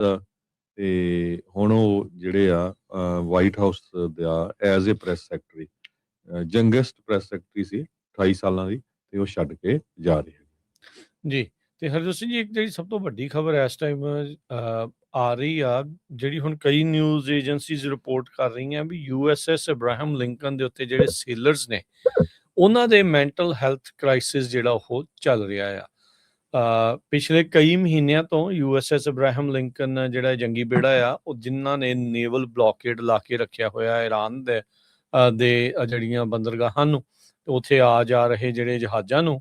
ਤੇ ਹੁਣ ਉਹ ਜਿਹੜੇ ਆ ਵਾਈਟ ਹਾਊਸ ਦਾ as a press secretary youngest press secretary ਸੀ 28 ਸਾਲਾਂ ਦੀ, ਤੇ ਉਹ ਛੱਡ ਕੇ ਜਾ ਰਹੇ ਜੀ। ਤੇ ਹਰਜੋਤ ਸਿੰਘ ਜੀ, ਇੱਕ ਜਿਹੜੀ ਸਭ ਤੋਂ ਵੱਡੀ ਖਬਰ ਇਸ ਟਾਈਮ ਆ ਰਹੀ ਆ, ਜਿਹੜੀ ਹੁਣ ਕਈ ਨਿਊਜ਼ ਏਜੰਸੀਜ਼ ਰਿਪੋਰਟ ਕਰ ਰਹੀਆਂ ਵੀ USS ਅਬਰਾਹਮ ਲਿੰਕਨ ਦੇ ਉੱਤੇ ਜਿਹੜੇ ਸੇਲਰਸ ਨੇ ਉਹਨਾਂ ਦੇ ਮੈਂਟਲ ਹੈਲਥ ਕ੍ਰਾਈਸਿਸ ਜਿਹੜਾ ਉਹ ਚੱਲ ਰਿਹਾ ਆ। ਪਿਛਲੇ ਕਈ ਮਹੀਨਿਆਂ ਤੋਂ USS ਅਬਰਾਹਮ ਲਿੰਕਨ ਜਿਹੜਾ ਜੰਗੀ ਬੇੜਾ ਆ, ਉਹ ਜਿਨ੍ਹਾਂ ਨੇ ਨੇਵਲ ਬਲੌਕੇਡ ਲਾ ਕੇ ਰੱਖਿਆ ਹੋਇਆ ਇਰਾਨ ਦੇ ਜਿਹੜੀਆਂ ਬੰਦਰਗਾਹਾਂ ਨੂੰ, ਉੱਥੇ ਆ ਜਾ ਰਹੇ ਜਿਹੜੇ ਜਹਾਜ਼ਾਂ ਨੂੰ,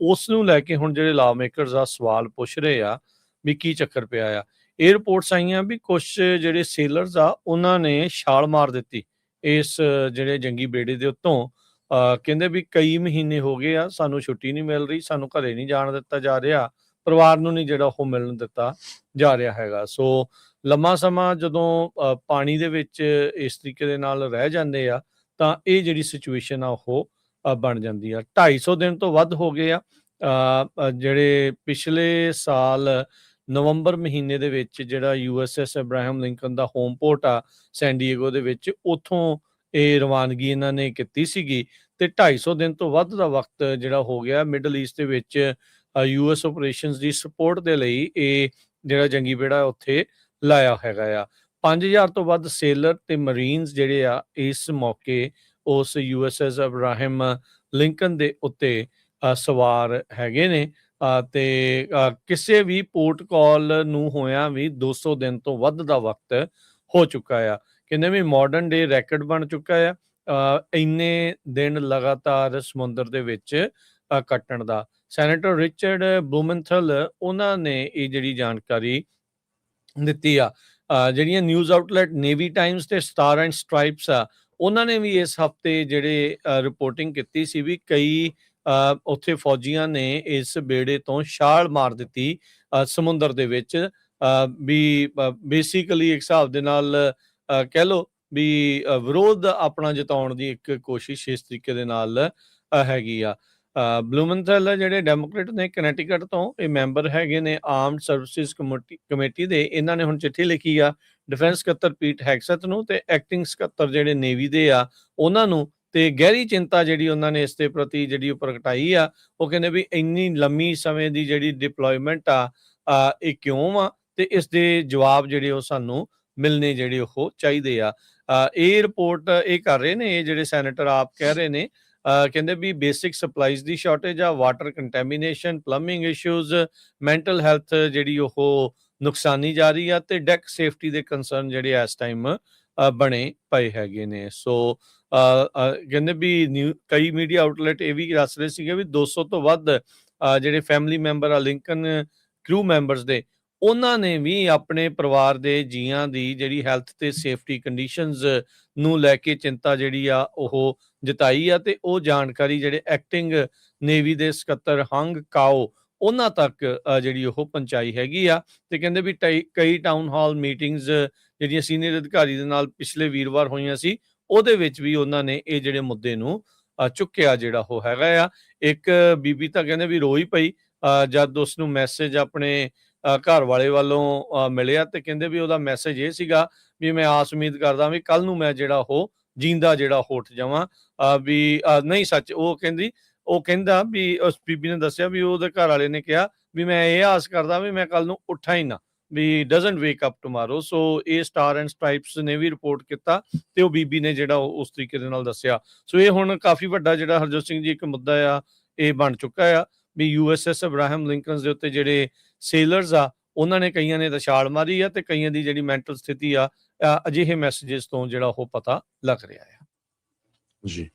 ਉਸ ਨੂੰ ਲੈ ਕੇ ਹੁਣ ਜਿਹੜੇ ਲਾ ਮੇਕਰਸ ਆ ਸਵਾਲ ਪੁੱਛ ਰਹੇ ਆ ਵੀ ਕੀ ਚੱਕਰ ਪਿਆ ਆ। ਇਹ ਰਿਪੋਰਟਸ ਆਈਆਂ ਵੀ ਕੁਛ ਜਿਹੜੇ ਸੇਲਰਸ ਆ ਉਹਨਾਂ ਨੇ ਛਾਲ ਮਾਰ ਦਿੱਤੀ ਇਸ ਜਿਹੜੇ ਜੰਗੀ ਬੇੜੇ ਦੇ ਉੱਤੋਂ। ਕਹਿੰਦੇ ਵੀ ਕਈ ਮਹੀਨੇ ਹੋ ਗਏ ਆ, ਸਾਨੂੰ ਛੁੱਟੀ ਨਹੀਂ ਮਿਲ ਰਹੀ, ਸਾਨੂੰ ਘਰੇ ਨਹੀਂ ਜਾਣ ਦਿੱਤਾ ਜਾ ਰਿਹਾ, ਪਰਿਵਾਰ ਨੂੰ ਨਹੀਂ ਜਿਹੜਾ ਉਹ ਮਿਲਣ ਦਿੱਤਾ ਜਾ ਰਿਹਾ ਹੈਗਾ। ਸੋ ਲੰਮਾ ਸਮਾਂ ਜਦੋਂ ਪਾਣੀ ਦੇ ਵਿੱਚ ਇਸ ਤਰੀਕੇ ਦੇ ਨਾਲ ਰਹਿ ਜਾਂਦੇ ਆ ਤਾਂ ਇਹ ਜਿਹੜੀ ਸਿਚੁਏਸ਼ਨ ਆ ਉਹ ਬਣ ਜਾਂਦੀ ਆ। 250 ਦਿਨ ਤੋਂ ਵੱਧ ਹੋ ਗਏ ਆ। ਜਿਹੜੇ ਪਿਛਲੇ ਸਾਲ ਨਵੰਬਰ ਮਹੀਨੇ ਦੇ ਵਿੱਚ ਜਿਹੜਾ USS ਅਬਰਾਹਮ ਲਿੰਕਨ ਦਾ ਹੋਮ ਪੋਰਟ ਆ ਸੈਨ ਡਿਏਗੋ ਦੇ ਵਿੱਚ, ਉੱਥੋਂ ਇਹ ਰਵਾਨਗੀ ਇਹਨਾਂ ਨੇ ਕੀਤੀ ਸੀਗੀ, ਤੇ 250 ਦਿਨ ਤੋਂ ਵੱਧ ਦਾ ਵਕਤ ਜਿਹੜਾ ਹੋ ਗਿਆ ਮਿਡਲ ਈਸਟ ਦੇ ਵਿੱਚ US ਆਪਰੇਸ਼ਨਸ ਦੀ ਸਪੋਰਟ ਦੇ ਲਈ ਇਹ ਜਿਹੜਾ ਜੰਗੀ ਬੇੜਾ ਉੱਥੇ ਲਾਇਆ ਹੈਗਾ ਆ। 5000 ਤੋਂ ਵੱਧ ਸੇਲਰ ਤੇ ਮਰੀਨਸ ਜਿਹੜੇ ਆ ਇਸ ਮੌਕੇ ਉਸ USS ਅਬਰਾਹਮ ਲਿੰਕਨ ਦੇ ਉੱਤੇ ਸਵਾਰ ਹੈਗੇ ਨੇ। ਤੇ ਕਿਸੇ ਵੀ ਪੋਰਟ ਕਾਲ ਨੂੰ ਹੋਇਆ ਵੀ 200 ਦਿਨ ਤੋਂ ਵੱਧ ਦਾ ਵਕਤ ਹੋ ਚੁੱਕਾ ਆ। ਕਹਿੰਦੇ ਵੀ ਮਾਡਰਨ ਡੇ ਰੈਕਡ ਬਣ ਚੁੱਕਾ ਆ ਇੰਨੇ ਦਿਨ ਲਗਾਤਾਰ ਸਮੁੰਦਰ ਦੇ ਵਿੱਚ ਕੱਟਣ ਦਾ। ਸੈਨੇਟਰ ਰਿਚਰਡ ਬਲੂਮੈਂਥਲ ਉਹਨਾਂ ਨੇ ਇਹ ਜਿਹੜੀ ਜਾਣਕਾਰੀ ਦਿੱਤੀ ਆ। ਜਿਹੜੀਆਂ ਨਿਊਜ਼ ਆਊਟਲੈਟ ਨੇਵੀ ਟਾਈਮਸ ਤੇ ਸਟਾਰ ਐਂਡ ਸਟ੍ਰਾਈਪਸ ਆ, ਉਹਨਾਂ ਨੇ ਵੀ ਇਸ ਹਫਤੇ ਜਿਹੜੇ ਰਿਪੋਰਟਿੰਗ ਕੀਤੀ ਸੀ ਵੀ ਕਈ ਉੱਥੇ ਫੌਜੀਆਂ ਨੇ ਇਸ ਬੇੜੇ ਤੋਂ ਛਾਲ ਮਾਰ ਦਿੱਤੀ ਸਮੁੰਦਰ ਦੇ ਵਿੱਚ। ਵੀ ਬੇਸਿਕਲੀ ਇੱਕ ਹਿਸਾਬ ਦੇ ਨਾਲ ਕਹਿ ਲਓ ਵੀ ਵਿਰੋਧ ਆਪਣਾ ਜਤਾਉਣ ਦੀ ਇੱਕ ਕੋਸ਼ਿਸ਼ ਇਸ ਤਰੀਕੇ ਦੇ ਨਾਲ ਹੈਗੀ ਆ। ਬਲੂਮੈਂਥਲ ਜਿਹੜੇ ਡੈਮੋਕ੍ਰੇਟ ਨੇ ਕਨੈਟੀਕਟ ਤੋਂ, ਇਹ ਮੈਂਬਰ ਹੈਗੇ ਨੇ ਆਰਮਡ ਸਰਵਿਸਿਜ਼ ਕਮੇਟੀ ਦੇ। ਇਹਨਾਂ ਨੇ ਹੁਣ ਚਿੱਠੀ ਲਿਖੀ ਆ ਡਿਫੈਂਸ ਸਕੱਤਰ ਪੀਟ ਹੈਗਸੈਥ ਨੂੰ ਤੇ ਐਕਟਿੰਗ ਸਕੱਤਰ ਜਿਹੜੇ ਨੇਵੀ ਦੇ ਆ ਉਹਨਾਂ ਨੂੰ, ਤੇ ਗਹਿਰੀ ਚਿੰਤਾ ਜਿਹੜੀ ਉਹਨਾਂ ਨੇ ਇਸ ਦੇ ਪ੍ਰਤੀ ਜਿਹੜੀ ਉਹ ਪ੍ਰਗਟਾਈ ਆ। ਉਹ ਕਹਿੰਦੇ ਵੀ ਇੰਨੀ ਲੰਮੀ ਸਮੇਂ ਦੀ ਜਿਹੜੀ ਡਿਪਲੋਇਮੈਂਟ ਆ ਇਹ ਕਿਉਂ ਆ, ਤੇ ਇਸ ਦੇ ਜਵਾਬ ਜਿਹੜੇ ਉਹ ਸਾਨੂੰ ਮਿਲਣੇ ਜਿਹੜੇ ਉਹ ਚਾਹੀਦੇ ਆ। ਇਹ ਰਿਪੋਰਟ ਇਹ ਕਰ ਰਹੇ ਨੇ, ਇਹ ਜਿਹੜੇ ਸੈਨੇਟਰ ਆਪ ਕਹਿ ਰਹੇ ਨੇ, ਕਹਿੰਦੇ ਵੀ ਬੇਸਿਕ ਸਪਲਾਈਜ਼ ਦੀ ਸ਼ਾਰਟੇਜ ਆ, water contamination, plumbing issues, mental health ਜਿਹੜੀ ਉਹ ਨੁਕਸਾਨੀ ਜਾ ਰਹੀ ਆ, ਤੇ ਡੈਕ ਸੇਫਟੀ ਦੇ ਕੰਸਰਨ ਜਿਹੜੇ ਇਸ ਟਾਈਮ ਬਣੇ ਪਏ ਹੈਗੇ ਨੇ। ਸੋ ਕਹਿੰਦੇ ਵੀ ਕਈ ਮੀਡੀਆ ਆਊਟਲੈਟ ਇਹ ਵੀ ਦੱਸ ਰਹੇ ਸੀਗੇ ਵੀ 200 ਤੋਂ ਵੱਧ ਜਿਹੜੇ ਫੈਮਿਲੀ ਮੈਂਬਰ ਆ ਲਿੰਕਨ ਕਰੂ ਮੈਂਬਰਸ ਦੇ, ਉਹਨਾਂ ਨੇ ਵੀ ਆਪਣੇ ਪਰਿਵਾਰ ਦੇ ਜੀਆਂ ਦੀ ਜਿਹੜੀ ਹੈਲਥ ਤੇ ਸੇਫਟੀ ਕੰਡੀਸ਼ਨਸ ਨੂੰ ਲੈ ਕੇ ਚਿੰਤਾ ਜਿਹੜੀ ਆ ਉਹ ਜਤਾਈ ਆ। ਤੇ ਉਹ ਜਾਣਕਾਰੀ ਜਿਹੜੇ ਐਕਟਿੰਗ ਨੇਵੀ ਦੇ ਸਕੱਤਰ ਹੰਗ ਕਾਓ ਉਹਨਾਂ ਤੱਕ ਜਿਹੜੀ ਉਹ ਪਹੁੰਚਾਈ ਹੈਗੀ ਆ। ਤੇ ਕਹਿੰਦੇ ਵੀ ਕਈ ਟਾਊਨ ਹਾਲ ਮੀਟਿੰਗਸ ਜਿਹੜੀਆਂ ਸੀਨੀਅਰ ਅਧਿਕਾਰੀ ਦੇ ਨਾਲ ਪਿਛਲੇ ਵੀਰਵਾਰ ਹੋਈਆਂ ਸੀ, ਉਹਦੇ ਵਿੱਚ ਵੀ ਉਹਨਾਂ ਨੇ ਇਹ ਜਿਹੜੇ ਮੁੱਦੇ ਨੂੰ ਚੁੱਕਿਆ ਜਿਹੜਾ ਉਹ ਹੈਗਾ ਆ। ਇੱਕ ਬੀਬੀ ਤਾਂ ਕਹਿੰਦੇ ਵੀ ਰੋਈ ਪਈ ਜਦ ਉਸ ਨੂੰ ਮੈਸੇਜ ਆਪਣੇ ਘਰ ਵਾਲੇ ਵੱਲੋਂ ਮਿਲਿਆ, ਤੇ ਕਹਿੰਦੇ ਵੀ ਉਹਦਾ ਮੈਸੇਜ ਇਹ ਸੀਗਾ ਵੀ ਮੈਂ ਆਸ ਉਮੀਦ ਕਰਦਾ ਵੀ ਕੱਲ ਨੂੰ ਮੈਂ ਜਿਹੜਾ ਉਹ ਜਿੰਦਾ ਜਿਹੜਾ ਉੱਠ ਜਾਵਾਂ। ਵੀ ਨਹੀਂ ਸੱਚ, ਉਹ ਕਹਿੰਦਾ ਵੀ ਉਸ ਬੀਬੀ ਨੇ ਦੱਸਿਆ ਵੀ ਉਹਦੇ ਘਰ ਵਾਲੇ ਨੇ ਕਿਹਾ ਵੀ ਮੈਂ ਇਹ ਆਸ ਕਰਦਾ ਵੀ ਮੈਂ ਕੱਲ ਨੂੰ ਉੱਠਾਂ ਹੀ ਨਾ, ਵੀ ਡਜ਼ਨਟ ਵੇਕ ਅਪ ਟੁਮਾਰੋ। ਸੋ ਇਹ ਸਟਾਰ ਐਂਡ ਸਟ੍ਰਾਈਪਸ ਨੇ ਵੀ ਰਿਪੋਰਟ ਕੀਤਾ ਤੇ ਉਹ ਬੀਬੀ ਨੇ ਜਿਹੜਾ ਉਸ ਤਰੀਕੇ ਦੇ ਨਾਲ ਦੱਸਿਆ। ਸੋ ਇਹ ਹੁਣ ਕਾਫੀ ਵੱਡਾ ਜਿਹੜਾ ਹਰਜੋਤ ਸਿੰਘ ਜੀ ਇੱਕ ਮੁੱਦਾ ਆ ਇਹ ਬਣ ਚੁੱਕਾ ਆ ਵੀ USS ਅਬਰਾਹਮ ਲਿੰਕਨ ਦੇ ਉੱਤੇ ਜਿਹੜੇ ਸੇਲਰਸ ਆ ਉਹਨਾਂ ਨੇ ਕਈਆਂ ਨੇ ਤਾਂ ਛਾਲ ਮਾਰੀ ਆ, ਤੇ ਕਈਆਂ ਦੀ ਜਿਹੜੀ ਮੈਂਟਲ ਸਥਿਤੀ ਆ ਅਜਿਹੇ ਮੈਸੇਜਸ ਤੋਂ ਜਿਹੜਾ ਉਹ ਪਤਾ ਲੱਗ ਰਿਹਾ ਆ। ਜੀ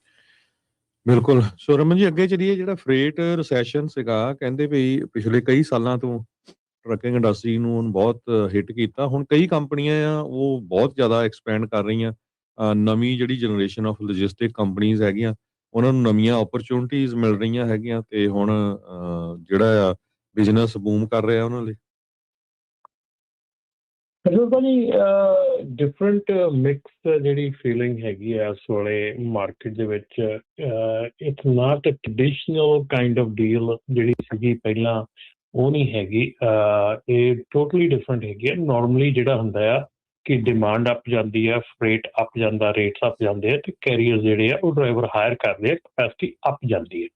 ਬਿਲਕੁਲ। ਸੋ ਰਮਨ ਜੀ ਅੱਗੇ ਚਲੀਏ, ਜਿਹੜਾ ਫਰੇਟ ਰਿਸੈਸ਼ਨ ਸੀਗਾ, ਕਹਿੰਦੇ ਵੀ ਪਿਛਲੇ ਕਈ ਸਾਲਾਂ ਤੋਂ ਟਰੱਕਿੰਗ ਇੰਡਸਟਰੀ ਨੂੰ ਬਹੁਤ ਹਿੱਟ ਕੀਤਾ। ਹੁਣ ਕਈ ਕੰਪਨੀਆਂ ਆ ਉਹ ਬਹੁਤ ਜ਼ਿਆਦਾ ਐਕਸਪੈਂਡ ਕਰ ਰਹੀਆਂ। ਨਵੀਂ ਜਿਹੜੀ ਜਨਰੇਸ਼ਨ ਆਫ ਲੌਜਿਸਟਿਕ ਕੰਪਨੀਜ਼ ਹੈਗੀਆਂ ਉਹਨਾਂ ਨੂੰ ਨਵੀਆਂ ਓਪਰਚੁਨਿਟੀਜ਼ ਮਿਲ ਰਹੀਆਂ ਹੈਗੀਆਂ, ਤੇ ਹੁਣ ਜਿਹੜਾ ਆ ਬਿਜ਼ਨਸ ਬੂਮ ਕਰ ਰਿਹਾ ਉਹਨਾਂ ਲਈ। ਭਾਜੀ ਡਿਫਰੈਂਟ ਮਿਕਸ ਜਿਹੜੀ ਫੀਲਿੰਗ ਹੈਗੀ ਆ ਇਸ ਵੇਲੇ ਮਾਰਕੀਟ ਦੇ ਵਿੱਚ। It's not a traditional kind of deal ਜਿਹੜੀ ਸੀਗੀ ਪਹਿਲਾਂ, ਉਹ ਨਹੀਂ ਹੈਗੀ। ਇਹ ਟੋਟਲੀ ਡਿਫਰੈਂਟ ਹੈਗੀ ਹੈ। ਨੋਰਮਲੀ ਜਿਹੜਾ ਹੁੰਦਾ ਆ ਕਿ ਡਿਮਾਂਡ ਅਪ ਜਾਂਦੀ ਆ, ਫਰੇਟ ਅਪ ਜਾਂਦਾ, ਰੇਟਸ ਅਪ ਜਾਂਦੇ ਆ, ਤੇ ਕੈਰੀਅਰ ਜਿਹੜੇ ਆ ਉਹ ਡਰਾਈਵਰ ਹਾਇਰ ਕਰਦੇ ਆ, ਕਪੈਸਿਟੀ ਅਪ ਜਾਂਦੀ ਹੈ।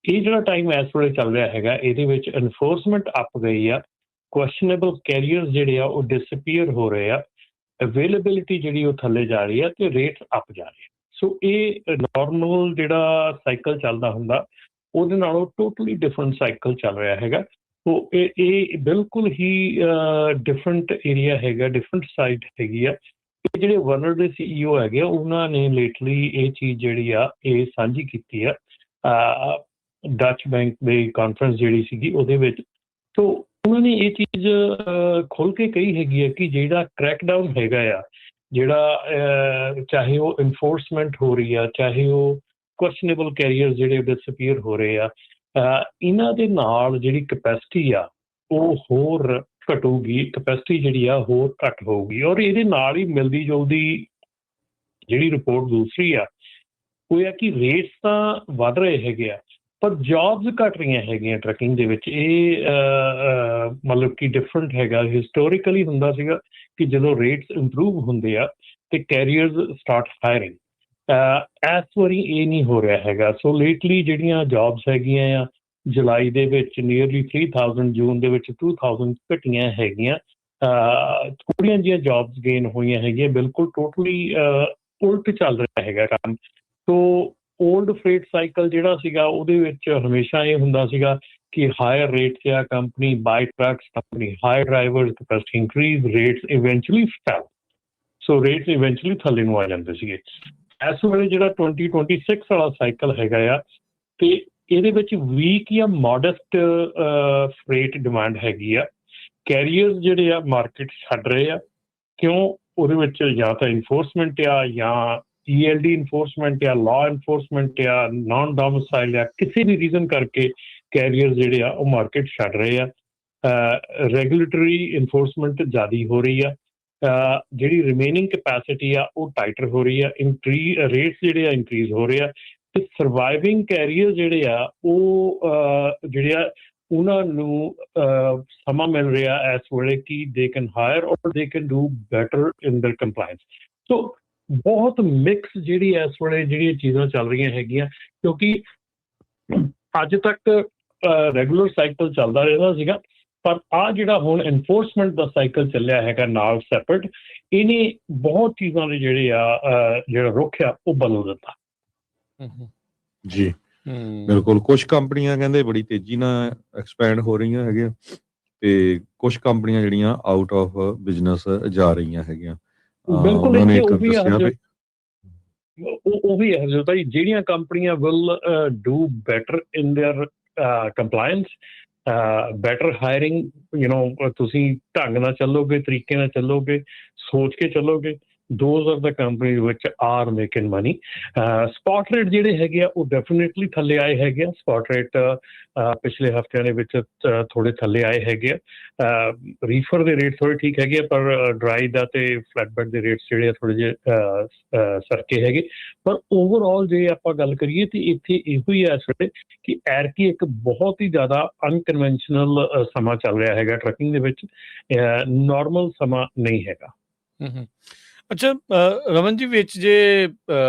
ਇਹ ਜਿਹੜਾ ਟਾਈਮ ਇਸ ਵੇਲੇ ਚੱਲ ਰਿਹਾ ਹੈਗਾ, ਇਹਦੇ ਵਿੱਚ ਐਨਫੋਰਸਮੈਂਟ ਅਪ ਗਈ ਆ, ਕੁਐਸਚਨੇਬਲ ਕੈਰੀਅਰਸ ਜਿਹੜੇ ਆ ਉਹ ਡਿਸਅਪੀਅਰ ਹੋ ਰਹੇ ਆ, ਅਵੇਲੇਬਿਲਿਟੀ ਜਿਹੜੀ ਉਹ ਥੱਲੇ ਜਾ ਰਹੀ ਆ, ਤੇ ਰੇਟਸ ਅਪ ਜਾ ਰਹੇ ਆ। ਸੋ ਇਹ ਨਾਰਮਲ ਜਿਹੜਾ ਸਾਈਕਲ ਚੱਲਦਾ ਹੁੰਦਾ ਉਹਦੇ ਨਾਲੋਂ ਟੋਟਲੀ ਡਿਫਰੈਂਟ ਸਾਈਕਲ ਚੱਲ ਰਿਹਾ ਹੈਗਾ। ਸੋ ਇਹ ਬਿਲਕੁਲ ਹੀ ਡਿਫਰੈਂਟ ਏਰੀਆ ਹੈਗਾ, ਡਿਫਰੈਂਟ ਸਾਈਡ ਹੈਗੀ ਆ। ਇਹ ਜਿਹੜੇ ਵਰਨਰ ਦੇ CEO ਹੈਗੇ ਆ, ਉਹਨਾਂ ਨੇ ਲੇਟਲੀ ਇਹ ਚੀਜ਼ ਜਿਹੜੀ ਆ ਇਹ ਸਾਂਝੀ ਕੀਤੀ ਆ ਡੱਚ ਬੈਂਕ ਦੀ ਕਾਨਫਰੰਸ ਜਿਹੜੀ ਸੀਗੀ ਉਹਦੇ ਵਿੱਚ। ਸੋ ਉਹਨਾਂ ਨੇ ਇਹ ਚੀਜ਼ ਖੁੱਲ੍ਹ ਕੇ ਕਹੀ ਹੈਗੀ ਹੈ ਕਿ ਜਿਹੜਾ ਕ੍ਰੈਕਡਾਊਨ ਹੈਗਾ ਆ, ਜਿਹੜਾ ਚਾਹੇ ਉਹ ਇਨਫੋਰਸਮੈਂਟ ਹੋ ਰਹੀ ਆ, ਚਾਹੇ ਉਹ ਕੁਐਸਚਨੇਬਲ ਕੈਰੀਅਰ ਜਿਹੜੇ ਡਿਸਅਪੀਅਰ ਹੋ ਰਹੇ ਆ, ਇਹਨਾਂ ਦੇ ਨਾਲ ਜਿਹੜੀ ਕਪੈਸਿਟੀ ਆ ਉਹ ਹੋਰ ਘਟੂਗੀ, ਕਪੈਸਿਟੀ ਜਿਹੜੀ ਆ ਹੋਰ ਘੱਟ ਹੋਊਗੀ। ਔਰ ਇਹਦੇ ਨਾਲ ਹੀ ਮਿਲਦੀ ਜੁਲਦੀ ਜਿਹੜੀ ਰਿਪੋਰਟ ਦੂਸਰੀ ਆ ਉਹ ਆ ਕਿ ਰੇਟਸ ਤਾਂ ਵੱਧ ਰਹੇ ਹੈਗੇ ਆ, ਪਰ ਜੌਬਸ ਘੱਟ ਰਹੀਆਂ ਹੈਗੀਆਂ ਟਰੱਕਿੰਗ ਦੇ ਵਿੱਚ। ਇਹ ਮਤਲਬ ਕਿ ਡਿਫਰੈਂਟ ਹੈਗਾ। ਹਿਸਟੋਰੀਕਲੀ ਹੁੰਦਾ ਸੀਗਾ ਕਿ ਜਦੋਂ ਰੇਟਸ ਇੰਪਰੂਵ ਹੁੰਦੇ ਆ ਤੇ ਕੈਰੀਅਰਸ ਸਟਾਰਟ ਹਾਇਰਿੰਗ। ਇਸ ਵਾਰੀ ਇਹ ਨਹੀਂ ਹੋ ਰਿਹਾ ਹੈਗਾ। ਸੋ ਲੇਟਲੀ ਜਿਹੜੀਆਂ ਜੌਬਸ ਹੈਗੀਆਂ ਆ, ਜੁਲਾਈ ਦੇ ਵਿੱਚ ਨੀਅਰਲੀ 3000, ਜੂਨ ਦੇ ਵਿੱਚ 2000 ਘਟੀਆਂ ਹੈਗੀਆਂ। ਥੋੜ੍ਹੀਆਂ ਜਿਹੀਆਂ ਜੌਬਸ ਗੇਨ ਹੋਈਆਂ ਹੈਗੀਆਂ। ਬਿਲਕੁਲ ਟੋਟਲੀ ਉਲਟ ਚੱਲ ਰਿਹਾ ਹੈਗਾ ਕੰਮ। ਸੋ ਓਲਡ ਫਰੇਟ ਸਾਈਕਲ ਜਿਹੜਾ ਸੀਗਾ ਉਹਦੇ ਵਿੱਚ ਹਮੇਸ਼ਾ ਇਹ ਹੁੰਦਾ ਸੀਗਾ ਕਿ ਹਾਇਰ ਰੇਟ 'ਤੇ ਆ company, buy trucks, company hire drivers, capacity increase, rates eventually fall. So rates eventually ਥੱਲੇ ਨੂੰ ਆ ਜਾਂਦੇ ਸੀਗੇ। ਇਸ ਵੇਲੇ ਜਿਹੜਾ 2026 ਵਾਲਾ ਸਾਈਕਲ ਹੈਗਾ ਆ, ਤੇ ਇਹਦੇ ਵਿੱਚ ਵੀਕ ਜਾਂ ਮੋਡੈਸਟ ਫਰੇਟ ਡਿਮਾਂਡ ਹੈਗੀ ਆ। ਕੈਰੀਅਰਸ ਜਿਹੜੇ ਆ ਮਾਰਕੀਟ ਛੱਡ ਰਹੇ ਆ। ਕਿਉਂ? ਉਹਦੇ ਵਿੱਚ ਜਾਂ ਤਾਂ ਇਨਫੋਰਸਮੈਂਟ ਆ, ਜਾਂ ELD ਇਨਫੋਰਸਮੈਂਟ ਆ, ਲਾਅ ਇਨਫੋਰਸਮੈਂਟ ਆ, ਨਾਨ ਡੋਮਿਸਾਈਲ ਆ, ਕਿਸੇ ਵੀ ਰੀਜ਼ਨ ਕਰਕੇ ਕੈਰੀਅਰ ਜਿਹੜੇ ਆ ਉਹ ਮਾਰਕੀਟ ਛੱਡ ਰਹੇ ਆ। ਰੈਗੂਲੇਟਰੀ ਇਨਫੋਰਸਮੈਂਟ ਜ਼ਿਆਦਾ ਹੋ ਰਹੀ ਆ। ਜਿਹੜੀ ਰਿਮੇਨਿੰਗ ਕਪੈਸਿਟੀ ਆ ਉਹ ਟਾਈਟਰ ਹੋ ਰਹੀ ਆ। ਰੇਟਸ ਜਿਹੜੇ ਆ ਇਨਕਰੀਜ਼ ਹੋ ਰਹੇ ਆ, ਤੇ ਸਰਵਾਈਵਿੰਗ ਕੈਰੀਅਰ ਜਿਹੜੇ ਆ ਉਹ ਜਿਹੜੇ ਆ ਉਹਨਾਂ ਨੂੰ ਸਮਾਂ ਮਿਲ ਰਿਹਾ ਇਸ ਵੇਲੇ ਕਿ ਦੇ ਕੈਨ ਹਾਇਰ ਔਰ ਦੇ ਕੈਨ ਡੂ ਬੈਟਰ ਇਨ ਦਰ ਕੰਪਲਾਇੰਸ। ਸੋ ਬਹੁਤ ਮਿਕਸ ਜਿਹੜੀ ਇਸ ਵੇਲੇ ਜਿਹੜੀਆਂ ਚੀਜ਼ਾਂ ਚੱਲ ਰਹੀਆਂ ਹੈਗੀਆਂ, ਕਿਉਂਕਿ ਅੱਜ ਤੱਕ ਰੈਗੂਲਰ ਸਾਈਕਲ ਚੱਲਦਾ ਰਹਿੰਦਾ ਸੀਗਾ, ਪਰ ਆਹ ਜਿਹੜਾ ਹੁਣ ਐਨਫੋਰਸਮੈਂਟ ਦਾ ਸਾਈਕਲ ਚੱਲਿਆ ਹੈਗਾ ਨਾਲ ਸੈਪਰੇਟ, ਇਹਨੇ ਬਹੁਤ ਚੀਜ਼ਾਂ ਦੇ ਜਿਹੜੇ ਆ ਜਿਹੜਾ ਰੁੱਖ ਆ ਉਹ ਬਦਲ ਦਿੱਤਾ। ਜੀ ਬਿਲਕੁਲ। ਕੁਛ ਕੰਪਨੀਆਂ ਕਹਿੰਦੇ ਬੜੀ ਤੇਜ਼ੀ ਨਾਲ ਐਕਸਪੈਂਡ ਹੋ ਰਹੀਆਂ ਹੈਗੀਆਂ, ਤੇ ਕੁਛ ਕੰਪਨੀਆਂ ਜਿਹੜੀਆਂ ਆਊਟ ਆਫ ਬਿਜ਼ਨਸ ਜਾ ਰਹੀਆਂ ਹੈਗੀਆਂ। ਬਿਲਕੁਲ, ਉਹ ਵੀ ਹੈ ਹਰਜੋਤ ਜੀ। ਜਿਹੜੀਆਂ ਕੰਪਨੀਆਂ will do better in there compliance, better hiring, ਤੁਸੀਂ ਢੰਗ ਨਾਲ ਚੱਲੋਗੇ, ਤਰੀਕੇ ਨਾਲ ਚੱਲੋਗੇ, ਸੋਚ ਕੇ ਚੱਲੋਗੇ, those are the companies which are making money. Spot rate ਜਿਹੜੇ ਹੈਗੇ ਆ ਉਹ ਡੈਫੀਨੇਟਲੀ ਥੱਲੇ ਆਏ ਹੈਗੇ ਆ। ਸਪੌਟ ਰੇਟ ਪਿਛਲੇ ਹਫ਼ਤਿਆਂ ਦੇ ਵਿੱਚ ਥੋੜ੍ਹੇ ਥੱਲੇ ਆਏ ਹੈਗੇ ਆ। ਰੀਫਰ ਦੇ ਰੇਟ ਥੋੜ੍ਹੇ ਠੀਕ ਹੈਗੇ ਆ, ਪਰ ਡਰਾਈ ਦਾ ਤੇ ਫਲੈਟਬੈਡ ਦੇ ਰੇਟਸ ਜਿਹੜੇ ਆ ਥੋੜ੍ਹੇ ਜਿਹੇ ਸਰਕੇ ਹੈਗੇ। ਪਰ ਓਵਰਆਲ ਜੇ ਆਪਾਂ ਗੱਲ ਕਰੀਏ ਤੇ ਇੱਥੇ ਇਹੋ ਹੀ ਹੈ ਇਸ ਵੇਲੇ ਕਿ ਐਰਕੀ ਇੱਕ ਬਹੁਤ ਹੀ ਜ਼ਿਆਦਾ ਅਨਕਨਵੈਨਸ਼ਨਲ ਸਮਾਂ ਚੱਲ ਰਿਹਾ ਹੈਗਾ ਟਰੱਕਿੰਗ ਦੇ ਵਿੱਚ। ਨਾਰਮਲ ਸਮਾਂ ਨਹੀਂ ਹੈਗਾ। ਅੱਛਾ ਰਮਨ ਜੀ, ਵਿੱਚ ਜੇ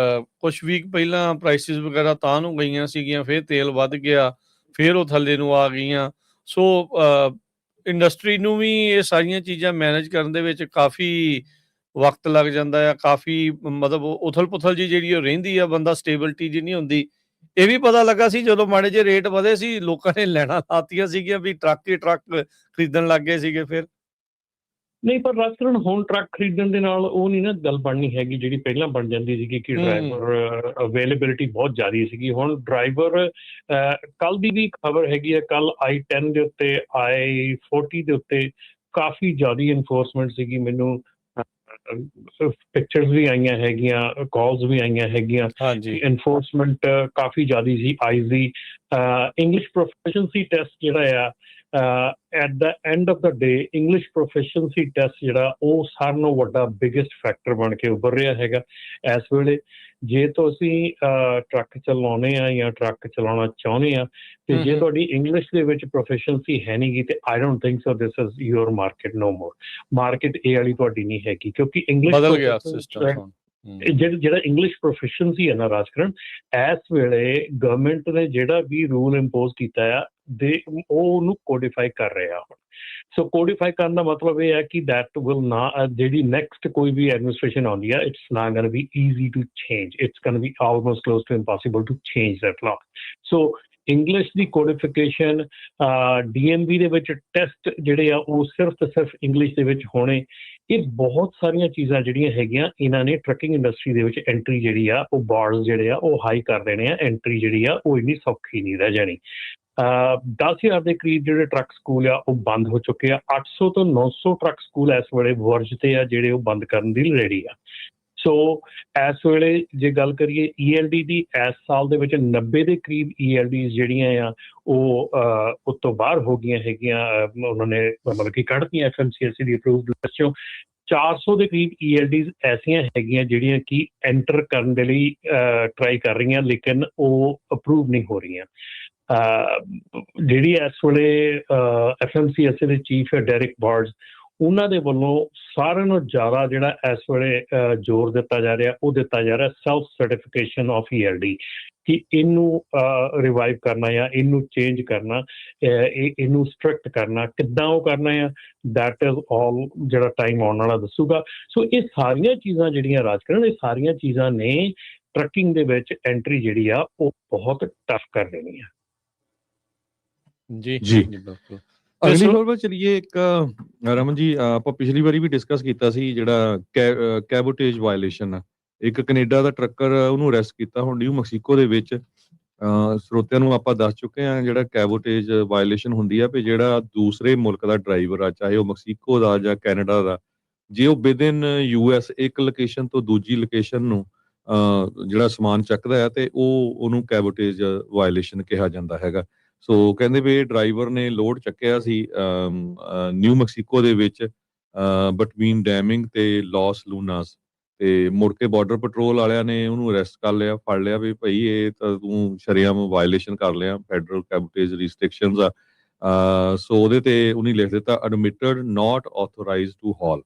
ਕੁਛ ਵੀਕ ਪਹਿਲਾਂ ਪ੍ਰਾਈਸਿਸ ਵਗੈਰਾ ਤਾਂ ਨੂੰ ਗਈਆਂ ਸੀਗੀਆਂ, ਫਿਰ ਤੇਲ ਵੱਧ ਗਿਆ, ਫਿਰ ਉਹ ਥੱਲੇ ਨੂੰ ਆ ਗਈਆਂ। ਸੋ ਇੰਡਸਟਰੀ ਨੂੰ ਵੀ ਇਹ ਸਾਰੀਆਂ ਚੀਜ਼ਾਂ ਮੈਨੇਜ ਕਰਨ ਦੇ ਵਿੱਚ ਕਾਫੀ ਵਕਤ ਲੱਗ ਜਾਂਦਾ ਆ। ਕਾਫੀ ਮਤਲਬ ਉਥਲ ਪੁਥਲ ਜੀ ਜਿਹੜੀ ਉਹ ਰਹਿੰਦੀ ਆ, ਬੰਦਾ ਸਟੇਬਿਲਟੀ ਜੀ ਨਹੀਂ ਹੁੰਦੀ। ਇਹ ਵੀ ਪਤਾ ਲੱਗਾ ਸੀ ਜਦੋਂ ਮਾੜੇ ਜਿਹੇ ਰੇਟ ਵਧੇ ਸੀ, ਲੋਕਾਂ ਨੇ ਲੈਣਾ ਲਾਤੀਆਂ ਸੀਗੀਆਂ ਵੀ ਟਰੱਕ ਹੀ ਟਰੱਕ ਖਰੀਦਣ ਲੱਗ ਗਏ ਸੀਗੇ। ਫਿਰ ਨਹੀਂ, ਪਰ ਰਾਜਕਰਨ ਹੁਣ ਟਰੱਕ ਖਰੀਦਣ ਦੇ ਨਾਲ ਉਹ ਨਹੀਂ ਨਾ ਗੱਲ ਬਣਨੀ ਹੈਗੀ ਜਿਹੜੀ ਪਹਿਲਾਂ ਬਣ ਜਾਂਦੀ ਸੀਗੀ ਕਿ ਡਰਾਈਵਰ ਅਵੇਲੇਬਿਲਿਟੀ ਬਹੁਤ ਜ਼ਿਆਦਾ ਸੀਗੀ। ਹੁਣ ਡਰਾਈਵਰ, ਕੱਲ ਦੀ ਵੀ ਖਬਰ ਹੈਗੀ ਹੈ, ਕੱਲ I-10 ਦੇ ਉੱਤੇ, I-40 ਦੇ ਉੱਤੇ ਕਾਫੀ ਜ਼ਿਆਦਾ ਇਨਫੋਰਸਮੈਂਟ ਸੀਗੀ। ਮੈਨੂੰ ਪਿਕਚਰਸ ਵੀ ਆਈਆਂ ਹੈਗੀਆਂ, ਕਾਲਸ ਵੀ ਆਈਆਂ ਹੈਗੀਆਂ। ਇਨਫੋਰਸਮੈਂਟ ਕਾਫੀ ਜ਼ਿਆਦਾ ਸੀ ਆਈਜ਼ ਦੀ। ਇੰਗਲਿਸ਼ ਪ੍ਰੋਫੀਸ਼ੀਐਂਸੀ ਟੈਸਟ ਜਿਹੜਾ ਆ at the end of the day English proficiency test ਜਿਹੜਾ ਉਹ ਸਾਰਿਆਂ ਨਾਲੋਂ ਵੱਡਾ ਬਿਗੇਸਟ ਫੈਕਟਰ ਬਣ ਕੇ ਉੱਭਰ ਰਿਹਾ ਹੈਗਾ ਇਸ ਵੇਲੇ। ਜੇ ਤੁਸੀਂ ਟਰੱਕ ਚਲਾਉਂਦੇ ਆ ਜਾਂ ਟਰੱਕ ਚਲਾਉਣਾ ਚਾਹੁੰਦੇ ਆ ਤੇ ਜੇ ਤੁਹਾਡੀ ਇੰਗਲਿਸ਼ ਦੇ ਵਿੱਚ ਪ੍ਰੋਫੀਸ਼ੀਐਂਸੀ ਹੈ ਨਹੀਂ ਗੀ ਤੇ I don't think so this is your market no more. Market ਇਹ ਵਾਲੀ ਤੁਹਾਡੀ ਨਹੀਂ ਹੈਗੀ ਕਿਉਂਕਿ ਇੰਗਲਿਸ਼ ਬਦਲ ਗਿਆ ਸਿਸਟਮ। ਜਿਹੜਾ ਇੰਗਲਿਸ਼ ਪ੍ਰੋਫੀਸ਼ੀਐਂਸੀ ਹੈ ਨਾ ਰਾਜਕਰਨ, ਇਸ ਵੇਲੇ ਗਵਰਨਮੈਂਟ ਨੇ ਜਿਹੜਾ ਵੀ ਰੂਲ ਇੰਪੋਜ਼ ਕੀਤਾ ਆ ਉਹ ਉਹਨੂੰ ਕੋਡੀਫਾਈ ਕਰ ਰਿਹਾ ਹੁਣ। ਸੋ ਕੋਡੀਫਾਈ ਕਰਨ ਦਾ ਮਤਲਬ ਇਹ ਹੈ ਕਿ ਦੈਟ ਵਿਲ ਨਾ ਜਿਹੜੀ ਨੈਕਸਟ ਕੋਈ ਵੀ ਐਡਮਿਨਿਸਟ੍ਰੇਸ਼ਨ ਆਉਂਦੀ ਆ it's not going to be easy to change, it's going to be almost close to impossible to change that law. So English ਦੀ ਕੋਡੀਫਿਕੇਸ਼ਨ, DMV ਦੇ ਵਿੱਚ ਟੈਸਟ ਜਿਹੜੇ ਆ ਉਹ ਸਿਰਫ ਤੇ ਸਿਰਫ ਇੰਗਲਿਸ਼ ਦੇ ਵਿੱਚ ਹੋਣੇ, ਇਹ ਬਹੁਤ ਸਾਰੀਆਂ ਚੀਜ਼ਾਂ ਜਿਹੜੀਆਂ ਹੈਗੀਆਂ ਇਹਨਾਂ ਨੇ ਟਰੱਕਿੰਗ ਇੰਡਸਟਰੀ ਦੇ ਵਿੱਚ ਐਂਟਰੀ ਜਿਹੜੀ ਆ ਉਹ ਬਾਰਡਰਸ ਜਿਹੜੇ ਆ ਉਹ ਹਾਈ ਕਰ ਦੇਣੇ ਆ। ਐਂਟਰੀ ਜਿਹੜੀ ਆ ਉਹ ਇੰਨੀ ਸੌਖੀ ਨਹੀਂ ਰਹਿ ਜਾਣੀ। 10,000 ਦੇ ਕਰੀਬ ਜਿਹੜੇ ਟਰੱਕ ਸਕੂਲ ਆ ਉਹ ਬੰਦ ਹੋ ਚੁੱਕੇ ਆ। 800 ਤੋਂ 900 ਟਰੱਕ ਸਕੂਲ ਇਸ ਵੇਲੇ ਵਰਜ ਤੇ ਆ ਜਿਹੜੇ ਉਹ ਬੰਦ ਕਰਨ ਦੀ ਰੈਡੀ ਆ। ਸੋ ਇਸ ਵੇਲੇ ਜੇ ਗੱਲ ਕਰੀਏ ELD ਦੀ, ਇਸ ਸਾਲ ਦੇ ਵਿੱਚ 90 ਦੇ ਕਰੀਬ ELDs ਜਿਹੜੀਆਂ ਆ ਉਹ ਉਸ ਤੋਂ ਬਾਹਰ ਹੋ ਗਈਆਂ ਹੈਗੀਆਂ। ਉਹਨਾਂ ਨੇ ਮਤਲਬ ਕਿ ਕੱਢਤੀਆਂ FMCSA ਦੀ ਅਪਰੂਵਡ ਲਿਸਟ ਚੋਂ। 400 ਦੇ ਕਰੀਬ ELDs ਐਸੀਆਂ ਹੈਗੀਆਂ ਜਿਹੜੀਆਂ ਕਿ ਐਂਟਰ ਕਰਨ ਦੇ ਲਈ ਟਰਾਈ ਕਰ ਰਹੀਆਂ ਲੇਕਿਨ ਉਹ ਅਪਰੂਵ ਨਹੀਂ ਹੋ ਰਹੀਆਂ। ਜਿਹੜੀ ਇਸ ਵੇਲੇ FMCSA ਦੇ ਚੀਫ ਹੈ ਡੈਰਿਕ ਬਾਰਡਸ, ਉਹਨਾਂ ਦੇ ਵੱਲੋਂ ਸਾਰਿਆਂ ਨਾਲੋਂ ਜ਼ਿਆਦਾ ਜਿਹੜਾ ਇਸ ਵੇਲੇ ਜ਼ੋਰ ਦਿੱਤਾ ਜਾ ਰਿਹਾ ਉਹ ਦਿੱਤਾ ਜਾ ਰਿਹਾ ਸੈਲਫ ਸਰਟੀਫਿਕੇਸ਼ਨ ਆਫ ELD ਕਿ ਇਹਨੂੰ ਰਿਵਾਈਵ ਕਰਨਾ ਜਾਂ ਇਹਨੂੰ ਚੇਂਜ ਕਰਨਾ, ਇਹਨੂੰ ਸਟ੍ਰਿਕਟ ਕਰਨਾ। ਕਿੱਦਾਂ ਉਹ ਕਰਨਾ ਆ ਦੈਟ ਇਜ਼ ਆਲ ਜਿਹੜਾ ਟਾਈਮ ਆਉਣ ਵਾਲਾ ਦੱਸੂਗਾ। ਸੋ ਇਹ ਸਾਰੀਆਂ ਚੀਜ਼ਾਂ ਜਿਹੜੀਆਂ ਰਾਜਕਰਨ, ਇਹ ਸਾਰੀਆਂ ਚੀਜ਼ਾਂ ਨੇ ਟਰੱਕਿੰਗ ਦੇ ਵਿੱਚ ਐਂਟਰੀ ਜਿਹੜੀ ਆ ਉਹ ਬਹੁਤ ਟਫ ਕਰ ਦੇਣੀ ਆ। ਜੀ ਬਿਲਕੁਲ। ਅਗਲੀ ਖਬਰ ਵੱਲ ਚਲੀਏ। ਇੱਕ ਰਮਨ ਜੀ, ਆਪਾਂ ਪਿਛਲੀ ਵਾਰੀ ਵੀ ਡਿਸਕਸ ਕੀਤਾ ਸੀ ਜਿਹੜਾ ਕੈਬੋਟੇਜ ਵਾਇਲੇਸ਼ਨ ਆ। ਇੱਕ ਕੈਨੇਡਾ ਦਾ ਟਰੱਕਰ, ਉਹਨੂੰ ਅਰੈਸਟ ਕੀਤਾ ਹੁਣ ਨਿਊ ਮੈਕਸੀਕੋ ਦੇ ਵਿੱਚ। ਸਰੋਤਿਆਂ ਨੂੰ ਆਪਾਂ ਦੱਸ ਚੁੱਕੇ ਹਾਂ ਜਿਹੜਾ ਕੈਬੋਟੇਜ ਵਾਇਲੇਸ਼ਨ ਹੁੰਦੀ ਆ ਵੀ ਜਿਹੜਾ ਦੂਸਰੇ ਮੁਲਕ ਦਾ ਡਰਾਈਵਰ ਆ, ਚਾਹੇ ਉਹ ਮੈਕਸੀਕੋ ਦਾ ਜਾਂ ਕੈਨੇਡਾ ਦਾ, ਜੇ ਉਹ ਵਿਦਿਨ US ਇੱਕ ਲੋਕੇਸ਼ਨ ਤੋਂ ਦੂਜੀ ਲੋਕੇਸ਼ਨ ਨੂੰ ਜਿਹੜਾ ਸਮਾਨ ਚੱਕਦਾ ਹੈ ਤੇ ਉਹਨੂੰ ਕੈਬੋਟੇਜ ਵਾਇਲੇਸ਼ਨ ਕਿਹਾ ਜਾਂਦਾ ਹੈਗਾ। ਸੋ ਕਹਿੰਦੇ ਵੀ ਡਰਾਈਵਰ ਨੇ ਲੋਡ ਚੱਕਿਆ ਸੀ ਨਿਊ ਮੈਕਸੀਕੋ ਦੇ ਵਿੱਚ ਬਟਵੀਨ ਡੈਮਿੰਗ ਤੇ ਲਾਸ ਲੂਨਾਸ, ਤੇ ਮੁੜ ਕੇ ਬਾਰਡਰ ਪੈਟਰੋਲ ਵਾਲਿਆਂ ਨੇ ਉਹਨੂੰ ਅਰੈਸਟ ਕਰ ਲਿਆ, ਫੜ ਲਿਆ ਵੀ ਭਾਈ ਇਹ ਤਾਂ ਤੂੰ ਸ਼ਰੇਆਮ ਵਾਇਲੇਸ਼ਨ ਕਰ ਲਿਆ, ਫੈਡਰਲ ਕੈਬੋਟੇਜ ਰਿਸਟ੍ਰਿਕਸ਼ਨਸ ਆ। ਸੋ ਉਹਦੇ ਤੇ ਉਹਨੇ ਲਿਖ ਦਿੱਤਾ ਐਡਮਿਟਡ ਨਾਟ ਆਥੋਰਾਈਜ਼ਡ ਟੂ ਹਾਲ।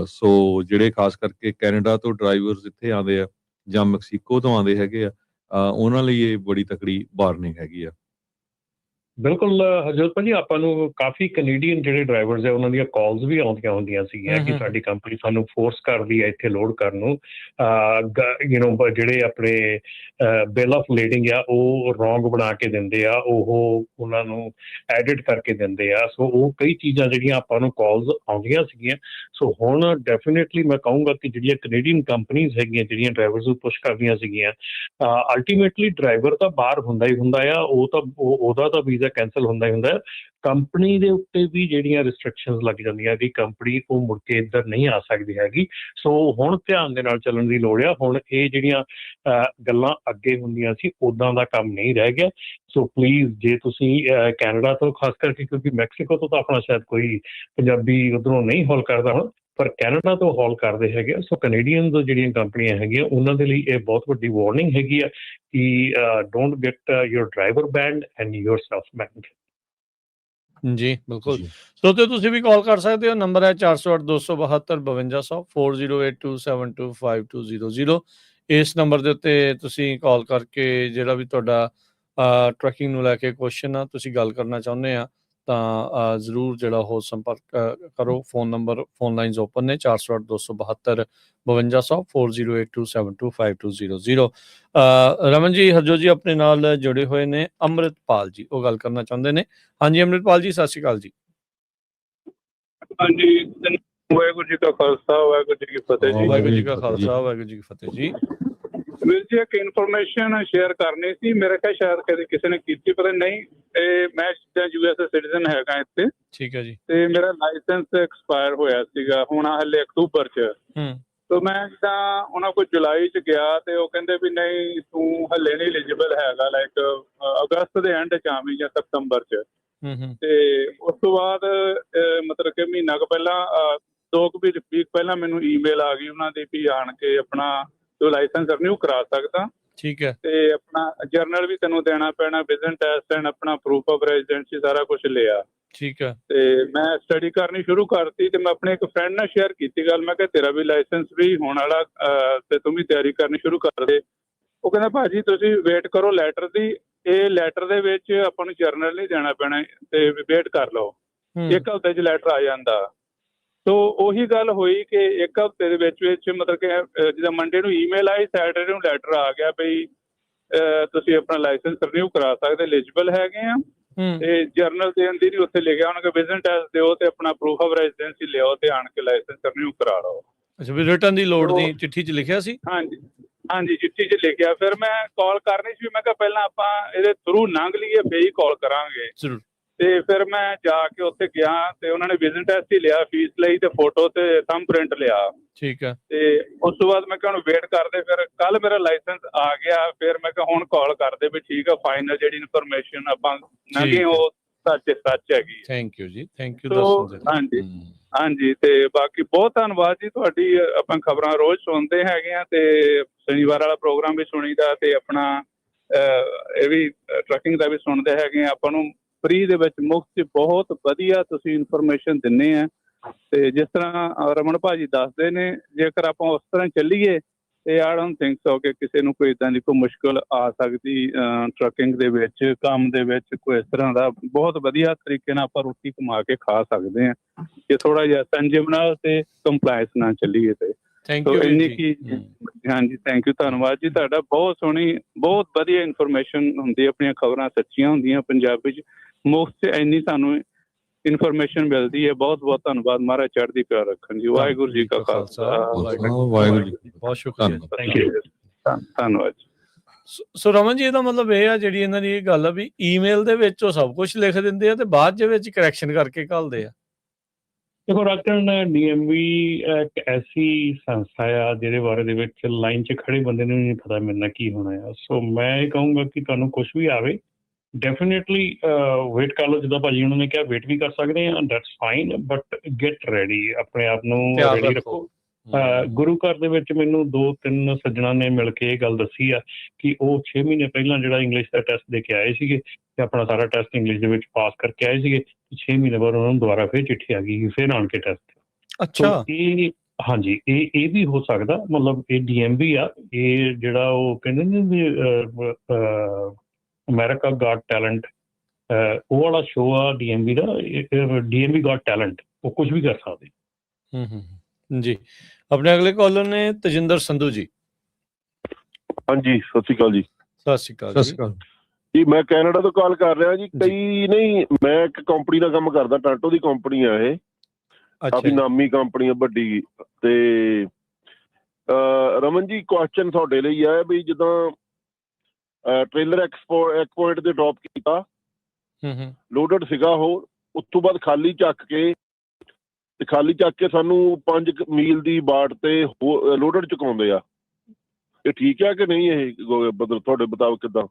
ਸੋ ਜਿਹੜੇ ਖਾਸ ਕਰਕੇ ਕੈਨੇਡਾ ਤੋਂ ਡਰਾਈਵਰਸ ਇੱਥੇ ਆਉਂਦੇ ਆ ਜਾਂ ਮੈਕਸੀਕੋ ਤੋਂ ਆਉਂਦੇ ਹੈਗੇ ਆ, ਉਹਨਾਂ ਲਈ ਇਹ ਬੜੀ ਤਕੜੀ ਵਾਰਨਿੰਗ ਹੈਗੀ ਆ। ਬਿਲਕੁਲ ਹਰਜੋਤ ਭਾਜੀ, ਆਪਾਂ ਨੂੰ ਕਾਫੀ ਕੈਨੇਡੀਅਨ ਜਿਹੜੇ ਡਰਾਈਵਰਸ ਆ ਉਹਨਾਂ ਦੀਆਂ ਕਾਲਸ ਵੀ ਆਉਂਦੀਆਂ ਹੁੰਦੀਆਂ ਸੀਗੀਆਂ ਕਿ ਸਾਡੀ ਕੰਪਨੀ ਸਾਨੂੰ ਫੋਰਸ ਕਰਦੀ ਹੈ ਇੱਥੇ ਲੋਡ ਕਰਨ ਨੂੰ। ਜਿਹੜੇ ਆਪਣੇ ਬਿੱਲ ਆਫ ਲੇਡਿੰਗ ਆ ਉਹ ਰੋਂਗ ਬਣਾ ਕੇ ਦਿੰਦੇ ਆ, ਉਹ ਉਹਨਾਂ ਨੂੰ ਐਡਿਟ ਕਰਕੇ ਦਿੰਦੇ ਆ। ਸੋ ਉਹ ਕਈ ਚੀਜ਼ਾਂ ਜਿਹੜੀਆਂ ਆਪਾਂ ਨੂੰ ਕਾਲਸ ਆਉਂਦੀਆਂ ਸੀਗੀਆਂ। ਸੋ ਹੁਣ ਡੈਫੀਨੇਟਲੀ ਮੈਂ ਕਹੂੰਗਾ ਕਿ ਜਿਹੜੀਆਂ ਕੈਨੇਡੀਅਨ ਕੰਪਨੀਜ਼ ਹੈਗੀਆਂ ਜਿਹੜੀਆਂ ਡਰਾਈਵਰਸ ਨੂੰ ਪੁਸ਼ ਕਰਦੀਆਂ ਸੀਗੀਆਂ, ਅਲਟੀਮੇਟਲੀ ਡਰਾਈਵਰ ਤਾਂ ਬਾਹਰ ਹੁੰਦਾ ਹੀ ਹੁੰਦਾ ਆ, ਉਹਦਾ ਤਾਂ ਵੀਜ਼ਾ ਕੈਂਸਲ ਹੁੰਦਾ ਹੀ ਹੁੰਦਾ। ਕੰਪਨੀ ਦੇ ਉੱਤੇ ਵੀ ਜਿਹੜੀਆਂ ਰਿਸਟ੍ਰਿਕਸ਼ਨਸ ਲੱਗ ਜਾਂਦੀਆਂ ਕਿ ਕੰਪਨੀ ਉਹ ਮੁੜ ਕੇ ਇੱਧਰ ਨਹੀਂ ਆ ਸਕਦੀ ਹੈਗੀ। ਸੋ ਹੁਣ ਧਿਆਨ ਦੇ ਨਾਲ ਚੱਲਣ ਦੀ ਲੋੜ ਆ। ਹੁਣ ਇਹ ਜਿਹੜੀਆਂ ਗੱਲਾਂ ਅੱਗੇ ਹੁੰਦੀਆਂ ਸੀ ਉੱਦਾਂ ਦਾ ਕੰਮ ਨਹੀਂ ਰਹਿ ਗਿਆ। ਸੋ ਪਲੀਜ਼ ਜੇ ਤੁਸੀਂ ਕੈਨੇਡਾ ਤੋਂ ਖਾਸ ਕਰਕੇ, ਕਿਉਂਕਿ ਮੈਕਸੀਕੋ ਤੋਂ ਤਾਂ ਆਪਣਾ ਸ਼ਾਇਦ ਕੋਈ ਪੰਜਾਬੀ ਉੱਧਰੋਂ ਨਹੀਂ ਹੌਲ ਕਰਦਾ ਹੁਣ, ਪਰ ਕੈਨੇਡਾ ਤੋਂ ਹੌਲ ਕਰਦੇ ਹੈਗੇ। ਸੋ ਕੈਨੇਡੀਅਨਸ ਜਿਹੜੀਆਂ ਕੰਪਨੀਆਂ ਹੈਗੀਆਂ ਉਹਨਾਂ ਦੇ ਲਈ ਇਹ ਬਹੁਤ ਵੱਡੀ ਵਾਰਨਿੰਗ ਹੈਗੀ ਆ ਕਿ don't get your driver band and your self band. ਜੀ ਬਿਲਕੁਲ। ਸੋ ਤੇ ਤੁਸੀਂ ਵੀ ਕਾਲ ਕਰ ਸਕਦੇ ਹੋ, ਨੰਬਰ ਹੈ 408-272-5200 4082725200। ਇਸ ਨੰਬਰ ਦੇ ਉੱਤੇ ਤੁਸੀਂ ਕਾਲ ਕਰਕੇ ਜਿਹੜਾ ਵੀ ਤੁਹਾਡਾ ਟਰੱਕਿੰਗ ਨੂੰ ਲੈ ਕੇ ਕੁਐਸਚਨ ਆ, ਤੁਸੀਂ ਗੱਲ ਕਰਨਾ ਚਾਹੁੰਦੇ ਆ ਤਾਂ ਜ਼ਰੂਰ ਜਿਹੜਾ ਉਹ ਸੰਪਰਕ ਕਰੋ। ਫੋਨ ਲਾਈਨਸ ਓਪਨ ਨੇ 408-272-5200 4082725200। ਰਮਨ ਜੀ, ਹਰਜੋਤ ਜੀ ਆਪਣੇ ਨਾਲ ਜੁੜੇ ਹੋਏ ਨੇ ਅੰਮ੍ਰਿਤਪਾਲ ਜੀ, ਉਹ ਗੱਲ ਕਰਨਾ ਚਾਹੁੰਦੇ ਨੇ। ਹਾਂਜੀ ਅੰਮ੍ਰਿਤਪਾਲ ਜੀ, ਸਤਿ ਸ਼੍ਰੀ ਅਕਾਲ ਜੀ। ਹਾਂਜੀ, ਵਾਹਿਗੁਰੂ ਜੀ ਕਾ ਖਾਲਸਾ ਵਾਹਿਗੁਰੂ ਜੀ ਕੀ ਫਤਿਹ ਜੀ। ਵਾਹਿਗੁਰੂ ਜੀ ਕਾ ਖਾਲਸਾ ਵਾਹਿਗੁਰੂ ਜੀ ਕੀ ਫਤਿਹ ਜੀ। ਵੀਰ ਜੀ, ਇੱਕ ਇਨਫੋਰਮੇਸ਼ਨ ਸ਼ੇਅਰ ਕਰਨੀ ਸੀ। ਮੇਰੇ ਖਿਆਲ ਸ਼ਾਇਦ ਕਦੇ ਕਿਸੇ ਨੇ ਕੀਤੀ, ਪਰ ਨਹੀਂ। ਮੈਂ USA ਸਿਟੀਜ਼ਨ ਹੈਗਾ ਇੱਥੇ। ਠੀਕ ਹੈ ਜੀ। ਤੇ ਮੇਰਾ ਲਾਇਸੈਂਸ ਐਕਸਪਾਇਰ ਹੋਇਆ ਸੀਗਾ ਹੁਣ ਹਲੇ ਅਕਤੂਬਰ 'ਚ। ਤੇ ਮੈਂ ਜਿੱਦਾਂ ਉਹਨਾਂ ਕੋਲ ਜੁਲਾਈ 'ਚ ਗਿਆ ਤੇ ਉਹ ਕਹਿੰਦੇ ਵੀ ਨਹੀਂ ਤੂੰ ਹਲੇ ਨਹੀਂ ਐਲੀਜੀਬਲ ਹੈਗਾ, ਲਾਈਕ ਅਗਸਤ ਦੇ ਐਂਡ 'ਚ ਆਵੀਂ ਜਾਂ ਸਤੰਬਰ 'ਚ। ਤੇ ਉਸ ਤੋਂ ਬਾਅਦ ਮਤਲਬ ਕਿ ਮਹੀਨਾ ਕੁ ਪਹਿਲਾਂ 2 ਵੀਕ ਪਹਿਲਾਂ ਮੈਨੂੰ ਈਮੇਲ ਆ ਗਈ ਉਹਨਾਂ ਦੀ ਵੀ ਆਣ ਕੇ ਆਪਣਾ ਲਾਇਸੈਂਸ ਰਿਨਿਊ ਕਰਾ ਸਕਦਾ। ਠੀਕ ਹੈ। ਤੇ ਆਪਣਾ ਜਰਨਲ ਵੀ ਤੈਨੂੰ ਦੇਣਾ ਪੈਣਾ, ਵਿਜ਼ਨ ਟੈਸਟ ਐਂਡ ਆਪਣਾ ਪ੍ਰੂਫ ਆਫ ਰੈਜ਼ੀਡੈਂਸੀ ਸਾਰਾ ਕੁਛ ਲਿਆ। ਠੀਕ ਹੈ। ਤੇ ਮੈਂ ਸਟੱਡੀ ਕਰਨੀ ਸ਼ੁਰੂ ਕਰਤੀ ਤੇ ਮੈਂ ਆਪਣੇ ਇੱਕ ਫਰੈਂਡ ਨਾਲ ਸ਼ੇਅਰ ਕੀਤੀ ਗੱਲ, ਮੈਂ ਕਿਹਾ ਤੇਰਾ ਵੀ ਲਾਇਸੈਂਸ ਵੀ ਹੋਣ ਵਾਲਾ ਤੇ ਤੂੰ ਵੀ ਤਿਆਰੀ ਕਰਨੀ ਸ਼ੁਰੂ ਕਰ ਦੇ। ਉਹ ਕਹਿੰਦਾ ਭਾਜੀ ਤੁਸੀਂ ਵੇਟ ਕਰੋ ਲੈਟਰ ਦੀ, ਇਹ ਲੈਟਰ ਦੇ ਵਿੱਚ ਆਪਾਂ ਨੂੰ ਜਰਨਲ ਨਹੀਂ ਦੇਣਾ ਪੈਣਾ ਤੇ ਵੇਟ ਕਰ ਲਓ, 1 ਹਫ਼ਤੇ 'ਚ ਲੈਟਰ ਆ ਜਾਂਦਾ। ਸੋ ਉਹੀ ਗੱਲ ਹੋਈ ਕਿ 1 ਹਫ਼ਤੇ ਦੇ ਵਿੱਚ ਮਤਲਬ ਕਿ ਜਿੱਦਾਂ ਮੰਡੇ ਨੂੰ ਈਮੇਲ ਆਈ, ਸੈਟਰਡੇ ਨੂੰ ਲੈਟਰ ਆ ਗਿਆ ਬਈ ਤੁਸੀਂ ਆਪਣਾ ਲਾਇਸੈਂਸ ਰਿਨਿਊ ਕਰਾ ਸਕਦੇ, ਐਲੀਜੀਬਲ ਹੈਗੇ ਆ। ਤੇ ਜਰਨਲ ਦੇਣ ਦੀ ਨਹੀਂ ਉੱਥੇ ਲਿਖਿਆ ਉਹਨਾਂ ਕਿ ਵਿਜ਼ਨ ਟੈਸਟ ਦਿਓ ਤੇ ਆਪਣਾ ਪ੍ਰੂਫ ਆਫ ਰੈਜ਼ੀਡੈਂਸੀ ਲਿਆਓ ਤੇ ਆਣ ਕੇ ਲਾਇਸੈਂਸ ਰਿਨਿਊ ਕਰਾ ਲਓ। ਅੱਛਾ, ਵੀ ਰਿਟਰਨ ਦੀ ਲੋੜ ਨਹੀਂ, ਚਿੱਠੀ 'ਚ ਲਿਖਿਆ ਸੀ? ਹਾਂਜੀ ਚਿੱਠੀ 'ਚ ਲਿਖਿਆ। ਫਿਰ ਮੈਂ ਕਾਲ ਕਰਨੀ ਸੀ, ਮੈਂ ਕਿਹਾ ਪਹਿਲਾਂ ਆਪਾਂ ਇਹਦੇ ਥਰੂ ਲੰਘ ਲਈਏ ਫਿਰ ਹੀ ਕਾਲ ਕਰਾਂਗੇ। ਜ਼ਰੂਰ। ਤੇ ਫਿਰ ਮੈਂ ਜਾ ਕੇ ਉੱਥੇ ਗਿਆ ਤੇ ਉਹਨਾਂ ਨੇ ਵਿਜ਼ਨ ਟੈਸਟ ਹੀ ਲਿਆ, ਫੀਸ ਲਈ ਤੇ ਫੋਟੋ ਤੇ ਥੰਬ ਪ੍ਰਿੰਟ ਲਿਆ। ਠੀਕ ਹੈ। ਤੇ ਉਸ ਤੋਂ ਬਾਅਦ ਮੈਂ ਕਿਹਾ ਹੁਣ ਵੇਟ ਕਰਦੇ, ਫਿਰ ਕੱਲ ਮੇਰਾ ਲਾਇਸੈਂਸ ਆ ਗਿਆ। ਫਿਰ ਮੈਂ ਕਿਹਾ ਹੁਣ ਕਾਲ ਕਰਦੇ ਵੀ ਠੀਕ ਆ, ਫਾਈਨਲ ਜਿਹੜੀ ਇਨਫੋਰਮੇਸ਼ਨ ਆਪਾਂ ਲੰਘੇ ਉਹ ਸੱਚ ਹੈਗੀ। ਥੈਂਕ ਯੂ ਜੀ, ਥੈਂਕ ਯੂ। ਹਾਂਜੀ ਤੇ ਬਾਕੀ ਬਹੁਤ ਧੰਨਵਾਦ ਜੀ ਤੁਹਾਡੀ। ਆਪਾਂ ਖਬਰਾਂ ਰੋਜ਼ ਸੁਣਦੇ ਹੈਗੇ ਆ ਤੇ ਸ਼ਨੀਵਾਰ ਵਾਲਾ ਪ੍ਰੋਗਰਾਮ ਵੀ ਸੁਣੀਦਾ ਤੇ ਆਪਣਾ ਇਹ ਵੀ ਟਰੱਕਿੰਗ ਦਾ ਵੀ ਸੁਣਦੇ ਹੈਗੇ ਆ। ਆਪਾਂ ਨੂੰ ਫ੍ਰੀ ਦੇ ਵਿੱਚ ਮੁਫਤ 'ਚ ਬਹੁਤ ਵਧੀਆ ਤੁਸੀਂ ਇਨਫੋਰਮੇਸ਼ਨ ਦਿੰਦੇ ਆ। ਤੇ ਜਿਸ ਤਰ੍ਹਾਂ ਰਮਨ ਭਾਜੀ ਦੱਸਦੇ ਨੇ, ਜੇਕਰ ਆਪਾਂ ਉਸ ਤਰ੍ਹਾਂ ਚੱਲੀਏ ਤੇ ਆਈ ਡੋਂਟ ਥਿੰਕ ਸੋ ਕਿ ਕਿਸੇ ਨੂੰ ਕੋਈ ਇੱਦਾਂ ਦੀ ਕੋਈ ਮੁਸ਼ਕਿਲ ਆ ਸਕਦੀ ਟਰੱਕਿੰਗ ਦੇ ਵਿੱਚ, ਕੰਮ ਦੇ ਵਿੱਚ ਕੋਈ ਇਸ ਤਰ੍ਹਾਂ ਦਾ। ਬਹੁਤ ਵਧੀਆ ਤਰੀਕੇ ਨਾਲ ਆਪਾਂ ਰੋਟੀ ਕਮਾ ਕੇ ਖਾ ਸਕਦੇ ਹਾਂ ਜੇ ਥੋੜ੍ਹਾ ਜਿਹਾ ਸੰਜਮ ਨਾਲ ਤੇ ਕੰਪਲਾਇੰਸ ਨਾਲ ਚੱਲੀਏ ਤੇ। ਇੰਨੀ ਕੀ ਹਾਂਜੀ, ਥੈਂਕ ਯੂ, ਧੰਨਵਾਦ ਜੀ ਤੁਹਾਡਾ। ਬਹੁਤ ਸੋਹਣੀ, ਬਹੁਤ ਵਧੀਆ ਇਨਫੋਰਮੇਸ਼ਨ ਹੁੰਦੀ, ਆਪਣੀਆਂ ਖਬਰਾਂ ਸੱਚੀਆਂ ਹੁੰਦੀਆਂ ਪੰਜਾਬੀ 'ਚ, ਮੁਫਤ 'ਚ ਇੰਨੀ ਸਾਨੂੰ ਇਨਫੋਰਮੇਸ਼ਨ ਮਿਲਦੀ ਹੈ। ਬਹੁਤ ਬਹੁਤ ਧੰਨਵਾਦ। ਮਹਾਰਾਜ ਚੜ੍ਹਦੀ ਕਲਾ ਰੱਖਣ ਜੀ। ਵਾਹਿਗੁਰੂ ਜੀ ਕਾ ਖਾਲਸਾ, ਵਾਹਿਗੁਰੂ ਜੀ। ਬਹੁਤ ਸ਼ੁਕਰੀਆ, ਧੰਨਵਾਦ ਜੀ। ਸੋ ਰਮਨ ਜੀ, ਇਹਦਾ ਮਤਲਬ ਇਹ ਆ ਜਿਹੜੀ ਇਹਨਾਂ ਦੀ ਇਹ ਗੱਲ ਆ ਵੀ ਈਮੇਲ ਦੇ ਵਿੱਚ ਉਹ ਸਭ ਕੁਛ ਲਿਖ ਦਿੰਦੇ ਆ ਤੇ ਬਾਅਦ ਦੇ ਵਿੱਚ ਕਰੈਕਸ਼ਨ ਕਰਕੇ ਘੱਲਦੇ ਆ। ਦੇਖੋ ਰਾਕਨ, DMV ਇੱਕ ਐਸੀ ਸੰਸਥਾ ਆ ਜਿਹਦੇ ਬਾਰੇ ਦੇ ਵਿੱਚ ਲਾਈਨ 'ਚ ਖੜੇ ਬੰਦੇ ਨੂੰ ਨਹੀਂ ਪਤਾ ਮੇਰੇ ਨਾਲ ਕੀ ਹੋਣਾ ਆ। ਸੋ ਮੈਂ ਇਹ ਕਹੂੰਗਾ ਕਿ ਤੁਹਾਨੂੰ ਕੁਛ ਵੀ ਆਵੇ, ਡੈਫੀਨੇਟਲੀ ਵੇਟ ਕਰ ਲਓ। ਜਿੱਦਾਂ ਭਾਜੀ ਉਹਨਾਂ ਨੇ ਕਿਹਾ, ਵੇਟ ਵੀ ਕਰ ਸਕਦੇ ਹਾਂ, that's fine, but get ready, ਆਪਣੇ ਆਪ ਨੂੰ ਰੈਡੀ ਰੱਖੋ। ਗੁਰੂ ਘਰ ਦੇ ਵਿੱਚ ਮੈਨੂੰ 2-3 ਸੱਜਣਾ ਨੇ ਮਿਲ ਕੇ ਇਹ ਗੱਲ ਦੱਸੀ ਆ ਕਿ ਉਹ 6 ਮਹੀਨੇ ਪਹਿਲਾਂ ਜਿਹੜਾ ਇੰਗਲਿਸ਼ ਦਾ ਟੈਸਟ ਦੇ ਕੇ ਆਏ ਸੀਗੇ ਤੇ ਆਪਣਾ ਸਾਰਾ ਟੈਸਟ ਇੰਗਲਿਸ਼ ਦੇ ਵਿੱਚ ਪਾਸ ਕਰਕੇ ਆਏ ਸੀਗੇ। 6 ਮਹੀਨੇ ਬਾਅਦ ਉਹਨਾਂ ਨੂੰ ਦੁਬਾਰਾ ਫਿਰ ਚਿੱਠੀ ਆ ਗਈ, ਫਿਰ ਆਣ ਕੇ ਟੈਸਟ। ਅੱਛਾ। ਇਹ ਹਾਂਜੀ, ਇਹ ਵੀ ਹੋ ਸਕਦਾ। ਮਤਲਬ ਇਹ DMV ਆ, ਇਹ ਜਿਹੜਾ ਉਹ ਕਹਿੰਦੇ ਨੇ ਵੀ ਅਮਰੀਕਾ ਗਾਟ ਟੈਲੈਂਟ, ਉਹ ਵਾਲਾ ਸ਼ੋਅ ਆ DMV ਦਾ, DMV ਗਾਟ ਟੈਲੈਂਟ। ਉਹ ਕੁਝ ਵੀ ਕਰ ਸਕਦੇ। ਜੀ, ਆਪਣੇ ਅਗਲੇ ਕਾਲਰ ਨੇ ਤਜਿੰਦਰ ਸੰਧੂ ਜੀ। ਹਾਂਜੀ, ਸਤਿ ਸ਼੍ਰੀ ਅਕਾਲ ਜੀ। ਸਤਿ ਸ਼੍ਰੀ ਅਕਾਲ ਜੀ। ਮੈਂ ਕੈਨੇਡਾ ਤੋਂ ਕਾਲ ਕਰ ਰਿਹਾ ਜੀ। ਕਈ ਨਹੀਂ, ਮੈਂ ਇੱਕ ਕੰਪਨੀ ਦਾ ਕੰਮ ਕਰਦਾ, ਟਾਟੋ ਦੀ ਕੰਪਨੀ ਆ ਇਹ, ਕਾਫੀ ਨਾਮੀ ਕੰਪਨੀ ਆ, ਵੱਡੀ। ਤੇ ਰਮਨ ਜੀ, ਕੁਐਸਚਨ ਤੁਹਾਡੇ ਲਈ ਆ ਵੀ ਜਿੱਦਾਂ ਟ੍ਰੇਲਰ ਇੱਕ ਪੁਆਇੰਟ ਤੇ ਡ੍ਰੌਪ ਕੀਤਾ, ਲੋਡਡ ਸੀਗਾ ਉਹ, ਉਸ ਤੋਂ ਬਾਅਦ ਖਾਲੀ ਚੱਕ ਕੇ ਸਾਨੂੰ 5 ਮੀਲ ਦੀ ਬਾੜ ਤੇ ਲੋਡਡ ਚੁਕਾਉਂਦੇ ਆ। ਇਹ ਠੀਕ ਆ ਕਿ ਨਹੀਂ? ਇਹ ਤੁਹਾਡੇ ਮੁਤਾਬਕ ਕਿੱਦਾਂ?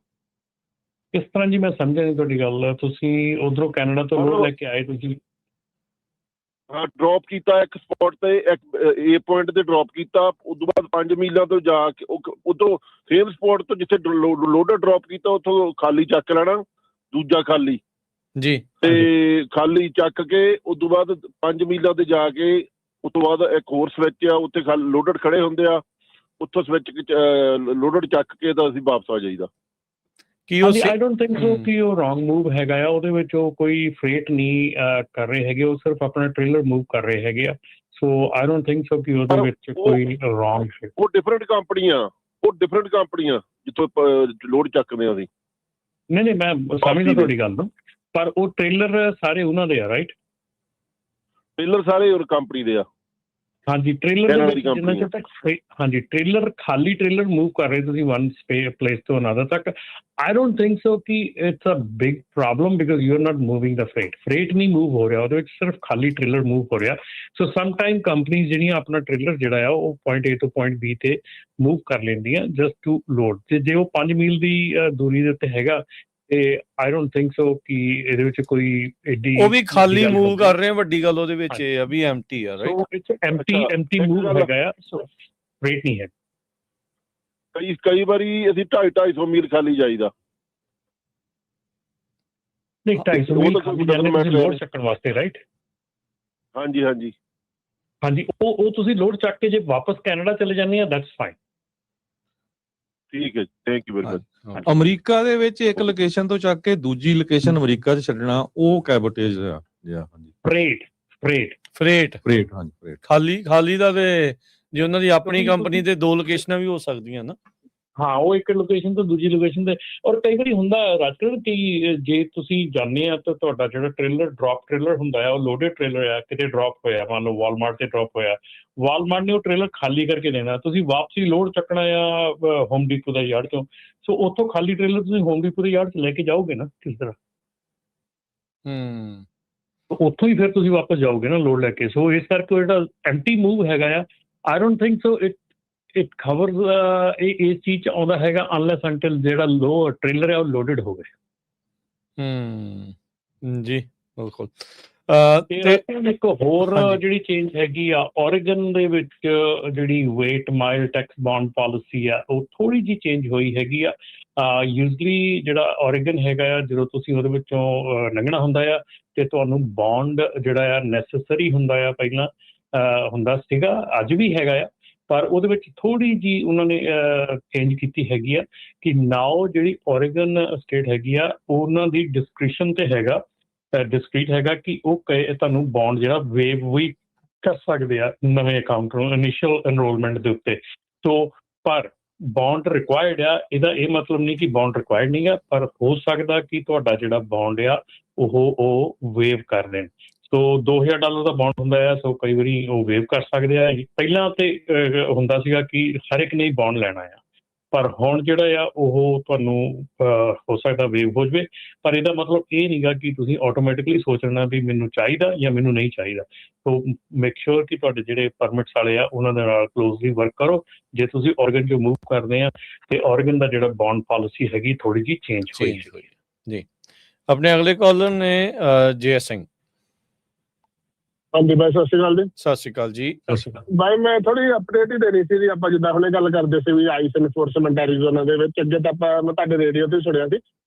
ਇਸ ਤਰ੍ਹਾਂ ਜੀ, ਮੈਂ ਸਮਝਿਆ ਨਹੀਂ ਤੁਹਾਡੀ ਗੱਲ। ਤੁਸੀਂ ਉਧਰੋਂ ਕੈਨੇਡਾ ਤੋਂ ਲੋਡ ਲੈ ਕੇ ਆਏ ਤੁਸੀਂ? ਹਾਂ, ਡ੍ਰੌਪ ਕੀਤਾ ਇੱਕ ਸਪੌਟ ਤੇ, ਇੱਕ A ਪੁਆਇੰਟ ਤੇ ਡ੍ਰੌਪ ਕੀਤਾ। ਉਸ ਤੋਂ ਬਾਅਦ 5 ਮੀਲਾਂ ਤੋਂ ਜਾ ਕੇ ਉੱਥੋਂ ਸੇਮ ਸਪੌਟ ਤੋਂ ਜਿੱਥੇ ਲੋਡਡ ਡ੍ਰੌਪ ਕੀਤਾ ਉੱਥੋਂ ਖਾਲੀ ਚੱਕ ਲੈਣਾ, ਦੂਜਾ ਖਾਲੀ ਜੀ, ਤੇ ਖਾਲੀ ਚੱਕ ਕੇ ਉਸ ਤੋਂ ਬਾਅਦ 5 ਮੀਲਾਂ ਤੇ ਜਾ ਕੇ ਉਸ ਤੋਂ ਬਾਅਦ ਇੱਕ ਹੋਰ ਸਵਿਚ ਆ, ਉੱਥੇ ਲੋਡਡ ਖੜੇ ਹੁੰਦੇ ਆ, ਉੱਥੋਂ ਸਵਿਚ ਲੋਡਡ ਚੱਕ ਕੇ ਤਾਂ ਅਸੀਂ ਵਾਪਸ ਆ ਜਾਈਦਾ। ਆਈ ਡੋਂਟ ਥਿੰਕ ਸੋ ਕਿ ਉਹ ਰੌਂਗ ਮੂਵ ਹੈਗਾ ਆ। ਉਹਦੇ ਵਿੱਚ ਉਹ ਕੋਈ ਫਰੇਟ ਨਹੀਂ ਕਰ ਰਹੇ ਹੈਗੇ, ਉਹ ਸਿਰਫ ਆਪਣਾ ਟ੍ਰੇਲਰ ਮੂਵ ਕਰ ਰਹੇ ਹੈਗੇ ਆ। ਸੋ ਆਈ ਡੋਂਟ ਥਿੰਕ ਸੋ ਕਿ ਉਹਦੇ ਵਿੱਚ ਕੋਈ ਰੌਂਗ ਹੈ। ਉਹ ਡਿਫਰੈਂਟ ਕੰਪਨੀਆਂ ਜਿੱਥੋਂ ਲੋਡ ਚੱਕਦੇ ਆ ਅਸੀਂ। ਨਹੀਂ, ਮੈਂ ਸਮਝਦਾ ਤੁਹਾਡੀ ਗੱਲ ਨੂੰ, ਪਰ ਉਹ ਟ੍ਰੇਲਰ ਸਾਰੇ ਉਹਨਾਂ ਦੇ ਆ, ਰਾਈਟ? ਟ੍ਰੇਲਰ ਸਾਰੇ ਹੋਰ ਕੰਪਨੀ ਦੇ ਆ। ਹਾਂਜੀ, ਟ੍ਰੇਲਰ ਜਿੰਨਾ ਚਿਰ ਤੱਕ ਹਾਂਜੀ ਟ੍ਰੇਲਰ ਖਾਲੀ ਟ੍ਰੇਲਰ ਮੂਵ ਕਰ ਰਹੇ ਤੁਸੀਂ ਵਨ ਪਲੇਸ ਤੋਂ ਅਨਦਰ ਤੱਕ, ਆਈ ਡੋਂਟ ਥਿੰਕ ਸੋ ਕਿ it's a big problem because you are not moving the freight ਨਹੀਂ ਮੂਵ ਹੋ ਰਿਹਾ, ਉਹਦੇ ਵਿੱਚ ਸਿਰਫ ਖਾਲੀ ਟ੍ਰੇਲਰ ਮੂਵ ਹੋ ਰਿਹਾ। ਸੋ ਸਮ ਟਾਈਮ ਕੰਪਨੀਜ਼ ਜਿਹੜੀਆਂ ਆਪਣਾ ਟ੍ਰੇਲਰ ਜਿਹੜਾ ਆ ਉਹ ਪੁਆਇੰਟ A ਤੋਂ ਪੁਆਇੰਟ B ਤੇ ਮੂਵ ਕਰ ਲੈਂਦੀਆਂ ਜਸਟ ਟੂ ਲੋਡ। ਤੇ ਜੇ ਉਹ 5 ਮੀਲ ਦੀ ਦੂਰੀ ਦੇ ਉੱਤੇ ਹੈਗਾ ਤੇ ਆਈ ਡੋਂਟ ਥਿੰਕ ਸੋ ਕਿ ਇਹਦੇ ਵਿੱਚ ਕੋਈ ਏਡੀ ਉਹ ਵੀ ਖਾਲੀ ਮੂਵ ਕਰ ਰਹੇ ਆ, ਵੱਡੀ ਗੱਲ ਉਹਦੇ ਵਿੱਚ ਇਹ ਆ ਵੀ ਐਮਟੀ ਆ, right? So it's empty move ਹੈਗਾ ਆ, ਸੋ ਰੇਟ ਨਹੀਂ ਹੈ। ਕਈ ਵਾਰੀ ਅਸੀਂ 250 ਮੀਲ ਖਾਲੀ ਜਾਈਦਾ। ਨਹੀਂ 250 ਮੀਲ ਖਾਲੀ ਜਾਂਦੇ ਲੋਡ ਚੱਕਣ ਵਾਸਤੇ, ਰਾਈਟ? ਹਾਂਜੀ ਹਾਂਜੀ ਹਾਂਜੀ, ਉਹ ਤੁਸੀਂ ਲੋਡ ਚੱਕ ਕੇ ਜੇ ਵਾਪਸ ਕੈਨੇਡਾ ਚਲੇ ਜਾਂਦੇ ਆ, ਦੈਟਸ ਫਾਈਨ। ਠੀਕ ਹੈ, thank you very much. America ਦੇ ਵਿੱਚ ਇੱਕ ਲੋਕੇਸ਼ਨ ਤੋਂ ਚੱਕ ਕੇ ਦੂਜੀ ਲੋਕੇਸ਼ਨ ਅਮਰੀਕਾ 'ਚ ਛੱਡਣਾ, ਉਹ ਕੈਬੋਟੇਜ ਆ। ਹਾਂਜੀ, ਫਰੇਟ ਹਾਂਜੀ, ਖਾਲੀ ਦਾ ਤੇ ਜੇ ਉਹਨਾਂ ਦੀ ਆਪਣੀ ਕੰਪਨੀ ਤੇ 2 ਲੋਕੇਸ਼ਨਾਂ ਵੀ ਹੋ ਸਕਦੀਆਂ ਨਾ। ਹਾਂ, ਉਹ ਇੱਕ ਲੋਕੇਸ਼ਨ ਤੋਂ ਦੂਜੀ ਲੋਕੇਸ਼ਨ ਤੇ। ਔਰ ਕਈ ਵਾਰੀ ਹੁੰਦਾ ਰਾਜਕਰਨ ਕਿ ਜੇ ਤੁਸੀਂ ਜਾਂਦੇ ਆ ਤਾਂ ਤੁਹਾਡਾ ਜਿਹੜਾ ਡ੍ਰੌਪ ਟ੍ਰੇਲਰ ਹੁੰਦਾ ਆ, ਉਹ ਲੋਡਡ ਟ੍ਰੇਲਰ ਆ, ਕਿਤੇ ਡ੍ਰੌਪ ਹੋਇਆ, ਮੰਨ ਲਓ ਵਾਲਮਾਰਟ ਤੇ ਡ੍ਰੌਪ ਹੋਇਆ, ਵਾਲਮਾਰਟ ਨੇ ਉਹ ਟ੍ਰੇਲਰ ਖਾਲੀ ਕਰਕੇ ਦੇਣਾ, ਤੁਸੀਂ ਵਾਪਸੀ ਲੋਡ ਚੱਕਣਾ ਆ ਹੋਮ ਡੀਪੋ ਦਾ ਯਾਰਡ ਚੋਂ। ਸੋ ਉੱਥੋਂ ਖਾਲੀ ਟ੍ਰੇਲਰ ਤੁਸੀਂ ਹੋਮ ਡੀਪੋ ਦੇ ਯਾਰਡ 'ਚ ਲੈ ਕੇ ਜਾਓਗੇ ਨਾ ਕਿਸ ਤਰ੍ਹਾਂ? ਉੱਥੋਂ ਹੀ ਫਿਰ ਤੁਸੀਂ ਵਾਪਸ ਜਾਓਗੇ ਨਾ ਲੋਡ ਲੈ ਕੇ। ਸੋ ਇਸ ਕਰਕੇ ਉਹ ਜਿਹੜਾ ਐਮਟੀ ਮੂਵ ਹੈਗਾ ਆ, ਆਈ ਡੋਂਟ ਥਿੰਕ ਸੋ ਇਟ ਖਬਰ ਇਸ ਚੀਜ਼ 'ਚ ਆਉਂਦਾ ਹੈਗਾ ਅਨਲੈਸ ਅੰਟਿਲ ਜਿਹੜਾ ਟ੍ਰੇਲਰ ਹੈ ਉਹ ਲੋਡਡ ਹੋਵੇ। ਜੀ ਬਿਲਕੁਲ। ਇੱਕ ਹੋਰ ਜਿਹੜੀ ਚੇਂਜ ਹੈਗੀ ਆ, ਓਰੇਗਨ ਦੇ ਵਿੱਚ ਜਿਹੜੀ weight mile tax bond policy ਆ, ਉਹ ਥੋੜ੍ਹੀ ਜਿਹੀ ਚੇਂਜ ਹੋਈ ਹੈਗੀ ਆ। ਯੂਜ਼ਲੀ ਜਿਹੜਾ ਓਰੇਗਨ ਹੈਗਾ ਆ, ਜਦੋਂ ਤੁਸੀਂ ਉਹਦੇ ਵਿੱਚੋਂ ਲੰਘਣਾ ਹੁੰਦਾ ਆ ਤੇ ਤੁਹਾਨੂੰ ਬੌਂਡ ਜਿਹੜਾ ਆ ਨੈਸੈਸਰੀ ਹੁੰਦਾ ਆ, ਪਹਿਲਾਂ ਹੁੰਦਾ ਸੀਗਾ, ਅੱਜ ਵੀ ਹੈਗਾ ਆ, ਪਰ ਉਹਦੇ ਵਿੱਚ ਥੋੜ੍ਹੀ ਜਿਹੀ ਉਹਨਾਂ ਨੇ ਚੇਂਜ ਕੀਤੀ ਹੈਗੀ ਆ ਕਿ ਨਾਓ ਜਿਹੜੀ ਓਰੇਗਨ ਸਟੇਟ ਹੈਗੀ ਆ, ਉਹਨਾਂ ਦੀ ਡਿਸਕ੍ਰਿਸ਼ਨ ਤੇ ਹੈਗਾ, ਡਿਸਕ੍ਰੀਟ ਹੈਗਾ ਕਿ ਉਹ ਤੁਹਾਨੂੰ ਬੌਂਡ ਜਿਹੜਾ ਵੇਵ ਵੀ ਕਰ ਸਕਦੇ ਆ ਨਵੇਂ ਅਕਾਊਂਟ ਨੂੰ ਇਨੀਸ਼ੀਅਲ ਐਨਰੋਲਮੈਂਟ ਦੇ ਉੱਤੇ। ਸੋ ਪਰ ਬੌਂਡ ਰਿਕੁਆਇਰਡ ਆ, ਇਹਦਾ ਇਹ ਮਤਲਬ ਨਹੀਂ ਕਿ ਬੌਂਡ ਰਿਕੁਆਇਰਡ ਨਹੀਂ ਆ, ਪਰ ਹੋ ਸਕਦਾ ਕਿ ਤੁਹਾਡਾ ਜਿਹੜਾ ਬੌਂਡ ਆ ਉਹ ਵੇਵ ਕਰ ਦੇਣ। ਸੋ $2000 ਦਾ ਬੌਂਡ ਹੁੰਦਾ ਆ, ਸੋ ਕਈ ਵਾਰੀ ਉਹ ਵੇਵ ਕਰ ਸਕਦੇ ਆ। ਪਹਿਲਾਂ ਤੇ ਹੁੰਦਾ ਸੀਗਾ ਕਿ ਹਰ ਇੱਕ ਨੇ ਹੀ ਬੌਂਡ ਲੈਣਾ ਆ, ਪਰ ਹੁਣ ਜਿਹੜਾ ਆ ਉਹ ਤੁਹਾਨੂੰ ਹੋ ਸਕਦਾ ਵੇਵ ਹੋ ਜਾਵੇ। ਪਰ ਇਹਦਾ ਮਤਲਬ ਇਹ ਨਹੀਂ ਗਾ ਕਿ ਤੁਸੀਂ ਆਟੋਮੈਟਿਕਲੀ ਸੋਚਣਾ ਵੀ ਮੈਨੂੰ ਚਾਹੀਦਾ ਜਾਂ ਮੈਨੂੰ ਨਹੀਂ ਚਾਹੀਦਾ। ਸੋ ਮੇਕ ਸ਼ੋਰ ਕਿ ਤੁਹਾਡੇ ਜਿਹੜੇ ਪਰਮਿਟਸ ਵਾਲੇ ਆ ਉਹਨਾਂ ਦੇ ਨਾਲ ਕਲੋਜ਼ਲੀ ਵਰਕ ਕਰੋ। ਜੇ ਤੁਸੀਂ ਓਰਗਨ 'ਚੋਂ ਮੂਵ ਕਰਦੇ ਆ ਤੇ ਓਰਗਨ ਦਾ ਜਿਹੜਾ ਬੌਂਡ ਪਾਲਿਸੀ ਹੈਗੀ ਥੋੜ੍ਹੀ ਜਿਹੀ ਚੇਂਜ ਹੋਈ ਜੀ। ਆਪਣੇ ਅਗਲੇ ਕਾਲਰ ਨੇ ਜੇ ਸਿੰਘ। ਹਾਂਜੀ ਬਾਈ, ਸਤਿ ਸ਼੍ਰੀ ਅਕਾਲ ਜੀ। ਸਤਿ ਸ਼੍ਰੀ ਅਕਾਲ ਜੀ। ਬਾਈ ਮੈਂ ਥੋੜੀ ਅਪਡੇਟ ਹੀ ਦੇਣੀ ਸੀ ਜੀ। ਆਪਾਂ ਜਿੱਦਾਂ ਹੁਣੇ ਗੱਲ ਕਰਦੇ ਸੀ ਵੀ ਆਈਸ ਐਨਫੋਰਸਮੈਂਟ ਐਰੀਜ਼ੋਨਾ ਦੇ ਵਿੱਚ, ਅੱਗੇ ਤਾਂ ਮੈਂ ਤੁਹਾਡੇ ਰੇਡੀਓ ਤੇ ਸੁਣਿਆ ਸੀ,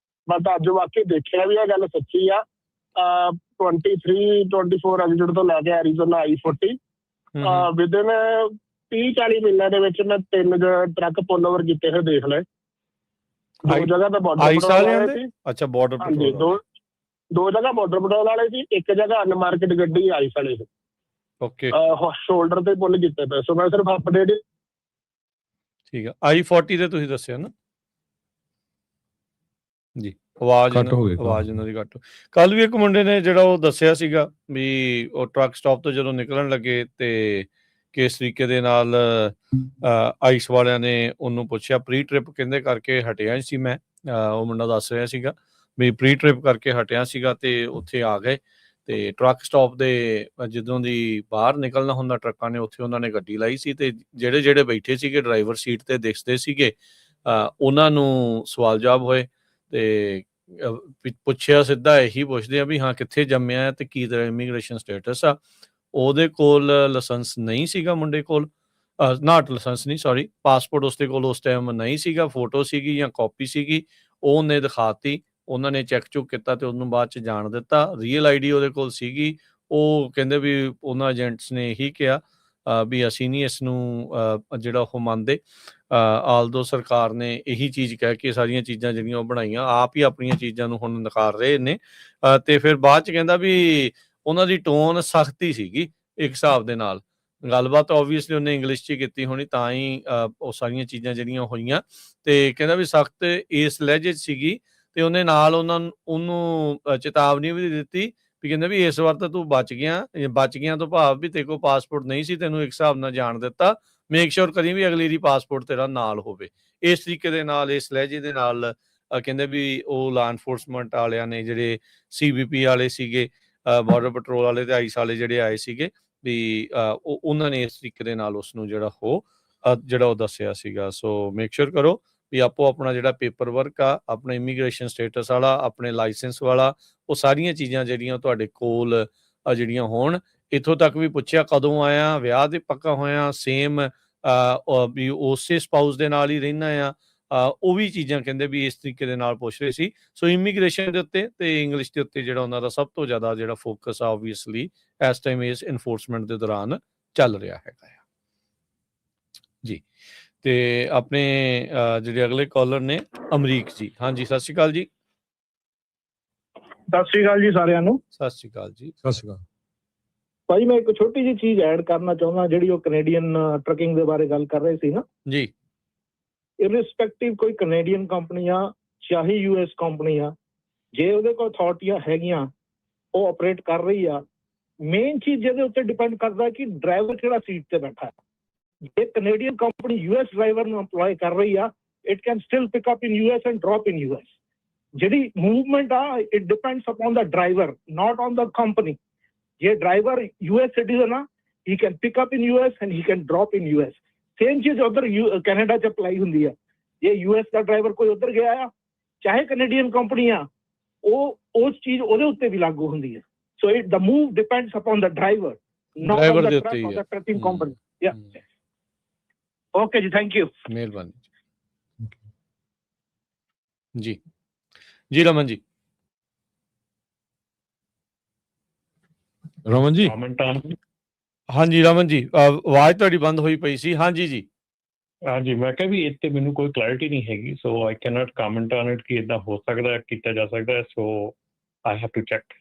ਬਟ ਅੱਜ ਵਾਕਈ ਦੇਖਿਆ ਵੀ ਇਹ ਗੱਲ ਸੱਚੀ ਆ। 23-24 ਐਲਟੀਟਿਊਡ ਤੋਂ ਲੈ ਕੇ ਐਰੀਜ਼ੋਨਾ I-40 ਵਿਦਿਨ 30-40 ਮਹੀਨਿਆਂ ਦੇ ਵਿੱਚ ਮੈਂ 3 ਟਰੱਕ ਪੁੱਲ ਓਵਰ ਕੀਤੇ ਹੋਏ ਦੇਖ ਲਏ। 2 ਜਗ੍ਹਾ ਤਾਂ ਬਾਰਡਰ ਪੈਟਰੋਲ ਵਾਲੇ ਸੀ। ਅੱਛਾ, ਬਾਰਡਰ ਪੈਟਰੋਲ। 2 ਜਗ੍ਹਾ ਬਾਰਡਰ ਪੈਟਰੋਲ ਵਾਲੇ ਸੀ, 1 ਜਗ੍ਹਾ ਅਨਮਾਰਕੀਟ ਗੱਡੀ ਆਈਸ ਵਾਲੇ ਸੀ। ਓਕੇ, ਸ਼ੋਲਡਰ ਤੇ ਪੁੱਲ ਕੀਤੇ ਪਏ। ਸੋ ਮੈਂ ਸਿਰਫ ਅਪਡੇਟ। ਠੀਕ ਆ। I-40 ਤੇ ਤੁਸੀਂ ਦੱਸਿਆ ਨਾ ਜੀ। ਆਵਾਜ਼ ਉਹਨਾਂ ਦੀ ਘੱਟ। ਕੱਲ ਵੀ ਇੱਕ ਮੁੰਡੇ ਨੇ ਜਿਹੜਾ ਉਹ ਦੱਸਿਆ ਸੀਗਾ ਵੀ ਉਹ ਟਰੱਕ ਸਟਾਪ ਤੋਂ ਜਦੋਂ ਨਿਕਲਣ ਲੱਗੇ ਤੇ ਕਿਸ ਤਰੀਕੇ ਦੇ ਨਾਲ ਆਈਸ ਵਾਲਿਆਂ ਨੇ ਉਹਨੂੰ ਪੁੱਛਿਆ। ਪ੍ਰੀ ਟ੍ਰਿਪ ਕਹਿੰਦੇ ਕਰਕੇ ਹਟਿਆ ਸੀ ਮੈਂ, ਉਹ ਮੁੰਡਾ ਦੱਸ ਰਿਹਾ ਸੀਗਾ ਵੀ ਪ੍ਰੀ ਟ੍ਰਿਪ ਕਰਕੇ ਹਟਿਆ ਸੀਗਾ ਤੇ ਉੱਥੇ ਆ ਗਏ ਤੇ ਟਰੱਕ ਸਟਾਪ ਦੇ ਜਦੋਂ ਦੀ ਬਾਹਰ ਨਿਕਲਣਾ ਹੁੰਦਾ ਟਰੱਕਾਂ ਨੇ, ਉੱਥੇ ਉਹਨਾਂ ਨੇ ਗੱਡੀ ਲਾਈ ਸੀ ਤੇ ਜਿਹੜੇ ਬੈਠੇ ਸੀਗੇ ਡਰਾਈਵਰ ਸੀਟ ਤੇ ਦਿਖਦੇ ਸੀਗੇ, ਉਹਨਾਂ ਨੂੰ ਸਵਾਲ ਜਵਾਬ ਹੋਏ ਤੇ ਪੁੱਛਿਆ, ਸਿੱਧਾ ਇਹੀ ਪੁੱਛਦੇ ਆ ਵੀ ਹਾਂ ਕਿੱਥੇ ਜੰਮਿਆ ਤੇ ਕੀ ਤੇਰਾ ਇਮੀਗ੍ਰੇਸ਼ਨ ਸਟੇਟਸ ਆ। ਉਹਦੇ ਕੋਲ ਲਾਇਸੈਂਸ ਨਹੀਂ ਸੀਗਾ, ਮੁੰਡੇ ਕੋਲ ਨਾਟ ਲਾਇਸੈਂਸ ਨਹੀਂ, ਸੌਰੀ, ਪਾਸਪੋਰਟ ਉਸਦੇ ਕੋਲ ਉਸ ਟਾਈਮ ਨਹੀਂ ਸੀਗਾ, ਫੋਟੋ ਸੀਗੀ ਜਾਂ ਕਾਪੀ ਸੀਗੀ, ਉਹਨੇ ਦਿਖਾਤੀ। ਉਹਨਾਂ ਨੇ ਚੈੱਕ ਚੁੱਕ ਕੀਤਾ ਤੇ ਉਹਨੂੰ ਬਾਅਦ 'ਚ ਜਾਣ ਦਿੱਤਾ। ਰੀਅਲ ID ਉਹਦੇ ਕੋਲ ਸੀਗੀ। ਉਹ ਕਹਿੰਦੇ ਵੀ ਉਹਨਾਂ ਏਜੰਟਸ ਨੇ ਇਹੀ ਕਿਹਾ ਵੀ ਅਸੀਂ ਨਹੀਂ ਇਸ ਨੂੰ ਜਿਹੜਾ ਉਹ ਮੰਨਦੇ। ਆਲਦੋ ਸਰਕਾਰ ਨੇ ਇਹੀ ਚੀਜ਼ ਕਹਿ ਕੇ ਸਾਰੀਆਂ ਚੀਜ਼ਾਂ ਜਿਹੜੀਆਂ ਉਹ ਬਣਾਈਆਂ, ਆਪ ਹੀ ਆਪਣੀਆਂ ਚੀਜ਼ਾਂ ਨੂੰ ਹੁਣ ਨਕਾਰ ਰਹੇ ਨੇ। ਤੇ ਫਿਰ ਬਾਅਦ 'ਚ ਕਹਿੰਦਾ ਵੀ ਉਹਨਾਂ ਦੀ ਟੋਨ ਸਖਤ ਹੀ ਸੀਗੀ ਇੱਕ ਹਿਸਾਬ ਦੇ ਨਾਲ। ਗੱਲਬਾਤ ਓਬਵੀਅਸਲੀ ਉਹਨੇ ਇੰਗਲਿਸ਼ 'ਚ ਹੀ ਕੀਤੀ ਹੋਣੀ, ਤਾਂ ਹੀ ਉਹ ਸਾਰੀਆਂ ਚੀਜ਼ਾਂ ਜਿਹੜੀਆਂ ਹੋਈਆਂ। ਤੇ ਕਹਿੰਦਾ ਵੀ ਸਖਤ ਇਸ ਲਹਿਜੇ 'ਚ ਸੀਗੀ ਤੇ ਉਹਨੇ ਨਾਲ ਉਹਨੂੰ ਚੇਤਾਵਨੀ ਵੀ ਦਿੱਤੀ ਵੀ ਕਹਿੰਦੇ ਵੀ ਇਸ ਵਾਰ ਤਾਂ ਤੂੰ ਬਚ ਗਿਆ ਤੋਂ ਭਾਵ ਵੀ ਤੇਰੇ ਕੋਲ ਪਾਸਪੋਰਟ ਨਹੀਂ ਸੀ, ਤੈਨੂੰ ਇੱਕ ਹਿਸਾਬ ਨਾਲ ਜਾਣ ਦਿੱਤਾ, ਮੇਕ ਸ਼ੋਰ ਕਰੀ ਵੀ ਅਗਲੀ ਦੀ ਪਾਸਪੋਰਟ ਤੇਰਾ ਨਾਲ ਹੋਵੇ। ਇਸ ਤਰੀਕੇ ਦੇ ਨਾਲ, ਇਸ ਲਹਿਜੇ ਦੇ ਨਾਲ ਕਹਿੰਦੇ ਵੀ ਉਹ ਲਾ ਐਨਫੋਰਸਮੈਂਟ ਵਾਲਿਆਂ ਨੇ, ਜਿਹੜੇ CBP ਵਾਲੇ ਸੀਗੇ, ਬਾਰਡਰ ਪੈਟਰੋਲ ਵਾਲੇ ਤੇ ਆਈਸ ਵਾਲੇ ਜਿਹੜੇ ਆਏ ਸੀਗੇ, ਵੀ ਉਹਨਾਂ ਨੇ ਇਸ ਤਰੀਕੇ ਦੇ ਨਾਲ ਉਸਨੂੰ ਜਿਹੜਾ ਉਹ ਦੱਸਿਆ ਸੀਗਾ। ਸੋ ਮੇਕ ਸ਼ੋਰ ਕਰੋ ਵੀ ਆਪੋ ਆਪਣਾ ਜਿਹੜਾ ਪੇਪਰ ਵਰਕ ਆ, ਆਪਣਾ ਇਮੀਗ੍ਰੇਸ਼ਨ ਸਟੇਟਸ ਵਾਲਾ, ਆਪਣੇ ਲਾਇਸੈਂਸ ਵਾਲਾ, ਉਹ ਸਾਰੀਆਂ ਚੀਜ਼ਾਂ ਜਿਹੜੀਆਂ ਤੁਹਾਡੇ ਕੋਲ ਜਿਹੜੀਆਂ ਹੋਣ। ਇੱਥੋਂ ਤੱਕ ਵੀ ਪੁੱਛਿਆ ਕਦੋਂ ਆਇਆ, ਵਿਆਹ ਦੇ ਪੱਕਾ ਹੋਇਆ, ਸੇਮ ਵੀ ਉਸੇ ਸਪਾਊਸ ਦੇ ਨਾਲ ਹੀ ਰਹਿਣਾ ਆ, ਉਹ ਵੀ ਚੀਜ਼ਾਂ ਕਹਿੰਦੇ ਵੀ ਇਸ ਤਰੀਕੇ ਦੇ ਨਾਲ ਪੁੱਛ ਰਹੇ ਸੀ। ਸੋ ਇਮੀਗ੍ਰੇਸ਼ਨ ਦੇ ਉੱਤੇ ਤੇ ਇੰਗਲਿਸ਼ ਦੇ ਉੱਤੇ ਜਿਹੜਾ ਉਹਨਾਂ ਦਾ ਸਭ ਤੋਂ ਜ਼ਿਆਦਾ ਜਿਹੜਾ ਫੋਕਸ ਆ ਓਬਵੀਅਸਲੀ ਇਸ ਟਾਈਮ ਇਸ ਇਨਫੋਰਸਮੈਂਟ ਦੇ ਦੌਰਾਨ ਚੱਲ ਰਿਹਾ ਹੈਗਾ ਆ ਜੀ। ਤੇ ਆਪਣੇ ਜਿਹੜੇ ਅਗਲੇ ਕਾਲਰ ਨੇ ਅਮਰੀਕ ਜੀ। ਹਾਂਜੀ, ਸਤਿ ਸ਼੍ਰੀ ਅਕਾਲ ਜੀ। ਸਤਿ ਸ਼੍ਰੀ ਅਕਾਲ ਜੀ ਸਾਰਿਆਂ ਨੂੰ। ਸਤਿ ਸ਼੍ਰੀ ਅਕਾਲ ਜੀ। ਸਤਿ ਸ਼੍ਰੀ ਅਕਾਲ ਭਾਈ, ਮੈਂ ਇੱਕ ਛੋਟੀ ਜਿਹੀ ਚੀਜ਼ ਐਡ ਕਰਨਾ ਚਾਹੁੰਦਾ, ਜਿਹੜੀ ਉਹ ਕੈਨੇਡੀਅਨ ਟਰਕਿੰਗ ਦੇ ਬਾਰੇ ਗੱਲ ਕਰ ਰਹੇ ਸੀ ਨਾ ਜੀ। ਇਰਰਿਸਪੈਕਟਿਵ ਕੋਈ ਕੈਨੇਡੀਅਨ ਕੰਪਨੀ ਆ ਚਾਹੇ US ਕੰਪਨੀ ਆ, ਜੇ ਉਹਦੇ ਕੋਲ ਅਥਾਰਟੀਆਂ ਹੈਗੀਆਂ, ਉਹ ਆਪਰੇਟ ਕਰ ਰਹੀ ਆ, ਮੇਨ ਚੀਜ਼ ਜਿਹਦੇ ਉੱਤੇ ਡਿਪੈਂਡ ਕਰਦਾ ਕਿ ਡਰਾਈਵਰ ਕਿਹੜਾ ਸੀਟ ਤੇ ਬੈਠਾ। ਜੇ ਕੈਨੇਡੀਅਨ ਕੰਪਨੀ US ਡਰਾਈਵਰ ਨੂੰ ਐਮਪਲੋਏ ਕਰ ਰਹੀ ਆ, it can still pick up in US and drop in US। ਜਿਹੜੀ ਮੂਵਮੈਂਟ ਆ, it depends upon the driver, not on the company. ਜੇ ਡਰਾਈਵਰ US ਸਿਟੀਜ਼ਨ ਆ, he can pick up in US and he can drop in US। Same ਚੀਜ਼ ਉੱਧਰ Canada 'ਚ apply ਹੁੰਦੀ ਆ। ਜੇ US ਦਾ ਡਰਾਈਵਰ ਕੋਈ ਉੱਧਰ ਗਿਆ ਆ, ਚਾਹੇ ਕੈਨੇਡੀਅਨ ਕੰਪਨੀ ਆ, ਉਹ ਉਸ ਚੀਜ਼ ਉਹਦੇ ਉੱਤੇ ਵੀ ਲਾਗੂ ਹੁੰਦੀ ਹੈ। So it the move depends upon the driver, not on the truck ਔਰ ਦਾ ਟਰਕਿੰਗ ਕੰਪਨੀ। ਯਾ ਓਕੇ ਜੀ, ਥੈਂਕ ਯੂ। ਮਿਹਰਬਾਨੀ ਜੀ। ਜੀ ਰਮਨ ਜੀ। ਰਮਨ ਜੀ। ਹਾਂਜੀ ਰਮਨ ਜੀ, ਆਵਾਜ਼ ਤੁਹਾਡੀ ਬੰਦ ਹੋਈ ਪਈ ਸੀ। ਹਾਂਜੀ ਜੀ। ਹਾਂਜੀ, ਮੈਂ ਕਿਹਾ ਵੀ ਇੱਥੇ ਮੈਨੂੰ ਕੋਈ ਕਲੈਰਿਟੀ ਨਹੀਂ ਹੈਗੀ, so I can not comment on it ਕਿ ਇੱਦਾਂ ਹੋ ਸਕਦਾ, ਕੀਤਾ ਜਾ ਸਕਦਾ। So I have to check.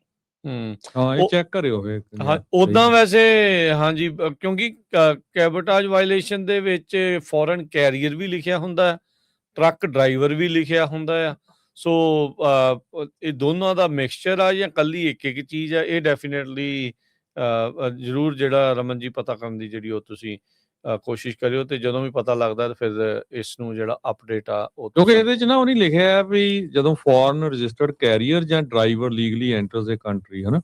ਹਾਂ, ਇਹ ਚੈੱਕ ਕਰਿਓ ਫਿਰ। ਹਾਂ, ਉੱਦਾਂ ਵੈਸੇ ਹਾਂਜੀ, ਕਿਉਂਕਿ ਕੈਬੋਟਾਜ ਵਾਇਲੇਸ਼ਨ ਦੇ ਵਿੱਚ ਫੋਰਨ ਕੈਰੀਅਰ ਵੀ ਲਿਖਿਆ ਹੁੰਦਾ, ਟਰੱਕ ਡਰਾਈਵਰ ਵੀ ਲਿਖਿਆ ਹੁੰਦਾ ਆ। ਸੋ ਇਹ ਦੋਨਾਂ ਦਾ ਮਿਕਸਚਰ ਆ ਜਾਂ ਇਕੱਲੀ ਇੱਕ ਇੱਕ ਚੀਜ਼ ਆ, ਇਹ ਡੈਫੀਨੇਟਲੀ ਜ਼ਰੂਰ ਜਿਹੜਾ ਰਮਨ ਜੀ ਪਤਾ ਕਰਨ ਦੀ ਜਿਹੜੀ ਉਹ ਤੁਸੀਂ ਕੋਸ਼ਿਸ਼ ਕਰਿਓ, ਤੇ ਜਦੋਂ ਵੀ ਪਤਾ ਲੱਗਦਾ ਤਾਂ ਫਿਰ ਇਸ ਨੂੰ ਜਿਹੜਾ ਅਪਡੇਟ ਆ ਉਹ, ਕਿਉਂਕਿ ਇਹਦੇ 'ਚ ਨਾ ਉਹ ਨਹੀਂ ਲਿਖਿਆ ਵੀ ਜਦੋਂ ਫੋਰਨ ਰਜਿਸਟਰਡ ਕੈਰੀਅਰ ਜਾਂ ਡਰਾਈਵਰ ਲੀਗਲੀ ਐਂਟਰਸ ਏ ਕੰਟਰੀ, ਹਨਾ।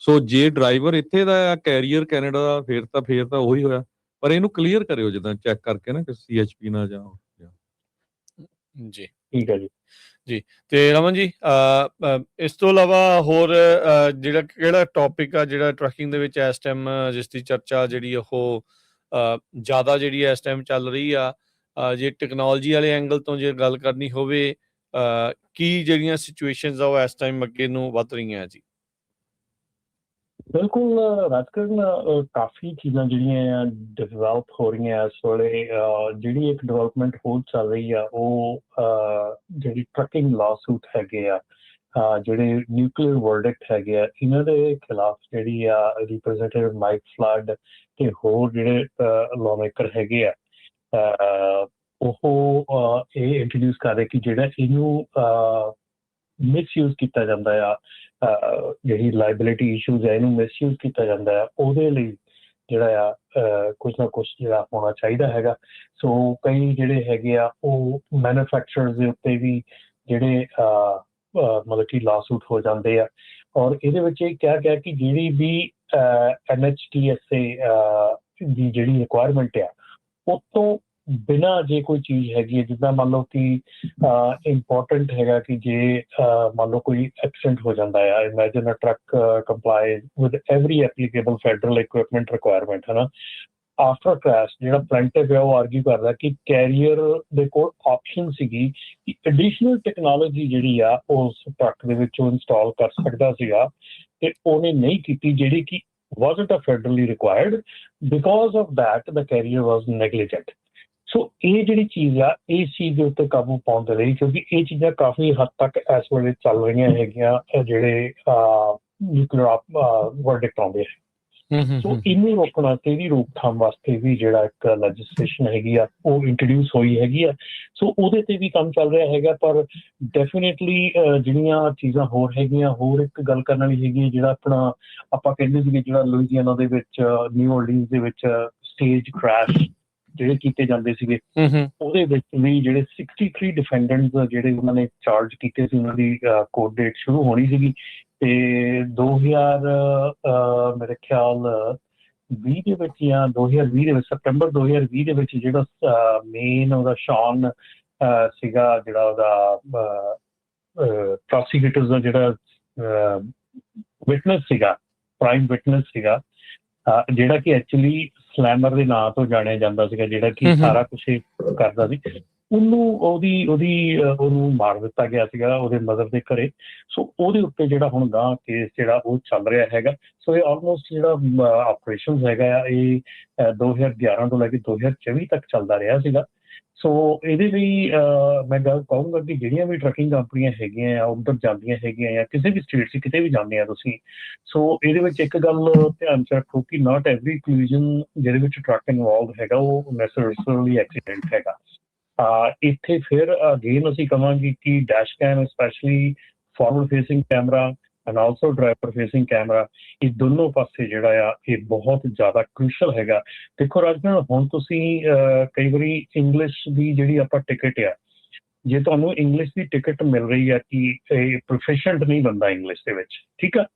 ਸੋ ਜੇ ਡਰਾਈਵਰ ਇੱਥੇ ਦਾ ਆ, ਕੈਰੀਅਰ ਕੈਨੇਡਾ ਦਾ, ਫਿਰ ਤਾਂ ਉਹੀ ਹੋਇਆ। ਪਰ ਇਹਨੂੰ ਕਲੀਅਰ ਕਰਿਓ ਜਿੱਦਾਂ ਚੈੱਕ ਕਰਕੇ ਨਾ ਕਿ CHP ਨਾ ਜਾਂ ਜੀ। ਠੀਕ ਹੈ ਜੀ। ਜੀ। ਤੇ ਰਮਨ ਜੀ, ਇਸ ਤੋਂ ਇਲਾਵਾ ਹੋਰ ਜਿਹੜਾ ਕਿਹੜਾ ਟੌਪਿਕ ਆ ਜਿਹੜਾ ਟਰੱਕਿੰਗ ਦੇ ਵਿੱਚ ਇਸ ਟਾਈਮ ਜਿਸ ਦੀ ਚਰਚਾ ਜਿਹੜੀ ਉਹ ਜ਼ਿਆਦਾ ਜਿਹੜੀ ਇਸ ਟਾਈਮ ਚੱਲ ਰਹੀ ਆ, ਜੇ ਟੈਕਨੋਲੋਜੀ ਵਾਲੇ ਐਂਗਲ ਤੋਂ ਜੇ ਗੱਲ ਕਰਨੀ ਹੋਵੇ, ਕੀ ਜਿਹੜੀਆਂ ਸਿਚੁਏਸ਼ਨਸ ਆ ਉਹ ਇਸ ਟਾਈਮ ਅੱਗੇ ਨੂੰ ਵੱਧ ਰਹੀਆਂ ਜੀ? ਬਿਲਕੁਲ ਰਾਜਕਰਨ, ਕਾਫੀ ਚੀਜ਼ਾਂ ਜਿਹੜੀਆਂ ਡਿਵੈਲਪ ਹੋ ਰਹੀਆਂ ਇਸ ਵੇਲੇ। ਜਿਹੜੀ ਇੱਕ ਡਿਵੈਲਪਮੈਂਟ ਹੋਰ ਚੱਲ ਰਹੀ ਆ, ਉਹ ਜਿਹੜੀ ਟਰੱਕਿੰਗ ਲਾਸੂਟ ਹੈਗੇ ਆ, ਜਿਹੜੇ ਨਿਊਕਲੀਅਰ ਵਰਡਿਕਟ ਹੈਗੇ ਆ, ਇਹਨਾਂ ਦੇ ਖਿਲਾਫ ਜਿਹੜੀ ਆ ਰਿਪਰੈਜ਼ੈਂਟੇਟਿਵ ਮਾਈਕ ਫਲੱਡ ਤੇ ਹੋਰ ਜਿਹੜੇ ਲਾਅਮੇਕਰ ਹੈਗੇ ਆ, ਉਹ ਇਹ ਇੰਟਰੋਡਿਊਸ ਕਰ ਰਹੇ ਕਿ ਜਿਹੜਾ ਇਹਨੂੰ ਮਿਸਯੂਜ਼ ਕੀਤਾ ਜਾਂਦਾ ਆ, ਜਿਹੜੀ ਲਾਇਬਿਲਿਟੀ ਇਸ਼ੂਜ਼ ਹੈ, ਇਹਨੂੰ ਮਿਸਯੂਜ਼ ਕੀਤਾ ਜਾਂਦਾ ਆ, ਉਹਦੇ ਲਈ ਜਿਹੜਾ ਆ ਕੁਛ ਨਾ ਕੁਛ ਜਿਹੜਾ ਹੋਣਾ ਚਾਹੀਦਾ ਹੈਗਾ। ਸੋ ਕਈ ਜਿਹੜੇ ਹੈਗੇ ਆ ਉਹ ਮੈਨੂਫੈਕਚਰਰਸ ਦੇ ਉੱਤੇ ਵੀ ਜਿਹੜੇ ਮਤਲਬ ਕਿ ਲਾਸੂਟ ਹੋ ਜਾਂਦੇ ਆ, ਔਰ ਇਹਦੇ ਵਿੱਚ ਇਹ ਕਿਹਾ ਗਿਆ ਕਿ ਜਿਹੜੀ ਵੀ NHTSA ਦੀ ਜਿਹੜੀ ਰਿਕੁਆਇਰਮੈਂਟ ਆ, ਉਹ ਤੋਂ ਬਿਨਾਂ ਜੇ ਕੋਈ ਚੀਜ਼ ਹੈਗੀ ਹੈ, ਜਿੱਦਾਂ ਮੰਨ ਲਓ ਕਿ ਇੰਪੋਰਟੈਂਟ ਹੈਗਾ ਕਿ ਜੇ ਮੰਨ ਲਓ ਕੋਈ ਐਕਸੀਡੈਂਟ ਹੋ ਜਾਂਦਾ ਆ, imagine a truck comply with every applicable federal equipment requirement, ਹੈ ਨਾ। ਆਫਟਰ ਕ੍ਰੈਸ਼ ਜਿਹੜਾ ਪਲੈਂਟਿਵ ਹੈ ਉਹ ਆਰਗਿਊ ਕਰਦਾ ਕਿ ਕੈਰੀਅਰ ਦੇ ਕੋਲ ਆਪਸ਼ਨ ਸੀਗੀ ਕਿ ਐਡੀਸ਼ਨਲ ਟੈਕਨੋਲੋਜੀ ਜਿਹੜੀ ਆ ਉਸ ਟਰੱਕ ਦੇ ਵਿੱਚ ਉਹ ਇੰਸਟਾਲ ਕਰ ਸਕਦਾ ਸੀਗਾ, ਤੇ ਉਹਨੇ ਨਹੀਂ ਕੀਤੀ, ਜਿਹੜੀ ਕਿ wasn't a federally required. Because of that, the carrier was negligent. ਸੋ ਇਹ ਜਿਹੜੀ ਚੀਜ਼ ਆ, ਇਸ ਚੀਜ਼ ਦੇ ਉੱਤੇ ਕਾਬੂ ਪਾਉਣ ਦੇ ਲਈ, ਕਿਉਂਕਿ ਇਹ ਚੀਜ਼ਾਂ ਕਾਫੀ ਹੱਦ ਤੱਕ ਇਸ ਵੇਲੇ ਚੱਲ ਰਹੀਆਂ ਹੈਗੀਆਂ, ਜਿਹੜੇ ਨਿਊਕਲੀਅਰ ਵਰਡਿਕਟ ਆਉਂਦੇ ਆ। ਸੋ ਇਹਨੂੰ ਰੋਕਣਾ ਤੇ ਇਹਦੀ ਰੋਕਥਾਮ ਵਾਸਤੇ ਵੀ ਜਿਹੜਾ ਇੱਕ ਲੈਜਿਸਲੇਸ਼ਨ ਹੈਗੀ ਆ ਉਹ ਇੰਟਰੋਡਿਊਸ ਹੋਈ ਹੈਗੀ ਆ। ਸੋ ਉਹਦੇ ਤੇ ਵੀ ਕੰਮ ਚੱਲ ਰਿਹਾ ਹੈਗਾ, ਪਰ ਡੈਫੀਨੇਟਲੀ ਜਿਹੜੀਆਂ ਚੀਜ਼ਾਂ ਹੋਰ ਹੈਗੀਆਂ, ਹੋਰ ਇੱਕ ਗੱਲ ਕਰਨ ਵਾਲੀ ਹੈਗੀ, ਜਿਹੜਾ ਆਪਣਾ ਆਪਾਂ ਕਹਿੰਦੇ ਸੀਗੇ ਜਿਹੜਾ ਲੁਈਜ਼ੀਆਨਾ ਦੇ ਵਿੱਚ, ਨਿਊ ਆਰਲੀਨਸ ਦੇ ਵਿੱਚ ਸਟੇਜ ਕ੍ਰੈਸ਼ ਜਿਹੜੇ ਕੀਤੇ ਜਾਂਦੇ ਸੀਗੇ, ਉਹਦੇ ਵਿੱਚ ਵੀ ਜਿਹੜੇ 63 ਡਿਫੈਂਡੈਂਟਸ ਜਿਹੜੇ ਉਹਨਾਂ ਨੇ ਚਾਰਜ ਕੀਤੇ ਸੀ, ਉਹਨਾਂ ਦੀ ਕੋਰਟ ਡੇਟ ਸ਼ੁਰੂ ਹੋਣੀ ਸੀਗੀ, ਤੇ 2000 ਮੇਰੇ ਖਿਆਲ 20 ਦੇ ਵਿੱਚ ਜਾਂ 2020 ਦੇ ਵਿੱਚ, ਸਤੰਬਰ 2020 ਦੇ ਵਿੱਚ ਜਿਹੜਾ ਮੇਨ ਉਹਦਾ ਸ਼ਾਨ ਸੀਗਾ ਜਿਹੜਾ ਉਹਦਾ ਪ੍ਰੋਸੀਕਿਊਟਰ ਦਾ ਜਿਹੜਾ ਵਿਟਨੈਸ ਸੀਗਾ, ਪ੍ਰਾਈਮ ਵਿਟਨੈਸ ਸੀਗਾ, ਜਿਹੜਾ ਕਿ ਐਕਚੁਅਲੀ ਸਲੈਮਰ ਦੇ ਨਾਂ ਤੋਂ ਜਾਣਿਆ ਜਾਂਦਾ ਸੀਗਾ, ਜਿਹੜਾ ਕਿ ਸਾਰਾ ਕੁਛ ਕਰਦਾ ਸੀ, ਉਹਨੂੰ ਮਾਰ ਦਿੱਤਾ ਗਿਆ ਸੀਗਾ ਉਹਦੇ ਮਦਰ ਦੇ ਘਰੇ। ਸੋ ਉਹਦੇ ਉੱਤੇ ਜਿਹੜਾ ਹੁਣ ਗਾਂ ਕੇਸ ਜਿਹੜਾ ਉਹ ਚੱਲ ਰਿਹਾ ਹੈਗਾ। ਸੋ ਇਹ ਆਲਮੋਸਟ ਜਿਹੜਾ ਆਪਰੇਸ਼ਨ ਹੈਗਾ ਆ ਇਹ 2011 ਤੋਂ ਲੈ ਕੇ 2024 ਤੱਕ ਚੱਲਦਾ ਰਿਹਾ ਸੀਗਾ। ਸੋ ਇਹਦੇ ਲਈ ਮੈਂ ਗੱਲ ਕਹੂੰਗਾ ਕਿ ਜਿਹੜੀਆਂ ਵੀ ਟਰੱਕਿੰਗ ਕੰਪਨੀਆਂ ਹੈਗੀਆਂ ਆ ਉੱਧਰ ਜਾਂਦੀਆਂ ਹੈਗੀਆਂ ਜਾਂ ਕਿਸੇ ਵੀ ਸਟੇਟ 'ਚ ਕਿਤੇ ਵੀ ਜਾਂਦੇ ਆ ਤੁਸੀਂ, ਸੋ ਇਹਦੇ ਵਿੱਚ ਇੱਕ ਗੱਲ ਧਿਆਨ 'ਚ ਰੱਖੋ ਕਿ ਨਾਟ ਐਵਰੀ ਕਲੂਜਨ ਜਿਹਦੇ ਵਿੱਚ ਟਰੱਕ ਇਨਵੋਲਵ ਹੈਗਾ ਉਹ ਨੈਸੈਸਰਲੀ ਐਕਸੀਡੈਂਟ ਹੈਗਾ। ਇੱਥੇ ਫਿਰ ਅਗੇਨ ਅਸੀਂ ਕਹਾਂਗੇ ਕਿ dash cam specially forward facing camera and also driver facing camera, ਇਹ ਦੋਨੋਂ ਪਾਸੇ ਜਿਹੜਾ ਆ ਇਹ ਬਹੁਤ ਜ਼ਿਆਦਾ ਕ੍ਰੂਸ਼ਲ ਹੈਗਾ। ਦੇਖੋ ਰਾਜਨ, ਹੁਣ ਤੁਸੀਂ ਕਈ ਵਾਰੀ ਇੰਗਲਿਸ਼ ਦੀ ਜਿਹੜੀ ਆਪਾਂ ਟਿਕਟ ਆ, ਜੇ ਤੁਹਾਨੂੰ ਇੰਗਲਿਸ਼ ਦੀ ਟਿਕਟ ਮਿਲ ਰਹੀ ਆ ਕਿ ਇਹ ਪ੍ਰੋਫੀਸ਼ੀਐਂਟ ਨਹੀਂ ਬੰਦਾ ਇੰਗਲਿਸ਼ ਦੇ ਵਿੱਚ, ਠੀਕ ਆ,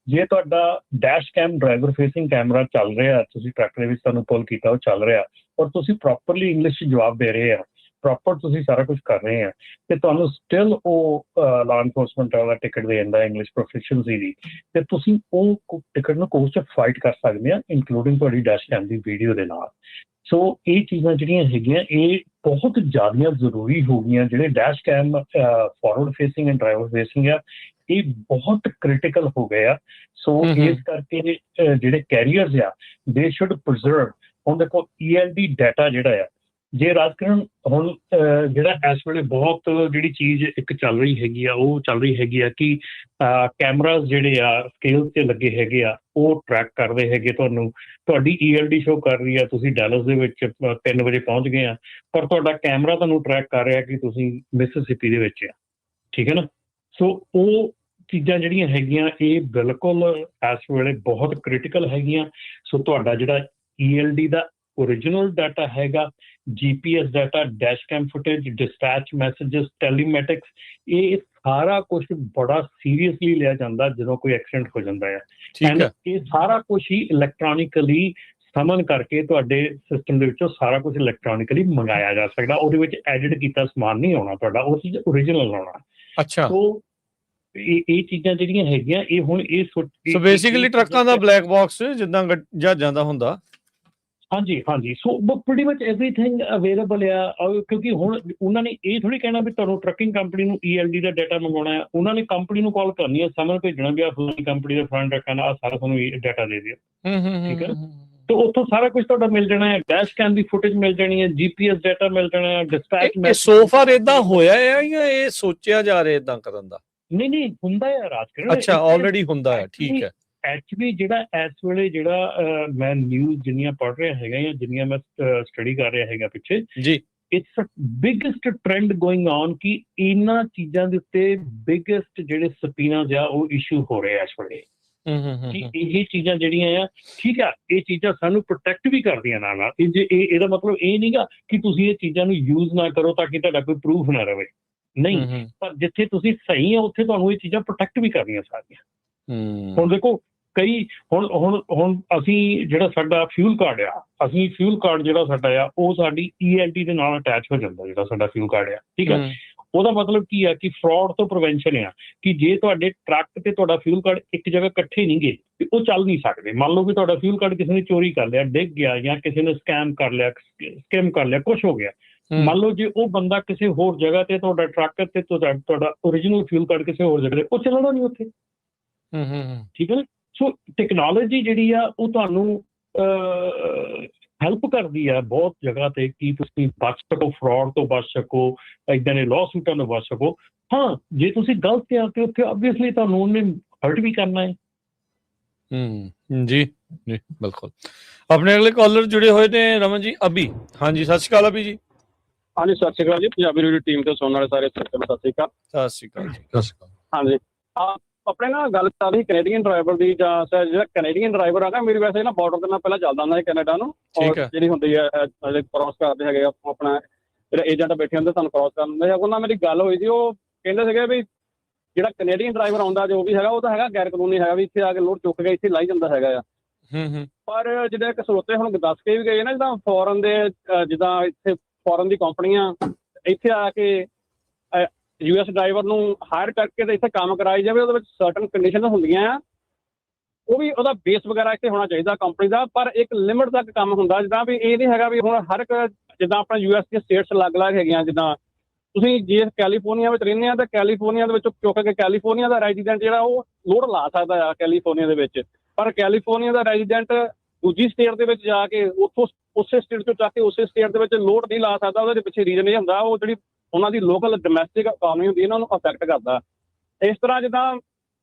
ਜੇ ਤੁਹਾਡਾ dash cam driver facing camera ਚੱਲ ਰਿਹਾ, ਤੁਸੀਂ ਟਰੱਕ ਦੇ ਵਿੱਚ ਤੁਹਾਨੂੰ ਪੁੱਲ ਕੀਤਾ ਉਹ ਚੱਲ ਰਿਹਾ, ਔਰ ਤੁਸੀਂ ਪ੍ਰੋਪਰਲੀ ਇੰਗਲਿਸ਼ 'ਚ ਜਵਾਬ ਦੇ ਰਹੇ ਆ, ਪ੍ਰੋਪਰ ਤੁਸੀਂ ਸਾਰਾ ਕੁਝ ਕਰ ਰਹੇ ਆ, ਤੇ ਤੁਹਾਨੂੰ ਸਟਿਲ ਉਹ ਲਾਅ ਇਨਫੋਰਸਮੈਂਟ ਵਾਲਾ ਟਿਕਟ ਦੇ ਦਿੰਦਾ ਇੰਗਲਿਸ਼ ਪ੍ਰੋਫੀਸ਼ੀਐਂਸੀ ਦੀ, ਤੇ ਤੁਸੀਂ ਉਹ ਟਿਕਟ ਨੂੰ ਕੋਰਟ 'ਚ ਫਾਈਟ ਕਰ ਸਕਦੇ ਆ, ਇਨਕਲੂਡਿੰਗ ਤੁਹਾਡੀ ਡੈਸ਼ ਕੈਮ ਦੀ ਵੀਡੀਓ ਦੇ ਨਾਲ। ਸੋ ਇਹ ਚੀਜ਼ਾਂ ਜਿਹੜੀਆਂ ਹੈਗੀਆਂ ਇਹ ਬਹੁਤ ਜ਼ਿਆਦਾ ਜ਼ਰੂਰੀ ਹੋ ਗਈਆਂ। ਜਿਹੜੇ dash cam forward facing and driver facing ਆ, ਇਹ ਬਹੁਤ ਕ੍ਰਿਟੀਕਲ ਹੋ ਗਏ ਆ। ਸੋ ਇਸ ਕਰਕੇ ਜਿਹੜੇ ਕੈਰੀਅਰਸ ਆ ਦੇ ਸ਼ੁੱਡ ਪ੍ਰੀਜ਼ਰਵ। ਹੁਣ ਦੇਖੋ ELD ਡਾਟਾ ਜਿਹੜਾ ਆ, ਜੇ ਰਾਜਕਰਨ ਹੁਣ ਜਿਹੜਾ ਇਸ ਵੇਲੇ ਬਹੁਤ ਜਿਹੜੀ ਚੀਜ਼ ਇੱਕ ਚੱਲ ਰਹੀ ਹੈਗੀ ਆ, ਉਹ ਚੱਲ ਰਹੀ ਹੈਗੀ ਆ ਕਿ ਕੈਮਰਾਜ਼ ਜਿਹੜੇ ਆ ਸਕੇਲ 'ਤੇ ਲੱਗੇ ਹੈਗੇ ਆ, ਉਹ ਟਰੈਕ ਕਰਦੇ ਹੈਗੇ ਤੁਹਾਨੂੰ, ਤੁਹਾਡੀ ELD ਸ਼ੋ ਕਰ ਰਹੀ ਆ ਤੁਸੀਂ ਡੈਲਸ ਦੇ ਵਿੱਚ 3 ਵਜੇ ਪਹੁੰਚ ਗਏ ਆ, ਪਰ ਤੁਹਾਡਾ ਕੈਮਰਾ ਤੁਹਾਨੂੰ ਟਰੈਕ ਕਰ ਰਿਹਾ ਕਿ ਤੁਸੀਂ ਮਿਸਿਸਿਪੀ ਦੇ ਵਿੱਚ ਆ, ਠੀਕ ਹੈ ਨਾ। ਸੋ ਉਹ ਚੀਜ਼ਾਂ ਜਿਹੜੀਆਂ ਹੈਗੀਆਂ ਇਹ ਬਿਲਕੁਲ ਇਸ ਵੇਲੇ ਬਹੁਤ ਕ੍ਰਿਟੀਕਲ ਹੈਗੀਆਂ। ਸੋ ਤੁਹਾਡਾ ਜਿਹੜਾ ELD ਦਾ ਓਰੀਜਨਲ ਡਾਟਾ ਹੈਗਾ, GPS data, dash cam footage, dispatch messages, telematics, ਇਹ ਸਾਰਾ ਕੁਛ ਬੜਾ ਸੀਰੀਅਸਲੀ ਲਿਆ ਜਾਂਦਾ ਜਦੋਂ ਕੋਈ ਐਕਸੀਡੈਂਟ ਹੋ ਜਾਂਦਾ ਹੈ। ਐਂਡ ਇਹ ਸਾਰਾ ਕੁਛ ਹੀ ਇਲੈਕਟ੍ਰੋਨਿਕਲੀ ਸਮਨ ਕਰਕੇ ਤੁਹਾਡੇ ਸਿਸਟਮ ਦੇ ਵਿੱਚੋਂ ਸਾਰਾ ਕੁਝ ਇਲੈਕਟ੍ਰੋਨਿਕਲੀ ਮੰਗਾਇਆ ਜਾ ਸਕਦਾ। ਉਹਦੇ ਵਿੱਚ ਐਡਿਟ ਕੀਤਾ ਸਮਾਨ ਨਹੀਂ ਆਉਣਾ ਤੁਹਾਡਾ, ਉਹ ਚੀਜ਼ ਓਰੀਜਨਲ ਆਉਣਾ। ਅੱਛਾ, ਸੋ ਇਹ ਚੀਜ਼ਾਂ ਜਿਹੜੀਆਂ ਹੈਗੀਆਂ ਇਹ ਹੁਣ ਇਹ ਸੋ ਬੇਸਿਕਲੀ ਟਰੱਕਾਂ ਦਾ ਬਲੈਕ ਬਾਕਸ ਜਿੱਦਾਂ ਜਹਾਜ਼ਾਂ ਦਾ ਹੁੰਦਾ। ਹਾਂਜੀ ਹਾਂਜੀ, ਸੋ ਪ੍ਰੀਟੀ ਮਚ ਐਵਰੀਥਿੰਗ ਅਵੇਲੇਬਲ ਆ। ਕਿਉਂਕਿ ਹੁਣ ਉਹਨਾਂ ਨੇ ਇਹ ਥੋੜ੍ਹੀ ਕਹਿਣਾ ਵੀ ਤੁਹਾਨੂੰ ਟਰੱਕਿੰਗ ਕੰਪਨੀ ਨੂੰ ELD ਦਾ ਡਾਟਾ ਮੰਗਵਾਉਣਾ ਹੈ, ਉਹਨਾਂ ਨੇ ਕੰਪਨੀ ਨੂੰ ਕਾਲ ਕਰਨੀ ਹੈ, ਸਮਨ ਭੇਜਣਾ ਵੀ ਆ ਫਲਾਣੀ ਕੰਪਨੀ ਦਾ ਫਰੰਟ ਰੱਖਣਾ, ਆਹ ਸਾਰਾ ਤੁਹਾਨੂੰ ਡਾਟਾ ਦੇ ਦਿਓ, ਠੀਕ ਹੈ। ਤੇ ਉੱਥੋਂ ਸਾਰਾ ਕੁਝ ਤੁਹਾਡਾ ਮਿਲ ਜਾਣਾ ਹੈ, ਡੈਸ਼ ਕੈਮ ਦੀ ਫੁਟੇਜ ਮਿਲ ਜਾਣੀ ਹੈ, GPS ਡਾਟਾ ਮਿਲ ਜਾਣਾ ਹੈ, ਡਿਸਪੈਚ। ਸੋ ਫਾਰ ਏਦਾਂ ਹੋਇਆ ਹੈ ਜਾਂ ਇਹ ਸੋਚਿਆ ਜਾ ਰਿਹਾ ਏਦਾਂ ਕਰਨ ਦਾ? ਨਹੀਂ ਹੁੰਦਾ ਹੈ ਰਾਜਕਰਨ। ਅੱਛਾ, ਆਲਰੇਡੀ ਹੁੰਦਾ ਹੈ, ਠੀਕ ਹੈ। ਐਕਚੁਅਲੀ ਜਿਹੜਾ ਇਸ ਵੇਲੇ ਜਿਹੜਾ ਮੈਂ ਨਿਊਜ਼ ਜਿੰਨੀਆਂ ਪੜ੍ਹ ਰਿਹਾ ਹੈਗਾ ਜਾਂ ਜਿੰਨੀਆਂ ਮੈਂ ਸਟੱਡੀ ਕਰ ਰਿਹਾ ਹੈਗਾ ਪਿੱਛੇ ਜੀ, it's biggest trend going on ਕਿ ਇਹਨਾਂ ਚੀਜ਼ਾਂ ਦੇ ਉੱਤੇ ਬਿਗੇਸਟ ਜਿਹੜੇ ਸਪੀਨਾਜ਼ ਆ ਉਹ ਇਸ਼ੂ ਹੋ ਰਹੇ ਆ ਇਸ ਵੇਲੇ। ਕਿ ਇਹ ਚੀਜ਼ਾਂ ਜਿਹੜੀਆਂ ਆ, ਠੀਕ ਆ, ਇਹ ਚੀਜ਼ਾਂ ਸਾਨੂੰ ਪ੍ਰੋਟੈਕਟ ਵੀ ਕਰਦੀਆਂ ਨਾਲ। ਇਹਦਾ ਮਤਲਬ ਇਹ ਨਹੀਂਗਾ ਕਿ ਤੁਸੀਂ ਇਹ ਚੀਜ਼ਾਂ ਨੂੰ ਯੂਜ਼ ਨਾ ਕਰੋ ਤਾਂ ਕਿ ਤੁਹਾਡਾ ਕੋਈ ਪ੍ਰੂਫ ਨਾ ਰਹੇ, ਨਹੀਂ, ਪਰ ਜਿੱਥੇ ਤੁਸੀਂ ਸਹੀ ਆ ਉੱਥੇ ਤੁਹਾਨੂੰ ਇਹ ਚੀਜ਼ਾਂ ਪ੍ਰੋਟੈਕਟ ਵੀ ਕਰਨੀਆਂ ਸਾਰੀਆਂ। ਹੁਣ ਦੇਖੋ ਕਈ ਹੁਣ ਅਸੀਂ ਜਿਹੜਾ ਸਾਡਾ ਫਿਊਲ ਕਾਰਡ ਆ, ਅਸੀਂ ਫਿਊਲ ਕਾਰਡ ਜਿਹੜਾ ਸਾਡਾ ਆ ਉਹ ਸਾਡੀ ELD ਦੇ ਨਾਲ ਅਟੈਚ ਹੋ ਜਾਂਦਾ, ਜਿਹੜਾ ਸਾਡਾ ਫਿਊਲ ਕਾਰਡ ਆ, ਠੀਕ ਆ। ਉਹਦਾ ਮਤਲਬ ਕੀ ਆ ਕਿ ਫਰਾਡ ਤੋਂ ਪ੍ਰੀਵੈਂਸ਼ਨ ਆ ਕਿ ਜੇ ਤੁਹਾਡੇ ਟਰੱਕ ਤੇ ਤੁਹਾਡਾ ਫਿਊਲ ਕਾਰਡ ਇੱਕ ਜਗ੍ਹਾ ਇਕੱਠੇ ਨਹੀਂ ਗਏ ਤੇ ਉਹ ਚੱਲ ਨਹੀਂ ਸਕਦੇ। ਮੰਨ ਲਓ ਵੀ ਤੁਹਾਡਾ ਫਿਊਲ ਕਾਰਡ ਕਿਸੇ ਨੇ ਚੋਰੀ ਕਰ ਲਿਆ, ਡਿੱਗ ਗਿਆ, ਜਾਂ ਕਿਸੇ ਨੇ ਸਕੈਮ ਕਰ ਲਿਆ, ਕੁਛ ਹੋ ਗਿਆ। ਮੰਨ ਲਓ ਜੇ ਉਹ ਬੰਦਾ ਕਿਸੇ ਹੋਰ ਜਗ੍ਹਾ ਤੇ ਤੁਹਾਡਾ ਟਰੱਕ ਤੇ ਤੁਹਾਡਾ ਓਰੀਜਨਲ ਫਿਊਲ ਕਾਰਡ ਕਿਸੇ ਹੋਰ ਜਗ੍ਹਾ ਤੇ, ਉਹ ਚੱਲਣਾ ਨਹੀਂ ਉੱਥੇ, ਠੀਕ ਹੈ ਨਾ। ਸੋ ਟੈਕਨੋਲੋਜੀ ਜਿਹੜੀ ਆ ਉਹ ਤੁਹਾਨੂੰ ਹੈਲਪ ਕਰਦੀ ਆ ਬਹੁਤ ਜਗ੍ਹਾ ਤੇ ਕਿ ਤੁਸੀਂ ਬਚ ਸਕੋ, ਫਰਾਡ ਤੋਂ ਬਚ ਸਕੋ, ਇੱਦਾਂ ਦੇ ਲਾਅ ਸੂਟਾਂ ਤੋਂ ਬਚ ਸਕੋ। ਹਾਂ, ਜੇ ਤੁਸੀਂ ਗਲਤ ਆ ਤੇ ਉੱਥੇ ਆਬਵੀਅਸਲੀ ਤੁਹਾਨੂੰ ਉਹਨੇ ਹਰਟ ਵੀ ਕਰਨਾ ਹੈ। ਜੀ ਜੀ ਬਿਲਕੁਲ। ਆਪਣੇ ਅਗਲੇ ਕਾਲਰ ਜੁੜੇ ਹੋਏ ਨੇ ਰਮਨ ਜੀ, ਅਭੀ। ਹਾਂਜੀ, ਸਤਿ ਸ਼੍ਰੀ ਅਕਾਲ ਅਭੀ ਜੀ। ਹਾਂਜੀ, ਸਤਿ ਸ਼੍ਰੀ ਅਕਾਲ ਜੀ। ਪੰਜਾਬੀ ਰੇਡੀਓ ਟੀਮ ਤੋਂ ਸੁਣਨ ਵਾਲੇ ਸਾਰੇ ਸਰਕਾਰ ਨੂੰ ਸਤਿ ਸ਼੍ਰੀ ਅਕਾਲ। ਸਤਿ ਸ਼੍ਰੀ ਅਕਾਲ ਜੀ। ਸਤਿ ਸ਼੍ਰੀ ਅਕਾਲ। ਹਾਂਜੀ, ਆਪਣੇ ਨਾਲ ਗੱਲ ਚੱਲ ਰਹੀ ਕੈਨੇਡੀਅਨ ਡਰਾਈਵਰ ਦੀ, ਜਾਂ ਜਿਹੜਾ ਕੈਨੇਡੀਅਨ ਡਰਾਈਵਰ ਹੈਗਾ, ਮੇਰੀ ਵੈਸੇ ਨਾ ਬਾਰਡਰ ਤੇ ਮੈਂ ਪਹਿਲਾਂ ਚੱਲਦਾ ਹੁੰਦਾ ਕੈਨੇਡਾ ਨੂੰ, ਔਰ ਜਿਹੜੀ ਹੁੰਦੀ ਹੈ ਕ੍ਰੋਸ ਕਰਦੇ ਹੈਗੇ ਆਪਣਾ ਜਿਹੜਾ ਏਜੰਟ ਬੈਠੇ ਹੁੰਦੇ ਤੁਹਾਨੂੰ ਕ੍ਰੋਸ ਕਰਨ ਦਿੰਦੇ। ਉਹਨਾਂ ਮੇਰੀ ਗੱਲ ਹੋਈ ਸੀ, ਉਹ ਕਹਿੰਦੇ ਸੀਗੇ ਵੀ ਜਿਹੜਾ ਕੈਨੇਡੀਅਨ ਡਰਾਈਵਰ ਆਉਂਦਾ ਜੋ ਵੀ ਹੈਗਾ ਉਹ ਤਾਂ ਹੈਗਾ ਗੈਰ ਕਾਨੂੰਨੀ ਹੈਗਾ, ਵੀ ਇੱਥੇ ਆ ਕੇ ਲੋਡ ਚੁੱਕ ਕੇ ਇੱਥੇ ਲਾਈ ਜਾਂਦਾ ਹੈਗਾ ਆ। ਪਰ ਜਿਹੜੇ ਇੱਕ ਸਰੋਤੇ ਹੁਣ ਦੱਸ ਕੇ ਵੀ ਗਏ ਨਾ, ਜਿੱਦਾਂ ਫੋਰਨ ਦੇ, ਜਿੱਦਾਂ ਇੱਥੇ ਫੋਰਨ ਦੀ ਕੰਪਨੀਆਂ ਇੱਥੇ ਆ ਕੇ US ਡਰਾਈਵਰ ਨੂੰ ਹਾਇਰ ਕਰਕੇ ਤੇ ਇੱਥੇ ਕੰਮ ਕਰਾਈ ਜਾਵੇ। ਉਹਦੇ ਵਿੱਚ ਸਰਟਨ ਕੰਡੀਸ਼ਨ ਹੁੰਦੀਆਂ ਆ, ਉਹ ਵੀ ਉਹਦਾ ਬੇਸ ਵਗੈਰਾ ਇੱਥੇ ਹੋਣਾ ਚਾਹੀਦਾ ਕੰਪਨੀ ਦਾ, ਪਰ ਇੱਕ ਲਿਮਿਟ ਤੱਕ ਕੰਮ ਹੁੰਦਾ। ਜਿੱਦਾਂ ਵੀ ਇਹ ਨਹੀਂ ਹੈਗਾ ਵੀ ਹੁਣ ਹਰ ਇੱਕ, ਜਿੱਦਾਂ ਆਪਣਾ US ਦੀਆਂ ਸਟੇਟਸ ਅਲੱਗ-ਅਲੱਗ ਹੈਗੀਆਂ। ਜਿੱਦਾਂ ਤੁਸੀਂ ਜੇ ਕੈਲੀਫੋਰਨੀਆ ਵਿੱਚ ਰਹਿੰਦੇ ਆ ਤਾਂ ਕੈਲੀਫੋਰਨੀਆ ਦੇ ਵਿੱਚ ਚੁੱਕ ਕੇ ਕੈਲੀਫੋਰਨੀਆ ਦਾ ਰੈਜ਼ੀਡੈਂਟ ਜਿਹੜਾ ਉਹ ਲੋਡ ਲਾ ਸਕਦਾ ਆ ਕੈਲੀਫੋਰਨੀਆ ਦੇ ਵਿੱਚ, ਪਰ ਕੈਲੀਫੋਰਨੀਆ ਦਾ ਰੈਜ਼ੀਡੈਂਟ ਦੂਜੀ ਸਟੇਟ ਦੇ ਵਿੱਚ ਜਾ ਕੇ ਉੱਥੋਂ ਉਸੇ ਸਟੇਟ ਤੋਂ ਚੱਕ ਕੇ ਉਸੇ ਸਟੇਟ ਦੇ ਵਿੱਚ ਲੋਡ ਨਹੀਂ ਲਾ ਸਕਦਾ। ਉਹਦੇ ਪਿੱਛੇ ਰੀਜ਼ਨ ਇਹ ਹੁੰਦਾ ਉਹ ਜਿਹੜੀ ਉਹਨਾਂ ਦੀ ਲੋਕਲ ਡੋਮੈਸਟਿਕ ਇਕਨੋਮੀ ਹੁੰਦੀ ਇਹਨਾਂ ਨੂੰ ਅਫੈਕਟ ਕਰਦਾ। ਇਸ ਤਰ੍ਹਾਂ ਜਿੱਦਾਂ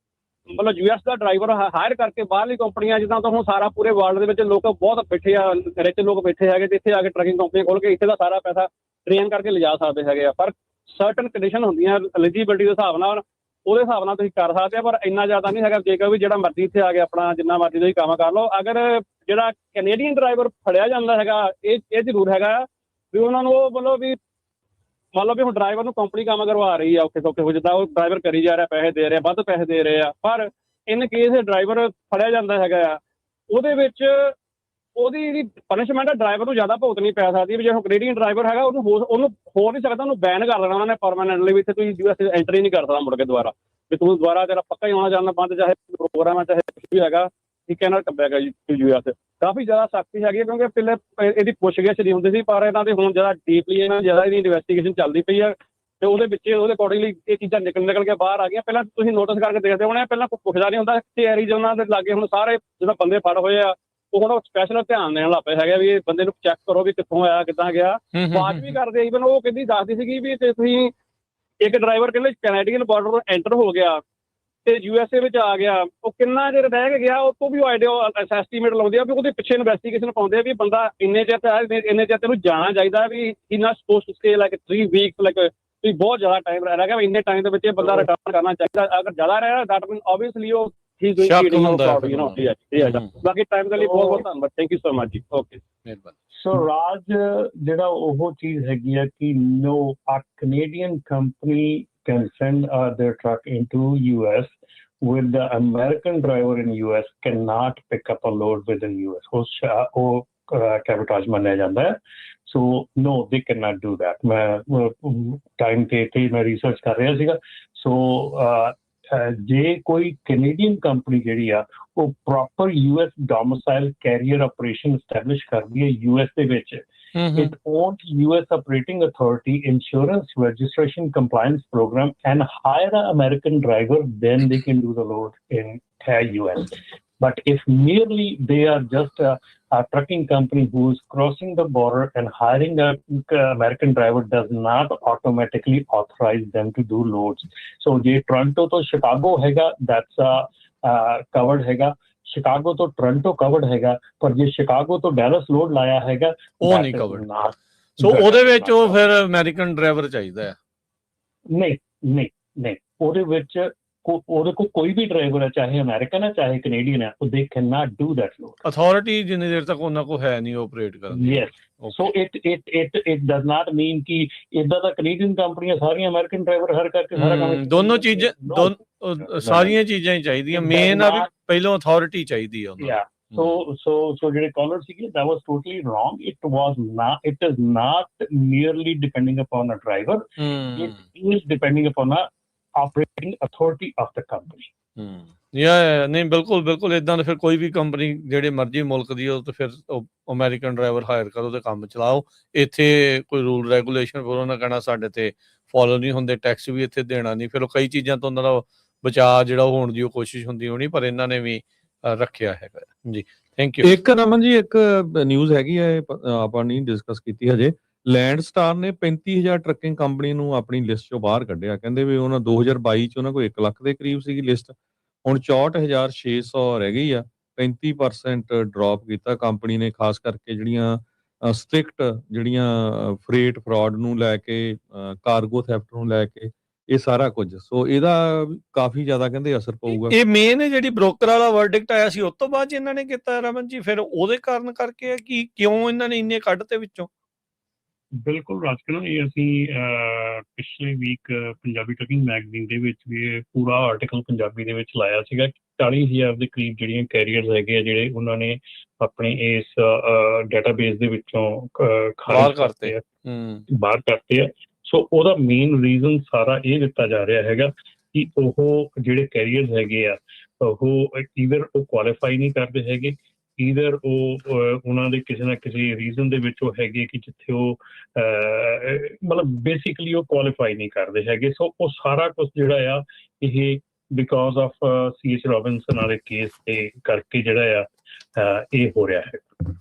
ਮਤਲਬ US ਦਾ ਡਰਾਈਵਰ ਹਾਇਰ ਕਰਕੇ ਬਾਹਰਲੀ ਕੰਪਨੀਆਂ, ਜਿੱਦਾਂ ਤਾਂ ਹੁਣ ਸਾਰਾ ਪੂਰੇ ਵਰਲਡ ਦੇ ਵਿੱਚ ਲੋਕ ਬਹੁਤ ਬੈਠੇ ਆ, ਰਿਚ ਲੋਕ ਬੈਠੇ ਹੈਗੇ, ਤੇ ਇੱਥੇ ਆ ਕੇ ਟਰੱਕਿੰਗ ਕੰਪਨੀ ਖੋਲ ਕੇ ਇੱਥੇ ਦਾ ਸਾਰਾ ਪੈਸਾ ਟ੍ਰੇਨ ਕਰਕੇ ਲਿਜਾ ਸਕਦੇ ਹੈਗੇ ਆ। ਪਰ ਸਰਟਨ ਕੰਡੀਸ਼ਨ ਹੁੰਦੀਆਂ ਐਲੀਜੀਬਿਲਿਟੀ ਦੇ ਹਿਸਾਬ ਨਾਲ, ਉਹਦੇ ਹਿਸਾਬ ਨਾਲ ਤੁਸੀਂ ਕਰ ਸਕਦੇ ਆ, ਪਰ ਇੰਨਾ ਜ਼ਿਆਦਾ ਨਹੀਂ ਹੈਗਾ। ਜੇਕਰ ਵੀ ਜਿਹੜਾ ਮਰਜ਼ੀ ਇੱਥੇ ਆ ਕੇ ਆਪਣਾ ਜਿੰਨਾ ਮਰਜ਼ੀ ਤੁਸੀਂ ਕੰਮ ਕਰ ਲਓ। ਅਗਰ ਜਿਹੜਾ ਕੈਨੇਡੀਅਨ ਡਰਾਈਵਰ ਫੜਿਆ ਜਾਂਦਾ ਹੈਗਾ, ਇਹ ਜ਼ਰੂਰ ਹੈਗਾ ਵੀ ਉਹਨਾਂ ਨੂੰ ਉਹ ਮਤਲਬ ਵੀ ਮੰਨ ਲਓ ਵੀ ਹੁਣ ਡਰਾਈਵਰ ਨੂੰ ਕੰਪਨੀ ਕੰਮ ਕਰਵਾ ਰਹੀ ਆ ਔਖੇ ਸੌਖੇ ਹੋ, ਜਿੱਦਾਂ ਉਹ ਡਰਾਈਵਰ ਕਰੀ ਜਾ ਰਿਹਾ, ਪੈਸੇ ਦੇ ਰਿਹਾ, ਵੱਧ ਪੈਸੇ ਦੇ ਰਹੇ ਆ, ਪਰ ਇਨ ਕੇਸ ਡਰਾਈਵਰ ਫੜਿਆ ਜਾਂਦਾ ਹੈਗਾ ਆ, ਉਹਦੇ ਵਿੱਚ ਉਹਦੀ ਜਿਹੜੀ ਪਨਿਸ਼ਮੈਂਟ ਆ ਡਰਾਈਵਰ ਨੂੰ ਜ਼ਿਆਦਾ ਭੁਗਤਣੀ ਪੈ ਸਕਦੀ ਹੈ। ਵੀ ਜੇ ਹੁਣ ਕੈਨੇਡੀਅਨ ਡਰਾਈਵਰ ਹੈਗਾ ਉਹਨੂੰ ਹੋ ਨਹੀਂ ਸਕਦਾ, ਉਹਨੂੰ ਬੈਨ ਕਰ ਦੇਣਾ ਉਹਨਾਂ ਨੇ ਪਰਮਾਨੈਂਟਲੀ ਵੀ ਇੱਥੇ ਤੁਸੀਂ US ਐਂਟਰੀ ਨਹੀਂ ਕਰ ਸਕਦਾ ਮੁੜ ਕੇ ਦੁਬਾਰਾ, ਵੀ ਤੂੰ ਦੁਬਾਰਾ ਤੇਰਾ ਪੱਕਾ ਹੀ ਆਉਣਾ ਜਾਣਾ ਬੰਦ, ਚਾਹੇ ਪ੍ਰੋਗਰਾਮ ਹੈ ਚਾਹੇ ਕੁਛ ਵੀ ਹੈਗਾ, ਹੀ ਕੈਨਟ ਕੰਬੈਕ US। ਕਾਫੀ ਜ਼ਿਆਦਾ ਸਖਤੀ ਹੈਗੀ ਹੈ ਕਿਉਂਕਿ ਪਹਿਲੇ ਇਹਦੀ ਪੁੱਛਗਿੱਛ ਨਹੀਂ ਹੁੰਦੀ ਸੀ, ਪਰ ਇਹਨਾਂ ਦੀ ਹੁਣ ਜ਼ਿਆਦਾ ਡੀਪਲੀ ਇਹਨਾਂ ਜ਼ਿਆਦਾ ਇਹਦੀ ਇਨਵੈਸਟੀਗੇਸ਼ਨ ਚੱਲਦੀ ਪਈ ਹੈ ਤੇ ਉਹਦੇ ਵਿੱਚ ਉਹਦੇ ਅਕੋਰਡਿੰਗਲੀ ਇਹ ਚੀਜ਼ਾਂ ਨਿਕਲ ਕੇ ਬਾਹਰ ਆ ਗਈਆਂ। ਪਹਿਲਾਂ ਤੁਸੀਂ ਨੋਟਿਸ ਕਰਕੇ ਦੇਖਦੇ ਹੋਣੇ, ਪਹਿਲਾਂ ਕੋਈ ਪੁੱਛਦਾ ਨਹੀਂ ਹੁੰਦਾ ਤੇ ਐਰੀਜ਼ੋਨਾ ਦੇ ਲਾਗੇ ਹੁਣ ਸਾਰੇ ਜਦੋਂ ਬੰਦੇ ਫੜ ਹੋਏ ਆ ਉਹ ਹੁਣ ਸਪੈਸ਼ਲ ਧਿਆਨ ਦੇਣ ਲੱਗ ਪਏ ਹੈਗੇ ਵੀ ਇਹ ਬੰਦੇ ਨੂੰ ਚੈੱਕ ਕਰੋ ਵੀ ਕਿੱਥੋਂ ਆਇਆ, ਕਿੱਦਾਂ ਗਿਆ, ਬਾਤ ਵੀ ਕਰਦੇ। ਈਵਨ ਉਹ ਕਹਿੰਦੀ ਦੱਸਦੀ ਸੀਗੀ ਵੀ ਤੇ ਤੁਸੀਂ ਇੱਕ ਡਰਾਈਵਰ ਕਹਿੰਦੇ ਕੈਨੇਡੀਅਨ ਬਾਰਡਰ ਤੋਂ ਐਂਟਰ ਹੋ ਗਿਆ ਤੇ USA ਵਿੱਚ ਆ ਗਿਆ, ਉਹ ਕਿੰਨਾ ਚਿਰ ਰਹਿ ਕੇ ਗਿਆ, ਉਹ ਤੋਂ ਵੀ ਆਈਡੀਆ ਐਸਟੀਮੇਟ ਲਾਉਂਦੇ ਆ ਵੀ ਉਹਦੇ ਪਿੱਛੇ ਇਨਵੈਸਟੀਗੇਸ਼ਨ ਪਾਉਂਦੇ ਆ ਵੀ ਬੰਦਾ ਇੰਨੇ ਚਿਰ ਤੈਨੂੰ ਜਾਣਾ ਚਾਹੀਦਾ ਵੀ ਇਨਾ suppose to stay like 3 weeks like ਵੀ ਬਹੁਤ ਜ਼ਿਆਦਾ ਟਾਈਮ ਰਹਿ ਗਿਆ, ਇੰਨੇ ਟਾਈਮ ਦੇ ਵਿੱਚ ਇਹ ਬੰਦਾ ਰਿਟਰਨ ਕਰਨਾ ਚਾਹੀਦਾ। ਅਗਰ ਜ਼ਿਆਦਾ ਰਹਿ ਰਿਹਾ ਦੈਟ ਮੀਨ ਆਬਵੀਅਸਲੀ ਉਹ ਬਾਕੀ ਟਾਈਮ ਦੇ ਲਈ ਬਹੁਤ ਬਹੁਤ ਧੰਨਵਾਦ। ਥੈਂਕ ਯੂ ਸੋ ਮਚ ਜੀ। ਓਕੇ ਮਿਹਰਬਾਨੀ। ਸੋ ਰਾਜ ਜਿਹੜਾ ਉਹ ਚੀਜ਼ ਹੈਗੀ ਆ ਕਿ ਨੋ ਆ Canadian company can send their truck into US with the American driver in US cannot pick up a load within US. ਉਹ cabotage ਮੰਨਿਆ ਜਾਂਦਾ ਹੈ। So no, they cannot do that. ਮੈਂ ਟਾਈਮ ਤੇ ਮੈਂ ਰਿਸਰਚ ਕਰ ਰਿਹਾ ਸੀਗਾ। ਸੋ ਜੇ ਕੋਈ ਕੈਨੇਡੀਅਨ ਕੰਪਨੀ ਜਿਹੜੀ ਆ ਉਹ proper US domicile carrier operation establish ਕਰਦੀ ਹੈ US ਦੇ ਵਿੱਚ, it owns US operating authority, insurance, registration, compliance program, and hire an American driver, then they can do the load in US. But if merely they are just a trucking company who is crossing the border and hiring an American driver does not automatically authorize them to do loads. So je Toronto to Chicago hega, that's covered hega. Chicago ਤੋਂ Toronto covered ਹੈਗਾ, ਪਰ ਜੇ Chicago ਤੋਂ ਡੈਲਸ load ਲਾਇਆ ਹੈਗਾ ਉਹ ਨਹੀਂ covered. ਸੋ ਉਹਦੇ ਵਿੱਚ ਉਹ ਫਿਰ ਅਮਰੀਕਨ ਡਰਾਈਵਰ ਚਾਹੀਦਾ ਹੈ। ਨਹੀਂ ਉਹਦੇ ਵਿੱਚ ਉਹਦੇ ਕੋਲ ਕੋਈ ਵੀ ਡਰਾਈਵਰ ਹੈ, ਚਾਹੇ ਅਮਰੀਕਨ ਹੈ ਚਾਹੇ ਕੈਨੇਡੀਅਨ ਹੈ, ਉਹ they can not do that load. Authority ਜਿੰਨੀ ਦੇਰ ਤੱਕ ਉਹਨਾਂ ਕੋਲ ਹੈ ਨਹੀਂ ਆਪਰੇਟ ਕਰਨ ਦੀ। Yes, so it does not mean ਕਿ ਇਦਾਂ ਦਾ ਕੈਨੇਡੀਅਨ ਕੰਪਨੀਆਂ ਸਾਰੀਆਂ ਅਮਰੀਕਨ ਡਰਾਈਵਰ ਹਰ ਕਰਕੇ ਸਾਰਾ ਕੰਮ ਦੋਨੋਂ ਚੀਜ਼ਾਂ ਸਾਰੀਆਂ ਚੀਜ਼ਾਂ ਹੀ ਚਾਹੀਦੀਆਂ। ਮੇਨ ਆ ਵੀ ਪਹਿਲਾਂ ਅਥਾਰਟੀ ਚਾਹੀਦੀ ਆ ਉਹਨਾਂ ਨੂੰ। So ਜਿਹੜੇ caller ਸੀਗੇ, that was totally wrong. It is not merely depending upon a driver. It is depending upon a operating authority of the company. ਨਹੀਂ ਬਿਲਕੁਲ ਏਦਾਂ ਫਿਰ ਕੋਈ ਵੀ ਕੰਪਨੀ ਜਿਹੜੇ ਮਰਜ਼ੀ ਮੁਲਕ ਦੀ ਉਹ ਤੇ ਫਿਰ ਅਮਰੀਕਨ ਡਰਾਈਵਰ ਹਾਇਰ ਕਰੋ ਤੇ ਕੰਮ ਚਲਾਓ। ਇੱਥੇ ਕੋਈ ਰੂਲ ਰੈਗੂਲੇਸ਼ਨ ਫਿਰ ਉਹਨਾਂ ਕਹਿਣਾ ਸਾਡੇ ਤੇ ਫੋਲੋ ਨਹੀਂ ਹੁੰਦੇ, ਟੈਕਸ ਵੀ ਇੱਥੇ ਦੇਣਾ ਨਹੀਂ, ਫਿਰ ਉਹ ਕਈ ਚੀਜ਼ਾਂ ਤੋਂ ਉਹਨਾਂ ਦਾ ਬਚਾਅ ਜਿਹੜਾ ਹੋਣ ਦੀ ਉਹ ਕੋਸ਼ਿਸ਼ ਹੁੰਦੀ ਹੋਣੀ, ਪਰ ਇਹਨਾਂ ਨੇ ਵੀ ਰੱਖਿਆ ਹੈਗਾ ਜੀ। Thank you. ਇੱਕ ਰਮਨ ਜੀ ਇੱਕ ਨਿਊਜ਼ ਹੈਗੀ ਹੈ, ਆਪਾਂ ਨਹੀਂ ਡਿਸਕਸ ਕੀਤੀ ਹਜੇ। ਲੈਂਡ ਸਟਾਰ ਨੇ 35,000 ਟਰੱਕਿੰਗ ਕੰਪਨੀ ਨੂੰ ਆਪਣੀ ਲਿਸਟ ਚੋਂ ਬਾਹਰ ਕੱਢਿਆ। ਕਹਿੰਦੇ ਵੀ ਉਹਨਾਂ 2022 ਚ ਉਹਨਾਂ ਕੋਲ 1 ਲੱਖ ਦੇ ਕਰੀਬ ਸੀਗੀ ਲਿਸਟ, ਹੁਣ 64,600 ਰਹਿ ਗਈ ਆ। 35% ਡਰੋਪ ਕੀਤਾ ਕੰਪਨੀ ਨੇ, ਖਾਸ ਕਰਕੇ ਜਿਹੜੀਆਂ ਸਟ੍ਰਿਕਟ ਜਿਹੜੀਆਂ ਫਰੇਟ ਫਰਾਡ ਨੂੰ ਲੈ ਕੇ, ਕਾਰਗੋ ਥੈਫਟ ਨੂੰ ਲੈ ਕੇ, ਇਹ ਸਾਰਾ ਕੁਝ। ਸੋ ਇਹਦਾ ਕਾਫੀ ਜ਼ਿਆਦਾ ਕਹਿੰਦੇ ਅਸਰ ਪਊਗਾ। ਇਹ ਮੇਨ ਜਿਹੜੀ ਬ੍ਰੋਕਰ ਵਾਲਾ ਵਰਡਿਕਟ ਆਇਆ ਸੀ ਉਸ ਤੋਂ ਬਾਅਦ ਇਹਨਾਂ ਨੇ ਕੀਤਾ ਰਮਨ ਜੀ, ਫਿਰ ਉਹਦੇ ਕਾਰਨ ਕਰਕੇ ਕਿ ਕਿਉਂ ਇਹਨਾਂ ਨੇ ਇੰਨੇ ਕੱਢਤੇ ਵਿੱਚੋਂ? ਬਿਲਕੁਲ ਰਾਜਕਰਨ, ਇਹ ਅਸੀਂ ਪਿਛਲੇ ਵੀਕ ਪੰਜਾਬੀ ਟਰਕਿੰਗ ਮੈਗਜ਼ੀਨ ਦੇ ਵਿੱਚ ਵੀ ਪੂਰਾ ਆਰਟੀਕਲ ਪੰਜਾਬੀ ਦੇ ਵਿੱਚ ਲਾਇਆ ਸੀਗਾ। 40,000 ਦੇ ਕਰੀਬ ਜਿਹੜੀਆਂ ਕੈਰੀਅਰਸ ਹੈਗੇ ਆ ਜਿਹੜੇ ਉਹਨਾਂ ਨੇ ਆਪਣੇ ਇਸ ਡਾਟਾਬੇਸ ਦੇ ਵਿੱਚੋਂ ਬਾਹਰ ਕਰਤੇ ਆ। ਸੋ ਉਹਦਾ ਮੇਨ ਰੀਜ਼ਨ ਸਾਰਾ ਇਹ ਦਿੱਤਾ ਜਾ ਰਿਹਾ ਹੈਗਾ ਕਿ ਉਹ ਜਿਹੜੇ ਕੈਰੀਅਰਸ ਹੈਗੇ ਆ ਉਹ ਈਦਰ ਉਹ ਕੁਆਲੀਫਾਈ ਨਹੀਂ ਕਰਦੇ ਹੈਗੇ, ਈਦਰ ਉਹ ਉਹਨਾਂ ਦੇ ਕਿਸੇ ਨਾ ਕਿਸੇ ਰੀਜ਼ਨ ਦੇ ਵਿੱਚ ਉਹ ਹੈਗੇ ਕਿ ਜਿੱਥੇ ਉਹ ਮਤਲਬ ਬੇਸਿਕਲੀ ਉਹ ਕੁਆਲੀਫਾਈ ਨਹੀਂ ਕਰਦੇ ਹੈਗੇ। ਸੋ ਉਹ ਸਾਰਾ ਕੁਛ ਜਿਹੜਾ ਆ ਇਹ ਬਿਕੋਜ਼ ਆਫ C.H. ਰੋਬਿਨਸਨ ਵਾਲੇ ਕੇਸ ਦੇ ਕਰਕੇ ਜਿਹੜਾ ਆ ਇਹ ਹੋ ਰਿਹਾ ਹੈ।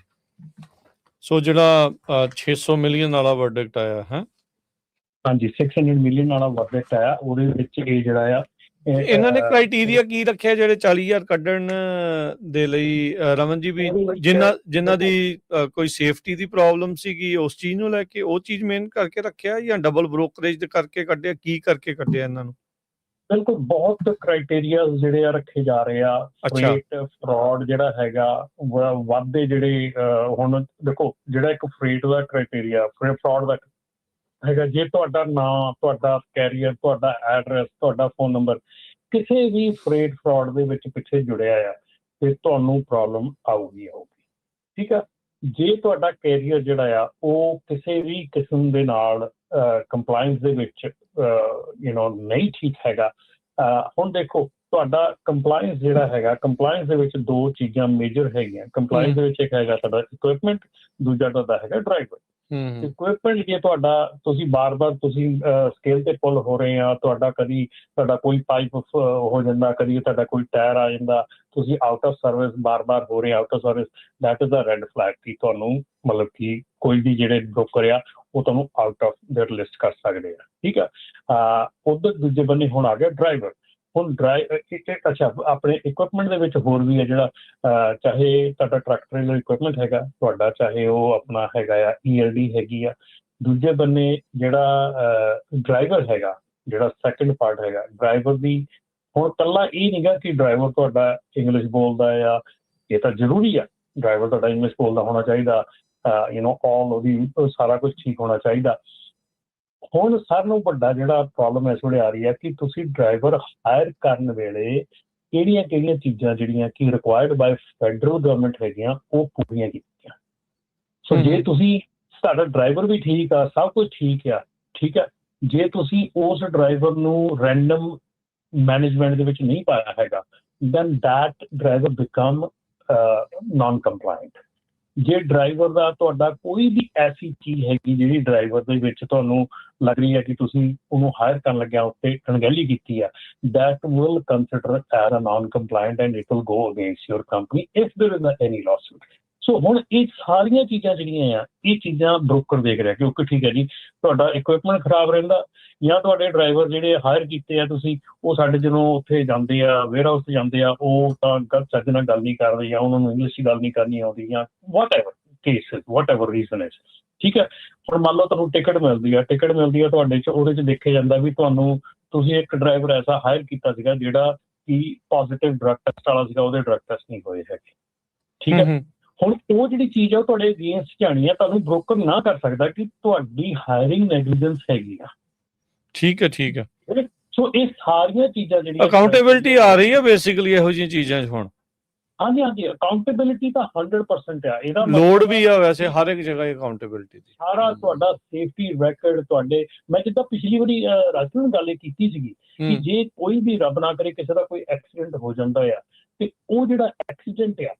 ਸੋ ਜਿਹੜਾ 600 ਮਿਲੀਅਨ ਵਾਲਾ ਵਰਡਿਕਟ ਆਇਆ ਹੈ, ਹਾਂਜੀ 600 ਮਿਲੀਅਨ ਵਾਲਾ ਵਰਡਿਕਟ ਆਇਆ, ਉਹਦੇ ਵਿੱਚ ਇਹ ਜਿਹੜਾ ਆ ਇਹਨਾਂ ਨੇ ਕ੍ਰਾਈਟੇਰੀਆ ਕੀ ਰੱਖਿਆ ਜਿਹੜੇ 40,000 ਕੱਢਣ ਦੇ ਲਈ ਰਮਨ ਜੀ, ਵੀ ਜਿਨ੍ਹਾਂ ਦੀ ਕੋਈ ਸੇਫਟੀ ਦੀ ਪ੍ਰੋਬਲਮ ਸੀਗੀ ਉਸ ਚੀਜ਼ ਨੂੰ ਲੈ ਕੇ ਉਹ ਚੀਜ਼ ਮੇਨ ਕਰਕੇ ਰੱਖਿਆ ਜਾਂ ਡਬਲ ਬ੍ਰੋਕਰੇਜ ਕਰਕੇ ਕੱਢਿਆ, ਕੀ ਕਰਕੇ ਕੱਢਿਆ ਇਹਨਾਂ ਨੂੰ? ਬਿਲਕੁਲ ਬਹੁਤ ਕ੍ਰਾਈਟੇਰੀਆ ਜਿਹੜੇ ਆ ਰੱਖੇ ਜਾ ਰਹੇ ਆ। ਫਰੇਟ ਫਰਾਡ ਜਿਹੜਾ ਹੈਗਾ ਵੱਧਦੇ ਜਿਹੜੇ ਹੁਣ ਦੇਖੋ ਜਿਹੜਾ ਇੱਕ ਫਰੇਟ ਦਾ ਕ੍ਰਾਈਟੇਰੀਆ ਫਰਾਡ ਦਾ ਹੈਗਾ, ਜੇ ਤੁਹਾਡਾ ਨਾਂ, ਤੁਹਾਡਾ ਕੈਰੀਅਰ, ਤੁਹਾਡਾ ਐਡਰੈਸ, ਤੁਹਾਡਾ ਫੋਨ ਨੰਬਰ ਕਿਸੇ ਵੀ ਫਰੇਟ ਫਰਾਡ ਦੇ ਵਿੱਚ ਪਿੱਛੇ ਜੁੜਿਆ ਆ ਤੇ ਤੁਹਾਨੂੰ ਪ੍ਰੋਬਲਮ ਆਊਗੀ। ਠੀਕ ਆ, ਜੇ ਤੁਹਾਡਾ ਕੈਰੀਅਰ ਜਿਹੜਾ ਆ ਉਹ ਕਿਸੇ ਵੀ ਕਿਸਮ ਦੇ ਨਾਲ ਕੰਪਲਾਇੰਸ ਦੇ ਵਿੱਚ ਨਹੀਂ ਠੀਕ ਹੈਗਾ। ਹੁਣ ਦੇਖੋ ਤੁਹਾਡਾ ਕੰਪਲਾਇੰਸ ਜਿਹੜਾ ਹੈਗਾ, ਕੰਪਲਾਇੰਸ ਦੇ ਵਿੱਚ ਦੋ ਚੀਜ਼ਾਂ ਮੇਜਰ ਹੈਗੀਆਂ। ਕੰਪਲਾਇੰਸ ਦੇ ਵਿੱਚ ਇੱਕ ਹੈਗਾ ਤੁਹਾਡਾ ਇਕੁਇਪਮੈਂਟ, ਦੂਜਾ ਤੁਹਾਡਾ ਹੈਗਾ ਡਰਾਈਵਰ। ਇਕੁਇਪਮੈਂਟ ਜੇ ਤੁਹਾਡਾ ਤੁਸੀਂ ਬਾਰ-ਬਾਰ ਤੁਸੀਂ ਸਕੇਲ ਤੇ ਪੁੱਲ ਹੋ ਰਹੇ ਆ, ਤੁਹਾਡਾ ਕੋਈ ਪਾਈਪ ਹੋ ਜਾਂਦਾ, ਕਦੀ ਤੁਹਾਡਾ ਕੋਈ ਟਾਇਰ ਆ ਜਾਂਦਾ, ਤੁਸੀਂ ਆਊਟ ਆਫ ਸਰਵਿਸ ਬਾਰ-ਬਾਰ ਹੋ ਰਹੇ out of service, that is a red flag ਕਿ ਤੁਹਾਨੂੰ ਮਤਲਬ ਕਿ ਕੋਈ ਵੀ ਜਿਹੜੇ ਬ੍ਰੋਕਰ ਆ ਉਹ ਤੁਹਾਨੂੰ ਆਊਟ ਆਫ ਦੇਅਰ ਲਿਸਟ ਕਰ ਸਕਦੇ ਆ। ਠੀਕ ਆ, ਉੱਧਰ ਦੂਜੇ ਬੰਨੇ ਹੁਣ ਆ ਗਿਆ ਡਰਾਈਵਰ। ਹੁਣ ਅੱਛਾ ਆਪਣੇ ਇਕੁਇਪਮੈਂਟ ਦੇ ਵਿੱਚ ਹੋਰ ਵੀ ਹੈ ਜਿਹੜਾ ਚਾਹੇ ਤੁਹਾਡਾ ਟਰੱਕ ਟ੍ਰੇਲਰ ਇਕੁਇਪਮੈਂਟ ਹੈਗਾ ਤੁਹਾਡਾ, ਚਾਹੇ ਉਹ ਆਪਣਾ ਹੈਗਾ ਆ ELD ਹੈਗੀ ਆ। ਦੂਜੇ ਬੰਨੇ ਜਿਹੜਾ ਡਰਾਈਵਰ ਹੈਗਾ, ਜਿਹੜਾ ਸੈਕਿੰਡ ਪਾਰਟ ਹੈਗਾ ਡਰਾਈਵਰ ਦੀ, ਹੁਣ ਇਕੱਲਾ ਇਹ ਨਹੀਂ ਗਾ ਕਿ ਡਰਾਈਵਰ ਤੁਹਾਡਾ ਇੰਗਲਿਸ਼ ਬੋਲਦਾ ਆ, ਇਹ ਤਾਂ ਜ਼ਰੂਰੀ ਆ, ਡਰਾਈਵਰ ਤੁਹਾਡਾ ਇੰਗਲਿਸ਼ ਬੋਲਦਾ ਹੋਣਾ ਚਾਹੀਦਾ, ਆਲ ਉਹਦੀ ਸਾਰਾ ਕੁਛ ਠੀਕ ਹੋਣਾ ਚਾਹੀਦਾ। ਹੁਣ ਸਾਰਿਆਂ ਨੂੰ ਵੱਡਾ ਜਿਹੜਾ ਪ੍ਰੋਬਲਮ ਇਸ ਵੇਲੇ ਆ ਰਹੀ ਹੈ ਕਿ ਤੁਸੀਂ ਡਰਾਈਵਰ ਹਾਇਰ ਕਰਨ ਵੇਲੇ ਕਿਹੜੀਆਂ ਚੀਜ਼ਾਂ ਜਿਹੜੀਆਂ ਕਿ ਰਿਕੁਆਇਰਡ ਬਾਈ ਫੈਡਰਲ ਗਵਰਨਮੈਂਟ ਹੈਗੀਆਂ ਉਹ ਪੂਰੀਆਂ ਕੀਤੀਆਂ। ਸੋ ਜੇ ਤੁਸੀਂ ਤੁਹਾਡਾ ਡਰਾਈਵਰ ਵੀ ਠੀਕ ਆ, ਸਭ ਕੁਝ ਠੀਕ ਆ, ਠੀਕ ਆ, ਜੇ ਤੁਸੀਂ ਉਸ ਡਰਾਈਵਰ ਨੂੰ ਰੈਂਡਮ ਮੈਨੇਜਮੈਂਟ ਦੇ ਵਿੱਚ ਨਹੀਂ ਪਾਇਆ ਹੈਗਾ, then that driver become non compliant. ਜੇ ਡਰਾਈਵਰ ਦਾ ਤੁਹਾਡਾ ਕੋਈ ਵੀ ਐਸੀ ਚੀਜ਼ ਹੈਗੀ ਜਿਹੜੀ ਡਰਾਈਵਰ ਦੇ ਵਿੱਚ ਤੁਹਾਨੂੰ ਲੱਗ ਰਹੀ ਹੈ ਕਿ ਤੁਸੀਂ ਉਹਨੂੰ ਹਾਇਰ ਕਰਨ ਲੱਗਿਆ ਉੱਤੇ ਅਣਗਹਿਲੀ ਕੀਤੀ ਆ, that will consider as a non compliant and it will go against your company if there is any lawsuit. So ਹੁਣ ਇਹ ਸਾਰੀਆਂ ਚੀਜ਼ਾਂ ਜਿਹੜੀਆਂ ਆ ਇਹ ਚੀਜ਼ਾਂ ਬ੍ਰੋਕਰ ਦੇਖ ਰਿਹਾ ਕਿਉਂਕਿ ਠੀਕ ਹੈ ਜੀ ਤੁਹਾਡਾ ਇਕੁਇਪਮੈਂਟ ਖਰਾਬ ਰਹਿੰਦਾ ਜਾਂ ਤੁਹਾਡੇ ਡਰਾਈਵਰ ਜਿਹੜੇ ਹਾਇਰ ਕੀਤੇ ਆ ਤੁਸੀਂ ਉਹ ਸਾਡੇ ਜਦੋਂ ਉੱਥੇ ਜਾਂਦੇ ਆ ਵੇਅਰ ਹਾਊਸ 'ਤੇ ਜਾਂਦੇ ਆ ਉਹ ਤਾਂ ਗਲਤ ਚੱਜ ਨਾਲ ਗੱਲ ਨਹੀਂ ਕਰਦੇ ਜਾਂ ਉਹਨਾਂ ਨੂੰ ਇੰਗਲਿਸ਼ 'ਚ ਗੱਲ ਨਹੀਂ ਕਰਨੀ ਆਉਂਦੀ ਜਾਂ whatever case whatever reason is. ਠੀਕ ਹੈ, ਹੁਣ ਮੰਨ ਲਓ ਤੁਹਾਨੂੰ ਟਿਕਟ ਮਿਲਦੀ ਆ ਤੁਹਾਡੇ 'ਚ, ਉਹਦੇ 'ਚ ਦੇਖਿਆ ਜਾਂਦਾ ਵੀ ਤੁਸੀਂ ਇੱਕ ਡਰਾਈਵਰ ਐਸਾ ਹਾਇਰ ਕੀਤਾ ਸੀਗਾ ਜਿਹੜਾ ਕਿ ਪੋਜ਼ੀਟਿਵ ਡਰੱਗ ਟੈਸਟ ਵਾਲਾ ਸੀਗਾ, ਉਹਦੇ ਡਰੱਗ ਟੈਸਟ ਨਹੀਂ ਹੋਏ ਹੈਗੇ। ਠੀਕ ਹੈ, ਹੁਣ ਉਹ ਜਿਹੜੀ ਚੀਜ਼ ਆ ਉਹ ਤੁਹਾਡੇ ਅਗੇਂਸਟ ਜਾਣੀ ਆ, ਤੁਹਾਨੂੰ ਬ੍ਰੋਕਰ ਨਾ ਕਰ ਸਕਦਾ ਕਿ ਤੁਹਾਡੀ ਹਾਇਰਿੰਗ ਨੈਗਲੀਜੈਂਸ ਹੈਗੀ ਆ। ਠੀਕ ਹੈ। ਸੋ ਇਹ ਸਾਰੀਆਂ ਚੀਜ਼ਾਂ ਜਿਹੜੀਆਂ ਅਕਾਊਂਟੇਬਿਲਿਟੀ ਆ ਰਹੀ ਹੈ ਬੇਸਿਕਲੀ ਇਹੋ ਜਿਹੀਆਂ ਚੀਜ਼ਾਂ 'ਚ ਹੁਣ। ਹਾਂਜੀ ਅਕਾਊਂਟੇਬਿਲਿਟੀ ਤਾਂ 100% ਆ, ਇਹਦਾ ਲੋੜ ਵੀ ਆ ਵੈਸੇ ਹਰ ਇੱਕ ਜਗ੍ਹਾ ਅਕਾਊਂਟੇਬਿਲਿਟੀ ਦੀ। ਸਾਰਾ ਤੁਹਾਡਾ ਸੇਫਟੀ ਰੈਕਡ ਤੁਹਾਡੇ, ਮੈਂ ਜਿੱਦਾਂ ਪਿਛਲੀ ਵਾਰੀ ਰਾਜੂ ਗੱਲ ਇਹ ਕੀਤੀ ਸੀਗੀ ਕਿ ਜੇ ਕੋਈ ਵੀ ਰੱਬ ਨਾ ਕਰੇ ਕਿਸੇ ਦਾ ਕੋਈ ਐਕਸੀਡੈਂਟ ਹੋ ਜਾਂਦਾ ਆ ਤੇ ਉਹ ਜਿਹੜਾ ਐਕਸੀਡੈਂਟ ਆ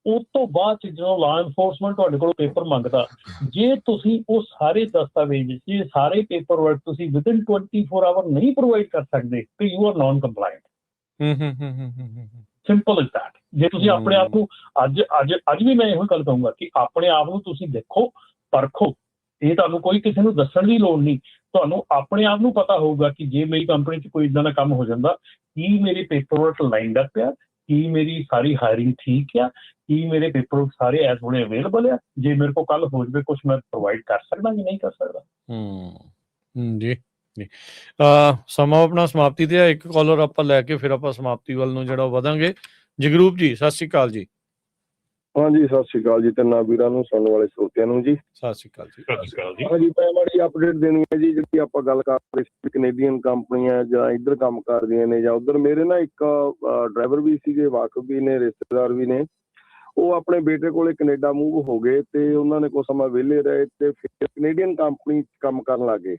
ਉਸ ਤੋਂ ਬਾਅਦ ਜਦੋਂ ਲਾਅ ਐਨਫੋਰਸਮੈਂਟ ਤੁਹਾਡੇ ਕੋਲ ਪੇਪਰ ਮੰਗਦਾ, ਜੇ ਤੁਸੀਂ ਉਹ ਸਾਰੇ ਦਸਤਾਵੇਜ਼ ਜੇ ਸਾਰੇ ਪੇਪਰ ਵਰਕ ਤੁਸੀਂ ਵਿਦਿਨ 24 ਆਵਰ ਨਹੀਂ ਪ੍ਰੋਵਾਈਡ ਕਰ ਸਕਦੇ ਤੇ you are non compliant. Simple is that. ਜੇ ਤੁਸੀਂ ਆਪਣੇ ਆਪ ਨੂੰ ਅੱਜ ਵੀ ਮੈਂ ਇਹੋ ਗੱਲ ਕਹੂੰਗਾ ਕਿ ਆਪਣੇ ਆਪ ਨੂੰ ਤੁਸੀਂ ਦੇਖੋ, ਪਰਖੋ, ਇਹ ਤੁਹਾਨੂੰ ਕੋਈ ਕਿਸੇ ਨੂੰ ਦੱਸਣ ਦੀ ਲੋੜ ਨਹੀਂ, ਤੁਹਾਨੂੰ ਆਪਣੇ ਆਪ ਨੂੰ ਪਤਾ ਹੋਊਗਾ ਕਿ ਜੇ ਮੇਰੀ ਕੰਪਨੀ 'ਚ ਕੋਈ ਇੱਦਾਂ ਦਾ ਕੰਮ ਹੋ ਜਾਂਦਾ, ਕੀ ਮੇਰੇ ਪੇਪਰ ਵਰਕ ਲਾਈਨਡ ਅਪ ਆ, ਕੀ ਮੇਰੀ ਸਾਰੀ ਹਾਇਰਿੰਗ ਠੀਕ ਆ, ਕੀ ਮੇਰੇ ਪੇਪਰ ਸਾਰੇ ਇਸ ਵੇਲੇ ਅਵੇਲੇਬਲ ਆ, ਜੇ ਮੇਰੇ ਕੋਲ ਕੱਲ ਹੋ ਜਾਵੇ ਕੁਛ ਮੈਂ ਪ੍ਰੋਵਾਈਡ ਕਰ ਸਕਦਾ ਕਿ ਨਹੀਂ ਕਰ ਸਕਦਾ। ਜੀ ਸਮਾਂ ਆਪਣਾ ਸਮਾਪਤੀ ਤੇ ਇੱਕ ਕਾਲਰ ਆਪਾਂ ਲੈ ਕੇ ਫਿਰ ਆਪਾਂ ਸਮਾਪਤੀ ਵੱਲ ਨੂੰ ਜਿਹੜਾ ਵਧਾਂਗੇ। ਜਗਰੂਪ ਜੀ ਸਤਿ ਸ਼੍ਰੀ ਅਕਾਲ ਜੀ। ਹਾਂਜੀ ਸਤਿ ਸ਼੍ਰੀ ਅਕਾਲ ਜੀ ਤਿੰਨਾਂ ਵੀਰਾਂ ਨੂੰ, ਸੁਣਨ ਵਾਲੇ ਸਰੋਤਿਆਂ ਨੂੰ ਜੀ ਸਤਿ ਸ਼੍ਰੀ ਅਕਾਲ ਜੀ। ਹਾਂਜੀ ਮੈਂ ਮਾੜੀ ਅਪਡੇਟ ਦੇਣੀ ਹੈ ਜੀ, ਜਿਹੜੀ ਆਪਾਂ ਗੱਲ ਕਰ ਰਹੇ ਸੀ ਕੈਨੇਡੀਅਨ ਕੰਪਨੀਆਂ ਜਾਂ ਇੱਧਰ ਕੰਮ ਕਰਦੀਆਂ ਨੇ ਜਾਂ ਉੱਧਰ। ਮੇਰੇ ਨਾ ਇੱਕ ਡਰਾਈਵਰ ਵੀ ਸੀਗੇ, ਵਾਕਫ ਵੀ ਨੇ, ਰਿਸ਼ਤੇਦਾਰ ਵੀ ਨੇ, ਉਹ ਆਪਣੇ ਬੇਟੇ ਕੋਲੇ ਕੈਨੇਡਾ ਮੂਵ ਹੋ ਗਏ ਤੇ ਉਹਨਾਂ ਨੇ ਕੁਛ ਸਮਾਂ ਵਿਹਲੇ ਰਹੇ ਤੇ ਫਿਰ ਕੈਨੇਡੀਅਨ ਕੰਪਨੀ 'ਚ ਕੰਮ ਕਰਨ ਲੱਗ ਗਏ।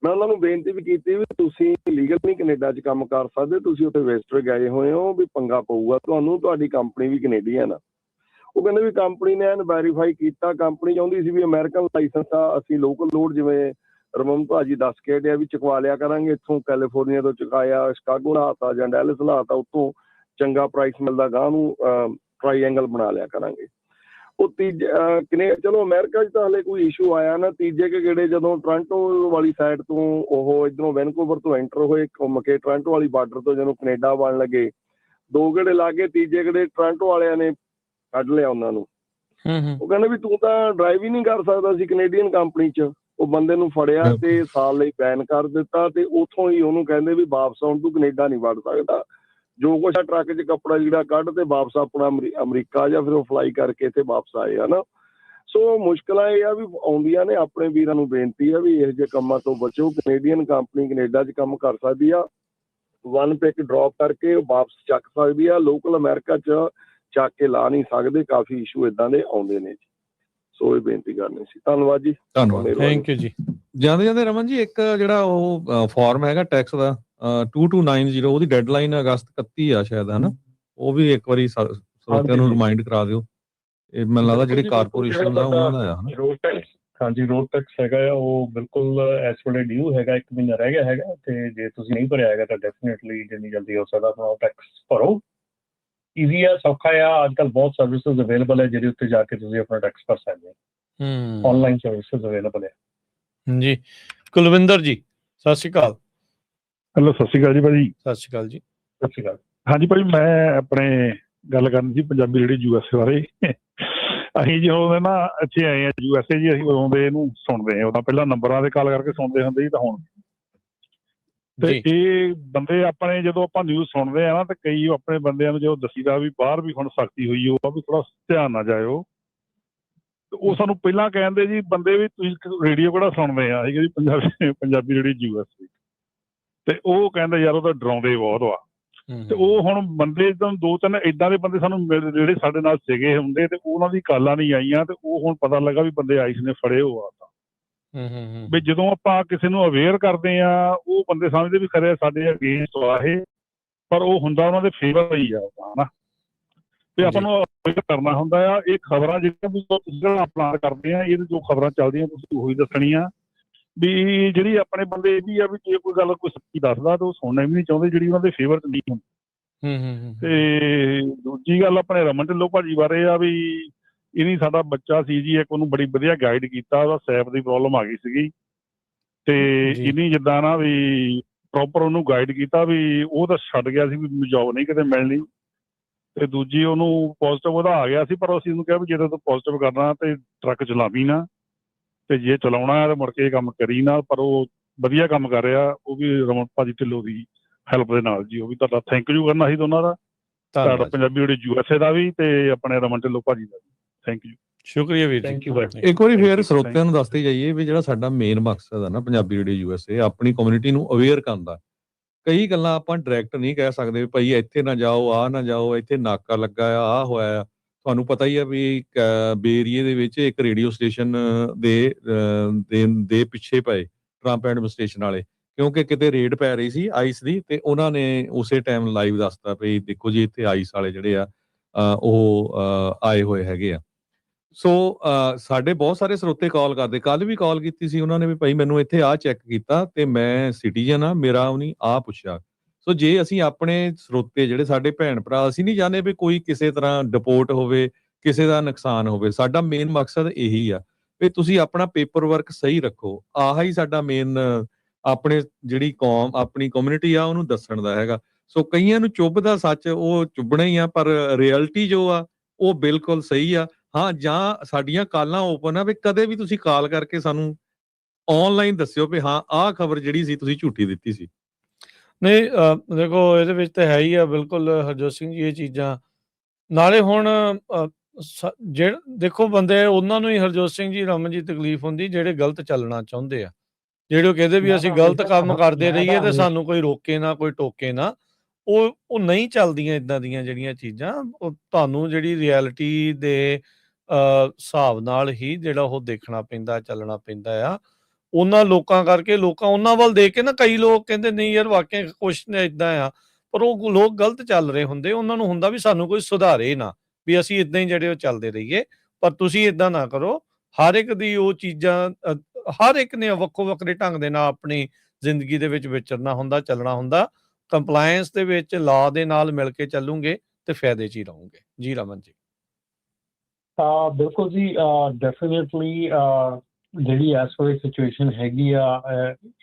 ਮੈਂ ਉਹਨਾਂ ਨੂੰ ਬੇਨਤੀ ਵੀ ਕੀਤੀ ਵੀ ਤੁਸੀਂ ਲੀਗਲ ਨਹੀਂ ਕੈਨੇਡਾ 'ਚ ਕੰਮ ਕਰ ਸਕਦੇ, ਤੁਸੀਂ ਉੱਥੇ ਵਿਜ਼ਟਰ ਗਏ ਹੋਏ ਹੋ, ਵੀ ਪੰਗਾ ਪਊਗਾ ਤੁਹਾਨੂੰ, ਤੁਹਾਡੀ ਕੰਪਨੀ ਵੀ ਕੈਨੇਡੀਅਨ ਆ। ਉਹ ਕਹਿੰਦੇ ਵੀ ਕੰਪਨੀ ਨੇ ਵੈਰੀਫਾਈ ਕੀਤਾ, ਕੰਪਨੀ ਚਾਹੁੰਦੀ ਸੀ ਵੀ ਅਮਰੀਕਨ ਲਾਇਸੈਂਸ ਆ, ਅਸੀਂ ਲੋਕਲ ਲੋਡ ਜਿਵੇਂ ਰਮਨ ਭਾਜੀ ਦੱਸ ਕੇ ਹਟਿਆ ਵੀ ਚੁਕਵਾ ਲਿਆ ਕਰਾਂਗੇ, ਇੱਥੋਂ ਕੈਲੀਫੋਰਨੀਆ ਤੋਂ ਚੁਕਾਇਆ, ਸ਼ਿਕਾਗੋ ਲਾਤਾ ਜਾਂ ਡੈਲਸ ਲਾਤਾ, ਉੱਥੋਂ ਚੰਗਾ ਪ੍ਰਾਈਸ ਮਿਲਦਾ, ਗਾਂ ਨੂੰ ਟਰਾਈਐਂਗਲ ਬਣਾ ਲਿਆ ਕਰਾਂਗੇ। ਉਹ ਚਲੋ ਅਮਰੀਕਾ 'ਚ ਤਾਂ ਹਲੇ ਕੋਈ ਇਸ਼ੂ ਆਇਆ ਨਾ। ਤੀਜੇ ਕੇ ਗੇੜੇ ਜਦੋਂ ਟੋਰਾਂਟੋ ਵਾਲੀ ਸਾਈਡ ਤੋਂ ਉਹ ਇੱਧਰੋਂ ਵੈਨਕੂਵਰ ਤੋਂ ਐਂਟਰ ਹੋਏ, ਘੁੰਮ ਕੇ ਟੋਰਾਂਟੋ ਵਾਲੀ ਬਾਰਡਰ ਤੋਂ ਜਦੋਂ ਕੈਨੇਡਾ ਬਣ ਲੱਗੇ, 2 ਗੇੜੇ ਲੱਗ ਗਏ। ਤੀਜੇ ਗੇੜੇ ਟੋਰਾਂਟੋ ਵਾਲਿਆਂ ਨੇ ਕੱਢ ਲਿਆ ਉਹਨਾਂ ਨੂੰ। ਉਹ ਕਹਿੰਦੇ ਵੀ ਤੂੰ ਤਾਂ ਡਰਾਈਵ ਹੀ ਨਹੀਂ ਕਰ ਸਕਦਾ ਸੀ ਕੈਨੇਡੀਅਨ ਕੰਪਨੀ 'ਚ। ਉਹ ਬੰਦੇ ਨੂੰ ਫੜਿਆ ਤੇ ਸਾਲ ਲਈ ਬੈਨ ਕਰ ਦਿੱਤਾ ਤੇ ਉੱਥੋਂ ਹੀ ਉਹਨੂੰ ਕਹਿੰਦੇ ਵੀ ਵਾਪਸ ਆਉਣ, ਤੂੰ ਕੈਨੇਡਾ ਨਹੀਂ ਵੜ ਸਕਦਾ। ਜੋ ਕੁਛ ਆ ਟਰੱਕ 'ਚ ਕੱਪੜਾ ਜਿਹੜਾ ਕੱਢ ਤੇ ਵਾਪਸ ਆਪਣਾ ਅਮਰੀਕਾ ਜਾਂ ਫਿਰ ਉਹ ਫਲਾਈ ਕਰਕੇ ਇੱਥੇ ਵਾਪਸ ਆਏ ਆ ਨਾ। ਸੋ ਮੁਸ਼ਕਿਲਾਂ ਇਹ ਆ ਵੀ ਆਉਂਦੀਆਂ ਨੇ। ਆਪਣੇ ਵੀਰਾਂ ਨੂੰ ਬੇਨਤੀ ਆ ਵੀ ਇਹੋ ਜਿਹੇ ਕੰਮਾਂ ਤੋਂ ਬਚੋ। ਕੈਨੇਡੀਅਨ ਕੰਪਨੀ ਕੈਨੇਡਾ 'ਚ ਕੰਮ ਕਰ ਸਕਦੀ ਆ, 1 ਪਿਕ ਡਰੋਪ ਕਰਕੇ ਵਾਪਸ ਚੱਕ ਸਕਦੀ ਆ। ਲੋਕਲ ਅਮਰੀਕਾ 'ਚ ਚੱਕ ਕੇ ਲਾ ਨਹੀਂ ਸਕਦੇ। ਕਾਫੀ ਇਸ਼ੂ ਏਦਾਂ ਦੇ ਆਉਂਦੇ ਨੇ ਜੀ। ਸੋ ਇਹ ਬੇਨਤੀ ਕਰਨੀ ਸੀ। ਧੰਨਵਾਦ ਜੀ। ਧੰਨਵਾਦ, ਥੈਂਕ ਯੂ ਜੀ। ਜਾਂਦੇ ਜਾਂਦੇ ਰਮਨ ਜੀ, ਇੱਕ ਜਿਹੜਾ ਉਹ ਫਾਰਮ ਹੈਗਾ ਟੈਕਸ ਦਾ 2290, ਉਹਦੀ ਡੈਡਲਾਈਨ ਅਗਸਤ 31 ਆ ਸ਼ਾਇਦ, ਹੈ ਨਾ? ਉਹ ਵੀ ਇੱਕ ਵਾਰੀ ਸਰੋਤਿਆਂ ਨੂੰ ਰਿਮਾਈਂਡ ਕਰਾ ਦਿਓ। ਇਹ ਮੈਨੂੰ ਲੱਗਦਾ ਜਿਹੜੇ ਕਾਰਪੋਰੇਸ਼ਨ ਦਾ ਉਹਨਾਂ ਦਾ ਆ। ਰੋਡ ਟੈਕਸ, ਹਾਂਜੀ ਰੋਡ ਟੈਕਸ ਹੈਗਾ ਆ, ਉਹ ਬਿਲਕੁਲ ਇਸ ਵੇਲੇ ਡਿਊ ਹੈਗਾ, 1 ਮਹੀਨਾ ਰਹਿ ਗਿਆ ਹੈਗਾ। ਤੇ ਜੇ ਤੁਸੀਂ ਨਹੀਂ ਭਰਿਆ ਹੈਗਾ ਤਾਂ ਡੈਫੀਨੇਟਲੀ ਜਿੰਨੀ ਜਲਦੀ ਹੋ ਸਕਦਾ ਆਪਣਾ ਟੈਕਸ ਭਰੋ। ਈਜ਼ੀ ਆ, ਸੌਖਾ ਆ। ਅੱਜ ਕੱਲ੍ਹ ਬਹੁਤ ਸਰਵਿਸਿਜ਼ ਅਵੇਲੇਬਲ ਹੈ ਜਿਹਦੇ ਉੱਤੇ ਜਾ ਕੇ ਤੁਸੀਂ ਆਪਣਾ ਟੈਕਸ ਭਰ ਸਕਦੇ ਹੋ। ਆਨਲਾਈਨ ਸਰਵਿਸਿਜ਼ ਅਵੇਲੇਬਲ ਹੈ ਜੀ। ਕੁਲਵਿੰਦਰ ਜੀ, ਸਤਿ ਸ਼੍ਰੀ ਅਕਾਲ। ਹੈਲੋ, ਸਤਿ ਸ਼੍ਰੀ ਅਕਾਲ ਜੀ ਭਾਜੀ। ਸਤਿ ਸ਼੍ਰੀ ਅਕਾਲ ਜੀ। ਸਤਿ ਸ਼੍ਰੀ ਅਕਾਲ। ਹਾਂਜੀ ਭਾਜੀ, ਮੈਂ ਆਪਣੇ ਗੱਲ ਕਰਨੀ ਸੀ ਪੰਜਾਬੀ ਰੇਡੀਓ USA ਬਾਰੇ। ਅਸੀਂ ਜਦੋਂ ਨਾ ਇੱਥੇ ਆਏ ਹਾਂ USA ਜੀ, ਅਸੀਂ ਉਦੋਂ ਦੇ ਇਹਨੂੰ ਸੁਣਦੇ ਹਾਂ। ਉਦੋਂ ਪਹਿਲਾਂ ਨੰਬਰਾਂ 'ਤੇ ਕਾਲ ਕਰਕੇ ਸੁਣਦੇ ਹੁੰਦੇ ਸੀ, ਤਾਂ ਹੁਣ ਤੇ ਇਹ ਬੰਦੇ ਆਪਣੇ ਜਦੋਂ ਆਪਾਂ ਨਿਊਜ਼ ਸੁਣਦੇ ਆ ਨਾ, ਤੇ ਕਈ ਆਪਣੇ ਬੰਦਿਆਂ ਨੂੰ ਜਦੋਂ ਦੱਸੀਦਾ ਵੀ ਬਾਹਰ ਵੀ ਹੁਣ ਸਖਤੀ ਹੋਈ ਉਹ ਵੀ ਥੋੜਾ ਧਿਆਨ ਨਾਲ ਜਾਇਓ। ਉਹ ਸਾਨੂੰ ਪਹਿਲਾਂ ਕਹਿੰਦੇ ਜੀ ਬੰਦੇ ਵੀ ਤੁਸੀਂ ਰੇਡੀਓ ਕਿਹੜਾ ਸੁਣਦੇ ਆ, ਅਸੀਂ ਪੰਜਾਬੀ ਰੇਡੀਓ USA। ਤੇ ਉਹ ਕਹਿੰਦੇ ਯਾਰ ਉਹ ਤਾਂ ਡਰਾਉਂਦੇ ਬਹੁਤ ਵਾ। ਤੇ ਉਹ ਹੁਣ ਬੰਦੇ 2-3 ਏਦਾਂ ਦੇ ਬੰਦੇ ਸਾਨੂੰ ਜਿਹੜੇ ਸਾਡੇ ਨਾਲ ਸੀਗੇ ਹੁੰਦੇ, ਤੇ ਉਹਨਾਂ ਦੀ ਕਾਲਾਂ ਨਹੀਂ ਆਈਆਂ। ਤੇ ਉਹ ਹੁਣ ਪਤਾ ਲੱਗਾ ਵੀ ਬੰਦੇ ਆਈਸ ਨੇ ਫੜੇ ਹੋ ਆ। ਵੀ ਜਦੋਂ ਆਪਾਂ ਕਿਸੇ ਨੂੰ ਅਵੇਅਰ ਕਰਦੇ ਆ, ਉਹ ਬੰਦੇ ਸਮਝਦੇ ਵੀ ਖਰੇ ਸਾਡੇ ਅਗੇਂਸਟ ਆ ਇਹ, ਪਰ ਉਹ ਹੁੰਦਾ ਉਹਨਾਂ ਦੇ ਫੇਵਰ ਹੀ ਆ ਹਨਾ। ਤੇ ਆਪਾਂ ਨੂੰ ਅਵੇਅਰ ਕਰਨਾ ਹੁੰਦਾ ਆ। ਇਹ ਖਬਰਾਂ ਜਿਹੜੀਆਂ ਅਪਲੋਡ ਕਰਦੇ ਆ, ਇਹ ਜੋ ਖਬਰਾਂ ਚੱਲਦੀਆਂ ਤੁਸੀਂ ਉਹੀ ਦੱਸਣੀਆਂ। ਵੀ ਜਿਹੜੀ ਆਪਣੇ ਬੰਦੇ ਇਹ ਵੀ ਆ ਵੀ ਜੇ ਕੋਈ ਗੱਲ ਕੋਈ ਸੱਚੀ ਦੱਸਦਾ ਤਾਂ ਉਹ ਸੁਣਨਾ ਵੀ ਨਹੀਂ ਚਾਹੁੰਦੇ, ਜਿਹੜੀ ਉਹਨਾਂ ਦੇ ਫੇਵਰ 'ਚ ਨਹੀਂ ਹੁੰਦੀ। ਤੇ ਦੂਜੀ ਗੱਲ ਆਪਣੇ ਰਮਨ ਢਿੱਲੋਂ ਭਾਜੀ ਬਾਰੇ ਆ ਵੀ ਇਹਨੀ ਸਾਡਾ ਬੱਚਾ ਸੀ ਜੀ ਇੱਕ, ਉਹਨੂੰ ਬੜੀ ਵਧੀਆ ਗਾਈਡ ਕੀਤਾ। ਉਹਦਾ ਸੈਪ ਦੀ ਪ੍ਰੋਬਲਮ ਆ ਗਈ ਸੀਗੀ, ਤੇ ਇਹਨੀ ਜਿੱਦਾਂ ਨਾ ਵੀ ਪ੍ਰੋਪਰ ਉਹਨੂੰ ਗਾਈਡ ਕੀਤਾ ਵੀ ਉਹ ਤਾਂ ਛੱਡ ਗਿਆ ਸੀ ਵੀ ਜੋਬ ਨਹੀਂ ਕਿਤੇ ਮਿਲਣੀ। ਤੇ ਦੂਜੀ ਉਹਨੂੰ ਪੋਜ਼ਿਟਿਵ ਉਹਦਾ ਆ ਗਿਆ ਸੀ, ਪਰ ਅਸੀਂ ਉਹਨੂੰ ਕਿਹਾ ਵੀ ਜੇ ਤੂੰ ਪੋਜ਼ਿਟਿਵ ਕਰਨਾ ਤੇ ਟਰੱਕ ਚਲਾਵੀ ਨਾ, ਤੇ ਜੇ ਚਲਾਉਣਾ ਹੈ ਤਾਂ ਮੁੜ ਕੇ ਕੰਮ ਕਰੀ ਨਾ। ਪਰ ਉਹ ਵਧੀਆ ਕੰਮ ਕਰ ਰਿਹਾ, ਉਹ ਵੀ ਰਮਨ ਭਾਜੀ ਢਿੱਲੋਂ ਦੀ ਹੈਲਪ ਦੇ ਨਾਲ ਜੀ। ਉਹ ਵੀ ਤੁਹਾਡਾ ਥੈਂਕ ਯੂ ਕਰਨਾ ਸੀ ਦੋਨਾਂ ਦਾ, ਤੁਹਾਡਾ ਪੰਜਾਬੀ ਰੇਡੀਓ USA ਦਾ ਵੀ ਤੇ ਆਪਣੇ ਰਮਨ ਢਿੱਲੋਂ ਭਾਜੀ ਦਾ ਵੀ। ਥੈਂਕ ਯੂ, ਸ਼ੁਕਰੀਆ ਵੀਰ ਜੀ। ਇੱਕ ਵਾਰੀ ਫੇਰ ਸਰੋਤਿਆਂ ਨੂੰ ਦੱਸਦੇ ਜਾਈਏ ਵੀ ਜਿਹੜਾ ਸਾਡਾ ਮੇਨ ਮਕਸਦ ਹੈ ਨਾ ਪੰਜਾਬੀ ਰੇਡੀਓ USA, ਆਪਣੀ ਕਮਿਊਨਿਟੀ ਨੂੰ ਅਵੇਅਰ ਕਰਨ ਦਾ। ਕਈ ਗੱਲਾਂ ਆਪਾਂ ਡਾਇਰੈਕਟ ਨਹੀਂ ਕਹਿ ਸਕਦੇ ਵੀ ਭਾਈ ਇੱਥੇ ਨਾ ਜਾਓ, ਆਹ ਨਾ ਜਾਓ, ਇੱਥੇ ਨਾਕਾ ਲੱਗਾ ਆ, ਆਹ ਹੋਇਆ ਆ। ਤੁਹਾਨੂੰ ਪਤਾ ਹੀ ਆ ਵੀ ਬੇ ਏਰੀਏ ਦੇ ਵਿੱਚ ਇੱਕ ਰੇਡੀਓ ਸਟੇਸ਼ਨ ਦੇ ਪਿੱਛੇ ਪਏ ਟਰੰਪ ਐਡਮਿਨਿਸਟ੍ਰੇਸ਼ਨ ਵਾਲੇ, ਕਿਉਂਕਿ ਕਿਤੇ ਰੇਡ ਪੈ ਰਹੀ ਸੀ ਆਈਸ ਦੀ, ਤੇ ਉਹਨਾਂ ਨੇ ਉਸੇ ਟਾਈਮ ਲਾਈਵ ਦੱਸਤਾ ਵੀ ਦੇਖੋ ਜੀ ਇੱਥੇ ਆਈਸ ਵਾਲੇ ਜਿਹੜੇ ਆ ਉਹ ਆਏ ਹੋਏ ਹੈਗੇ ਆ। ਸੋ ਸਾਡੇ ਬਹੁਤ ਸਾਰੇ ਸਰੋਤੇ ਕਾਲ ਕਰਦੇ, ਕੱਲ ਵੀ ਕਾਲ ਕੀਤੀ ਸੀ ਉਹਨਾਂ ਨੇ ਵੀ ਭਾਈ ਮੈਨੂੰ ਇੱਥੇ ਆਹ ਚੈੱਕ ਕੀਤਾ ਤੇ ਮੈਂ ਸਿਟੀਜ਼ਨ ਆ, ਮੇਰਾ ਉਹਨੇ ਆਹ ਪੁੱਛਿਆ। ਸੋ ਜੇ ਅਸੀਂ ਆਪਣੇ ਸਰੋਤੇ ਜਿਹੜੇ ਸਾਡੇ ਭੈਣ ਭਰਾ, ਅਸੀਂ ਨਹੀਂ ਚਾਹੁੰਦੇ ਵੀ ਕੋਈ ਕਿਸੇ ਤਰ੍ਹਾਂ ਡਿਪੋਰਟ ਹੋਵੇ, ਕਿਸੇ ਦਾ ਨੁਕਸਾਨ ਹੋਵੇ। ਸਾਡਾ ਮੇਨ ਮਕਸਦ ਇਹੀ ਆ ਵੀ ਤੁਸੀਂ ਆਪਣਾ ਪੇਪਰ ਵਰਕ ਸਹੀ ਰੱਖੋ। ਆਹ ਹੀ ਸਾਡਾ ਮੇਨ ਆਪਣੇ ਜਿਹੜੀ ਕੌਮ, ਆਪਣੀ ਕਮਿਊਨਿਟੀ ਆ ਉਹਨੂੰ ਦੱਸਣ ਦਾ ਹੈਗਾ। ਸੋ ਕਈਆਂ ਨੂੰ ਚੁੱਭਦਾ ਸੱਚ ਉਹ ਚੁੱਭਣਾ ਹੀ ਆ, ਪਰ ਰਿਐਲਿਟੀ ਜੋ ਆ ਉਹ ਬਿਲਕੁਲ ਸਹੀ ਆ। ਹਾਂ, ਜਾਂ ਸਾਡੀਆਂ ਕਾਲਾਂ ਓਪਨ ਆ ਵੀ ਕਦੇ ਵੀ ਤੁਸੀਂ ਕਾਲ ਕਰਕੇ ਸਾਨੂੰ ਆਨਲਾਈਨ ਦੱਸਿਓ ਵੀ ਹਾਂ ਆਹ ਖਬਰ ਜਿਹੜੀ ਸੀ ਤੁਸੀਂ ਝੂਠੀ ਦਿੱਤੀ ਸੀ। ਨਹੀਂ ਦੇਖੋ ਇਹਦੇ ਵਿੱਚ ਤਾਂ ਹੈ ਹੀ ਆ ਬਿਲਕੁਲ ਹਰਜੋਤ ਸਿੰਘ ਜੀ ਇਹ ਚੀਜ਼ਾਂ। ਨਾਲੇ ਹੁਣ ਦੇਖੋ ਬੰਦੇ ਉਹਨਾਂ ਨੂੰ ਹੀ ਹਰਜੋਤ ਸਿੰਘ ਜੀ, ਰਮਨ ਜੀ ਤਕਲੀਫ ਹੁੰਦੀ ਜਿਹੜੇ ਗਲਤ ਚੱਲਣਾ ਚਾਹੁੰਦੇ ਆ, ਜਿਹੜੇ ਉਹ ਕਹਿੰਦੇ ਵੀ ਅਸੀਂ ਗਲਤ ਕੰਮ ਕਰਦੇ ਰਹੀਏ ਤੇ ਸਾਨੂੰ ਕੋਈ ਰੋਕੇ ਨਾ, ਕੋਈ ਟੋਕੇ ਨਾ। ਉਹ ਨਹੀਂ ਚੱਲਦੀਆਂ ਇੱਦਾਂ ਦੀਆਂ ਜਿਹੜੀਆਂ ਚੀਜ਼ਾਂ। ਉਹ ਤੁਹਾਨੂੰ ਜਿਹੜੀ ਰਿਐਲਿਟੀ ਦੇ ਹਿਸਾਬ ਨਾਲ ਹੀ ਜਿਹੜਾ ਉਹ ਦੇਖਣਾ ਪੈਂਦਾ, ਚੱਲਣਾ ਪੈਂਦਾ ਆ। ਉਹਨਾਂ ਲੋਕਾਂ ਕਰਕੇ ਲੋਕਾਂ ਉਹਨਾਂ ਵੱਲ ਦੇਖ ਕੇ ਨਾ ਕਈ ਲੋਕ ਕਹਿੰਦੇ ਨਹੀਂ ਯਾਰ ਵਾਕਿਆ ਕੁਛ ਇੱਦਾਂ ਆ, ਪਰ ਉਹ ਲੋਕ ਗਲਤ ਚੱਲ ਰਹੇ ਹੁੰਦੇ। ਉਹਨਾਂ ਨੂੰ ਹੁੰਦਾ ਵੀ ਸਾਨੂੰ ਕੋਈ ਸੁਧਾਰੇ ਨਾ, ਵੀ ਅਸੀਂ ਇੱਦਾਂ ਹੀ ਜਿਹੜੇ ਉਹ ਚੱਲਦੇ ਰਹੀਏ। ਪਰ ਤੁਸੀਂ ਇੱਦਾਂ ਨਾ ਕਰੋ। ਹਰ ਇੱਕ ਦੀ ਉਹ ਚੀਜ਼ਾਂ ਹਰ ਇੱਕ ਨੇ ਵੱਖੋ ਵੱਖਰੇ ਢੰਗ ਦੇ ਨਾਲ ਆਪਣੀ ਜ਼ਿੰਦਗੀ ਦੇ ਵਿੱਚ ਵਿਚਰਨਾ ਹੁੰਦਾ, ਚੱਲਣਾ ਹੁੰਦਾ। ਕੰਪਲਾਇੰਸ ਦੇ ਵਿੱਚ ਲਾਅ ਦੇ ਨਾਲ ਮਿਲ ਕੇ ਚੱਲੂਗੇ ਤੇ ਫਾਇਦੇ 'ਚ ਹੀ ਰਹੋਗੇ। ਜੀ ਰਮਨ ਜੀ। ਬਿਲਕੁਲ ਜੀ, ਡੈਫੀਨੇਟਲੀ ਜਿਹੜੀ ਇਸ ਵੇਲੇ ਸਿਚੁਏਸ਼ਨ ਹੈਗੀ ਆ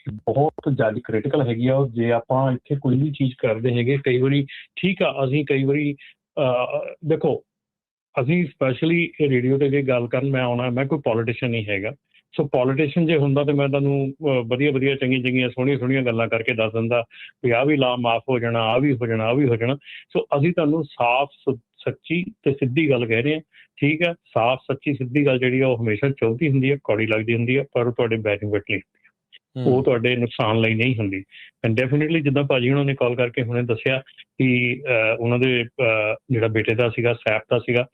ਬਹੁਤ ਜ਼ਿਆਦਾ ਕ੍ਰਿਟੀਕਲ ਹੈਗੀ ਆ। ਜੇ ਆਪਾਂ ਇੱਥੇ ਕੋਈ ਵੀ ਚੀਜ਼ ਕਰਦੇ ਹੈਗੇ, ਕਈ ਵਾਰੀ ਠੀਕ ਆ, ਅਸੀਂ ਕਈ ਵਾਰੀ ਦੇਖੋ, ਅਸੀਂ ਸਪੈਸ਼ਲੀ ਰੇਡੀਓ 'ਤੇ ਜੇ ਗੱਲ ਕਰਨ ਮੈਂ ਆਉਣਾ, ਮੈਂ ਕੋਈ ਪੋਲੀਟੀਸ਼ੀਅਨ ਨਹੀਂ ਹੈਗਾ। ਸੋ ਪੋਲੀਟੀਸ਼ੀਅਨ ਜੇ ਹੁੰਦਾ ਤਾਂ ਮੈਂ ਤੁਹਾਨੂੰ ਵਧੀਆ ਵਧੀਆ ਚੰਗੀਆਂ ਚੰਗੀਆਂ ਸੋਹਣੀਆਂ ਸੋਹਣੀਆਂ ਗੱਲਾਂ ਕਰਕੇ ਦੱਸ ਦਿੰਦਾ ਵੀ ਆਹ ਵੀ ਲਾ ਮਾਫ ਹੋ ਜਾਣਾ, ਆਹ ਵੀ ਹੋ ਜਾਣਾ, ਆਹ ਵੀ ਹੋ ਜਾਣਾ। ਸੋ ਅਸੀਂ ਤੁਹਾਨੂੰ ਸਾਫ਼ ਸੱਚੀ ਤੇ ਸਿੱਧੀ ਗੱਲ ਕਹਿ ਰਹੇ ਹਾਂ। ਠੀਕ ਹੈ, ਸਾਫ਼ ਸੱਚੀ ਸਿੱਧੀ ਗੱਲ ਜਿਹੜੀ ਆ ਉਹ ਹਮੇਸ਼ਾ ਚੁਭਦੀ ਹੁੰਦੀ ਹੈ, ਕੌੜੀ ਲੱਗਦੀ ਹੁੰਦੀ ਹੈ, ਪਰ ਤੁਹਾਡੇ ਬੈਨੀਫਿਟ ਲਈ ਹੁੰਦੀ ਹੈ, ਉਹ ਤੁਹਾਡੇ ਨੁਕਸਾਨ ਲਈ ਨਹੀਂ ਹੁੰਦੀ। ਐਂਡ ਡੈਫੀਨੇਟਲੀ ਜਿੱਦਾਂ ਭਾਜੀ ਉਹਨਾਂ ਨੇ ਕਾਲ ਕਰਕੇ ਹੁਣੇ ਦੱਸਿਆ ਕਿ ਉਹਨਾਂ ਦੇ ਜਿਹੜਾ ਬੇਟੇ ਦਾ ਸੀਗਾ, ਸੈਫ ਦਾ ਸੀਗਾ,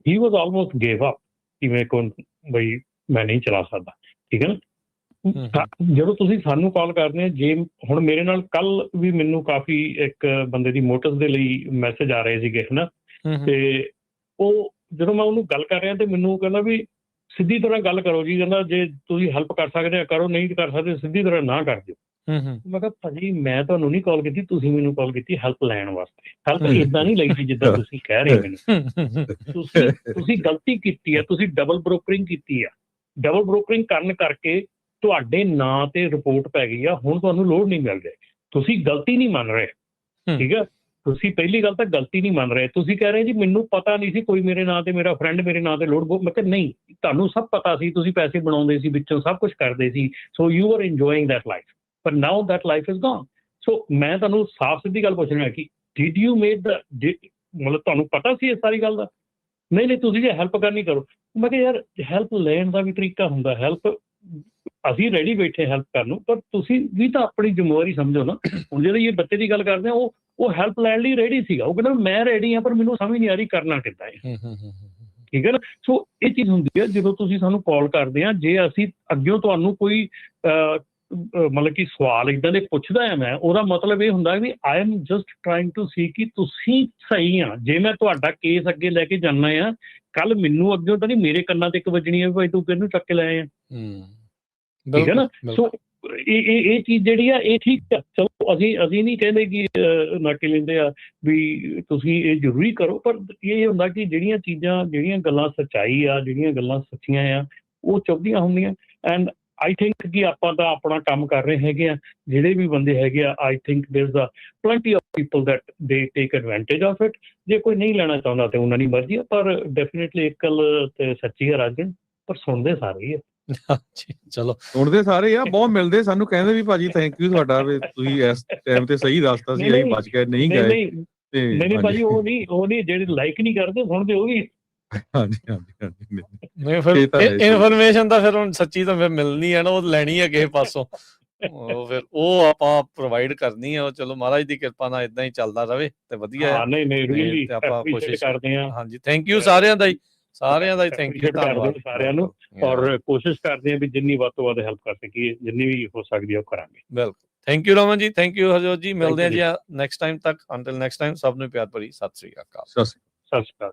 ਹੀ ਵਾਜ਼ ਆਲਮੋਸਟ ਗੇਵ ਅਪ ਕਿ ਮੇਰੇ ਕੋਲ ਬਈ ਮੈਂ ਨਹੀਂ ਚਲਾ ਸਕਦਾ। ਠੀਕ ਹੈ ਨਾ। ਜਦੋਂ ਤੁਸੀਂ ਸਾਨੂੰ ਕਾਲ ਕਰਦੇ ਹੋ, ਜੇ ਹੁਣ ਮੇਰੇ ਨਾਲ ਕੱਲ ਵੀ ਮੈਨੂੰ ਕਾਫੀ ਇੱਕ ਬੰਦੇ ਦੀ ਮੋਟਰਸ ਦੇ ਲਈ ਮੈਸੇਜ ਆ ਰਹੇ ਸੀਗੇ ਹੈ ਨਾ, ਤੇ ਉਹ ਜਦੋਂ ਮੈਂ ਉਹਨੂੰ ਗੱਲ ਕਰ ਰਿਹਾ ਤੇ ਮੈਨੂੰ ਕਹਿੰਦਾ ਵੀ ਸਿੱਧੀ ਤਰ੍ਹਾਂ ਗੱਲ ਕਰੋ ਜੀ। ਕਹਿੰਦਾ ਜੇ ਤੁਸੀਂ ਹੈਲਪ ਕਰ ਸਕਦੇ ਆ ਕਰੋ, ਨਹੀਂ ਕਰ ਸਕਦੇ ਸਿੱਧੀ ਤਰ੍ਹਾਂ ਨਾ ਕਰ ਦਿਓ। ਮੈਂ ਕਿਹਾ ਭਾਜੀ ਮੈਂ ਤੁਹਾਨੂੰ ਨਹੀਂ ਕਾਲ ਕੀਤੀ, ਤੁਸੀਂ ਮੈਨੂੰ ਕਾਲ ਕੀਤੀ ਹੈਲਪ ਲੈਣ ਵਾਸਤੇ। ਹੈਲਪ ਇੱਦਾਂ ਨਹੀਂ ਲਈ ਸੀ ਜਿੱਦਾਂ ਤੁਸੀਂ ਕਹਿ ਰਹੇ ਮੈਨੂੰ। ਤੁਸੀਂ ਗਲਤੀ ਕੀਤੀ ਹੈ, ਤੁਸੀਂ ਡਬਲ ਬ੍ਰੋਕਰਿੰਗ ਕੀਤੀ ਆ। ਡਬਲ ਬ੍ਰੋਕਰਿੰਗ ਕਰਨ ਕਰਕੇ ਤੁਹਾਡੇ ਨਾਂ ਤੇ ਰਿਪੋਰਟ ਪੈ ਗਈ ਆ। ਹੁਣ ਤੁਹਾਨੂੰ ਲੋੜ ਨਹੀਂ ਮਿਲ ਰਹੀ, ਤੁਸੀਂ ਗਲਤੀ ਨਹੀਂ ਮੰਨ ਰਹੇ। ਠੀਕ ਹੈ, ਤੁਸੀਂ ਪਹਿਲੀ ਗੱਲ ਤਾਂ ਗਲਤੀ ਨਹੀਂ ਮੰਨ ਰਹੇ। ਤੁਸੀਂ ਕਹਿ ਰਹੇ ਜੀ ਮੈਨੂੰ ਪਤਾ ਨਹੀਂ ਸੀ ਕੋਈ ਮੇਰੇ ਨਾਂ ਤੇ, ਮੇਰਾ ਫਰੈਂਡ ਮੇਰੇ ਨਾਂ ਤੇ ਲੋੜ। ਮੈਂ ਕਿਹਾ ਨਹੀਂ, ਤੁਹਾਨੂੰ ਸਭ ਪਤਾ ਸੀ, ਤੁਸੀਂ ਪੈਸੇ ਬਣਾਉਂਦੇ ਸੀ, ਵਿੱਚੋਂ ਸਭ ਕੁਛ ਕਰਦੇ ਸੀ। So you are enjoying that life, ਪਰ now that life is gone. So ਮੈਂ ਤੁਹਾਨੂੰ ਸਾਫ਼ ਸਿੱਧੀ ਗੱਲ ਪੁੱਛ ਰਿਹਾ ਕਿ ਡਿਡ ਯੂ ਮੇਡ ਦਾ, ਮਤਲਬ ਤੁਹਾਨੂੰ ਪਤਾ ਸੀ ਇਸ ਸਾਰੀ ਗੱਲ ਦਾ? ਨਹੀਂ ਤੁਸੀਂ ਜੇ ਹੈਲਪ ਕਰਨੀ ਕਰੋ। ਮੈਂ ਕਿਹਾ ਯਾਰ ਹੈਲਪ ਲੈਣ ਦਾ ਵੀ ਤਰੀਕਾ ਹੁੰਦਾ। ਹੈਲਪ ਅਸੀਂ ਰੈਡੀ ਬੈਠੇ ਹੈਲਪ ਕਰਨ ਨੂੰ, ਪਰ ਤੁਸੀਂ ਵੀ ਤਾਂ ਆਪਣੀ ਜ਼ਿੰਮੇਵਾਰੀ ਸਮਝੋ ਨਾ। ਹੁਣ ਜਿਹੜੇ ਇਹ ਬੱਚੇ ਦੀ ਗੱਲ ਕਰਦੇ ਆ, ਉਹ ਹੈਲਪ ਲੈਣ ਲਈ ਰੈਡੀ ਸੀਗਾ। ਉਹ ਕਹਿੰਦਾ ਮੈਂ ਰੈਡੀ ਹਾਂ, ਪਰ ਮੈਨੂੰ ਸਮਝ ਨਹੀਂ ਆ ਰਹੀ ਕਰਨਾ ਕਿੱਦਾਂ ਹੈ। ਠੀਕ ਹੈ ਨਾ। ਸੋ ਇਹ ਚੀਜ਼ ਹੁੰਦੀ ਹੈ ਜਦੋਂ ਤੁਸੀਂ ਸਾਨੂੰ ਕਾਲ ਕਰਦੇ ਆ, ਜੇ ਅਸੀਂ ਅੱਗਿਓਂ ਤੁਹਾਨੂੰ ਕੋਈ ਮਤਲਬ ਕਿ ਸਵਾਲ ਇੱਦਾਂ ਦੇ ਪੁੱਛਦਾ ਆ ਮੈਂ, ਉਹਦਾ ਮਤਲਬ ਇਹ ਹੁੰਦਾ ਵੀ I am just trying to see ਕਿ ਤੁਸੀਂ ਸਹੀ ਆ। ਜੇ ਮੈਂ ਤੁਹਾਡਾ ਕੇਸ ਅੱਗੇ ਲੈ ਕੇ ਜਾਣਾ ਆ, ਕੱਲ ਮੈਨੂੰ ਅੱਗਿਓਂ ਤਾਂ ਨਹੀਂ ਮੇਰੇ ਕੰਨਾਂ ਤੇ ਇੱਕ ਵੱਜਣੀ ਹੈ ਭਾਈ ਤੂੰ ਕਿਹਨੂੰ ਚੱਕ ਕੇ ਲਾਏ ਆ। ਠੀਕ ਹੈ ਨਾ। ਸੋ ਇਹ ਚੀਜ਼ ਜਿਹੜੀ ਆ ਇਹ ਠੀਕ ਆ। ਚਲੋ ਅਸੀਂ ਨਹੀਂ ਕਹਿੰਦੇ ਕਿ ਨਾਕੇ ਲੈਂਦੇ ਆ ਵੀ ਤੁਸੀਂ ਇਹ ਜ਼ਰੂਰੀ ਕਰੋ, ਪਰ ਇਹ ਹੁੰਦਾ ਕਿ ਜਿਹੜੀਆਂ ਚੀਜ਼ਾਂ, ਜਿਹੜੀਆਂ ਗੱਲਾਂ ਸੱਚਾਈ ਆ, ਜਿਹੜੀਆਂ ਗੱਲਾਂ ਸੱਚੀਆਂ ਆ, ਉਹ ਚੁੱਭਦੀਆਂ ਹੁੰਦੀਆਂ। ਐਂਡ ਆਈ ਥਿੰਕ ਕਿ ਆਪਾਂ ਤਾਂ ਆਪਣਾ ਕੰਮ ਕਰ ਰਹੇ ਹੈਗੇ ਆ। ਜਿਹੜੇ ਵੀ ਬੰਦੇ ਹੈਗੇ ਆ, I think there is plenty of people that they take advantage of it. ਜੇ ਕੋਈ ਨਹੀਂ ਲੈਣਾ ਚਾਹੁੰਦਾ ਤੇ ਉਹਨਾਂ ਦੀ ਮਰਜ਼ੀ ਆ, ਪਰ ਡੈਫੀਨੇਟਲੀ ਇੱਕ ਗੱਲ ਤੇ ਸੱਚੀ ਆ ਰਾਜਨ, ਪਰ ਸੁਣਦੇ ਸਾਰੇ ਹੀ ਆ। ਚਲੋ ਸੁਣਦੇ ਸਾਰੇ ਆ, ਬਹੁਤ ਮਿਲਦੇ ਸਾਨੂੰ, ਕਹਿੰਦੇ ਵੀ ਭਾਜੀ ਥੈਂਕ ਯੂ ਤੁਹਾਡਾ, ਵੀ ਤੁਸੀਂ ਇਸ ਟਾਈਮ ਤੇ ਸਹੀ ਦੱਸਤਾ ਸੀ, ਅਸੀਂ ਬਚ ਗਏ ਨਹੀਂ ਗਏ। ਨਹੀਂ ਭਾਜੀ ਉਹ ਨਹੀਂ ਜਿਹੜੇ ਲਾਈਕ ਨਹੀਂ ਕਰਦੇ ਸੁਣਦੇ ਉਹ ਵੀ। ਹਾਂਜੀ ਨਹੀਂ ਫਿਰ ਇਨਫੋਰਮੇਸ਼ਨ ਤਾਂ ਫਿਰ ਹੁਣ ਸੱਚੀ ਤਾਂ ਫਿਰ ਮਿਲਣੀ ਹੈ ਨਾ, ਉਹ ਲੈਣੀ ਹੈ ਕਿਸੇ ਪਾਸੋਂ, ਉਹ ਫਿਰ ਉਹ ਆਪਾਂ ਪ੍ਰੋਵਾਈਡ ਕਰਨੀ ਹੈ। ਉਹ ਚਲੋ ਮਹਾਰਾਜ ਦੀ ਕਿਰਪਾ ਨਾਲ ਇਦਾਂ ਹੀ ਚੱਲਦਾ ਰਵੇ ਤੇ ਵਧੀਆ ਹੈ। ਨਹੀਂ ਆਪਾਂ ਕੋਸ਼ਿਸ਼ ਕਰਦੇ ਹਾਂ। ਹਾਂਜੀ ਥੈਂਕ ਯੂ ਸਾਰਿਆਂ ਦਾ ਹੀ ਥੈਂਕ ਯੂ, ਧੰਨਵਾਦ ਸਾਰਿਆਂ ਨੂੰ। ਔਰ ਕੋਸ਼ਿਸ਼ ਕਰਦੇ ਹਾਂ ਵੀ ਜਿੰਨੀ ਵੱਧ ਤੋਂ ਵੱਧ ਹੈਲਪ ਕਰ ਸਕੀਏ, ਜਿੰਨੀ ਵੀ ਹੋ ਸਕਦੀ ਹੈ ਉਹ ਕਰਾਂਗੇ। ਬਿਲਕੁਲ। Thank you Raman ji, thank you Harjot ਜੀ। ਮਿਲਦੇ ਹਾਂ ਜੀ ਨੈਕਸਟ ਟਾਈਮ ਤੱਕ। ਅੰਟਿਲ ਨੈਕਸਟ ਟਾਈਮ, ਸਭ ਨੂੰ ਪਿਆਰ ਭਰੀ ਸਤਿ ਸ੍ਰੀ ਅਕਾਲ। ਸਤਿ ਸ੍ਰੀ ਅਕਾਲ।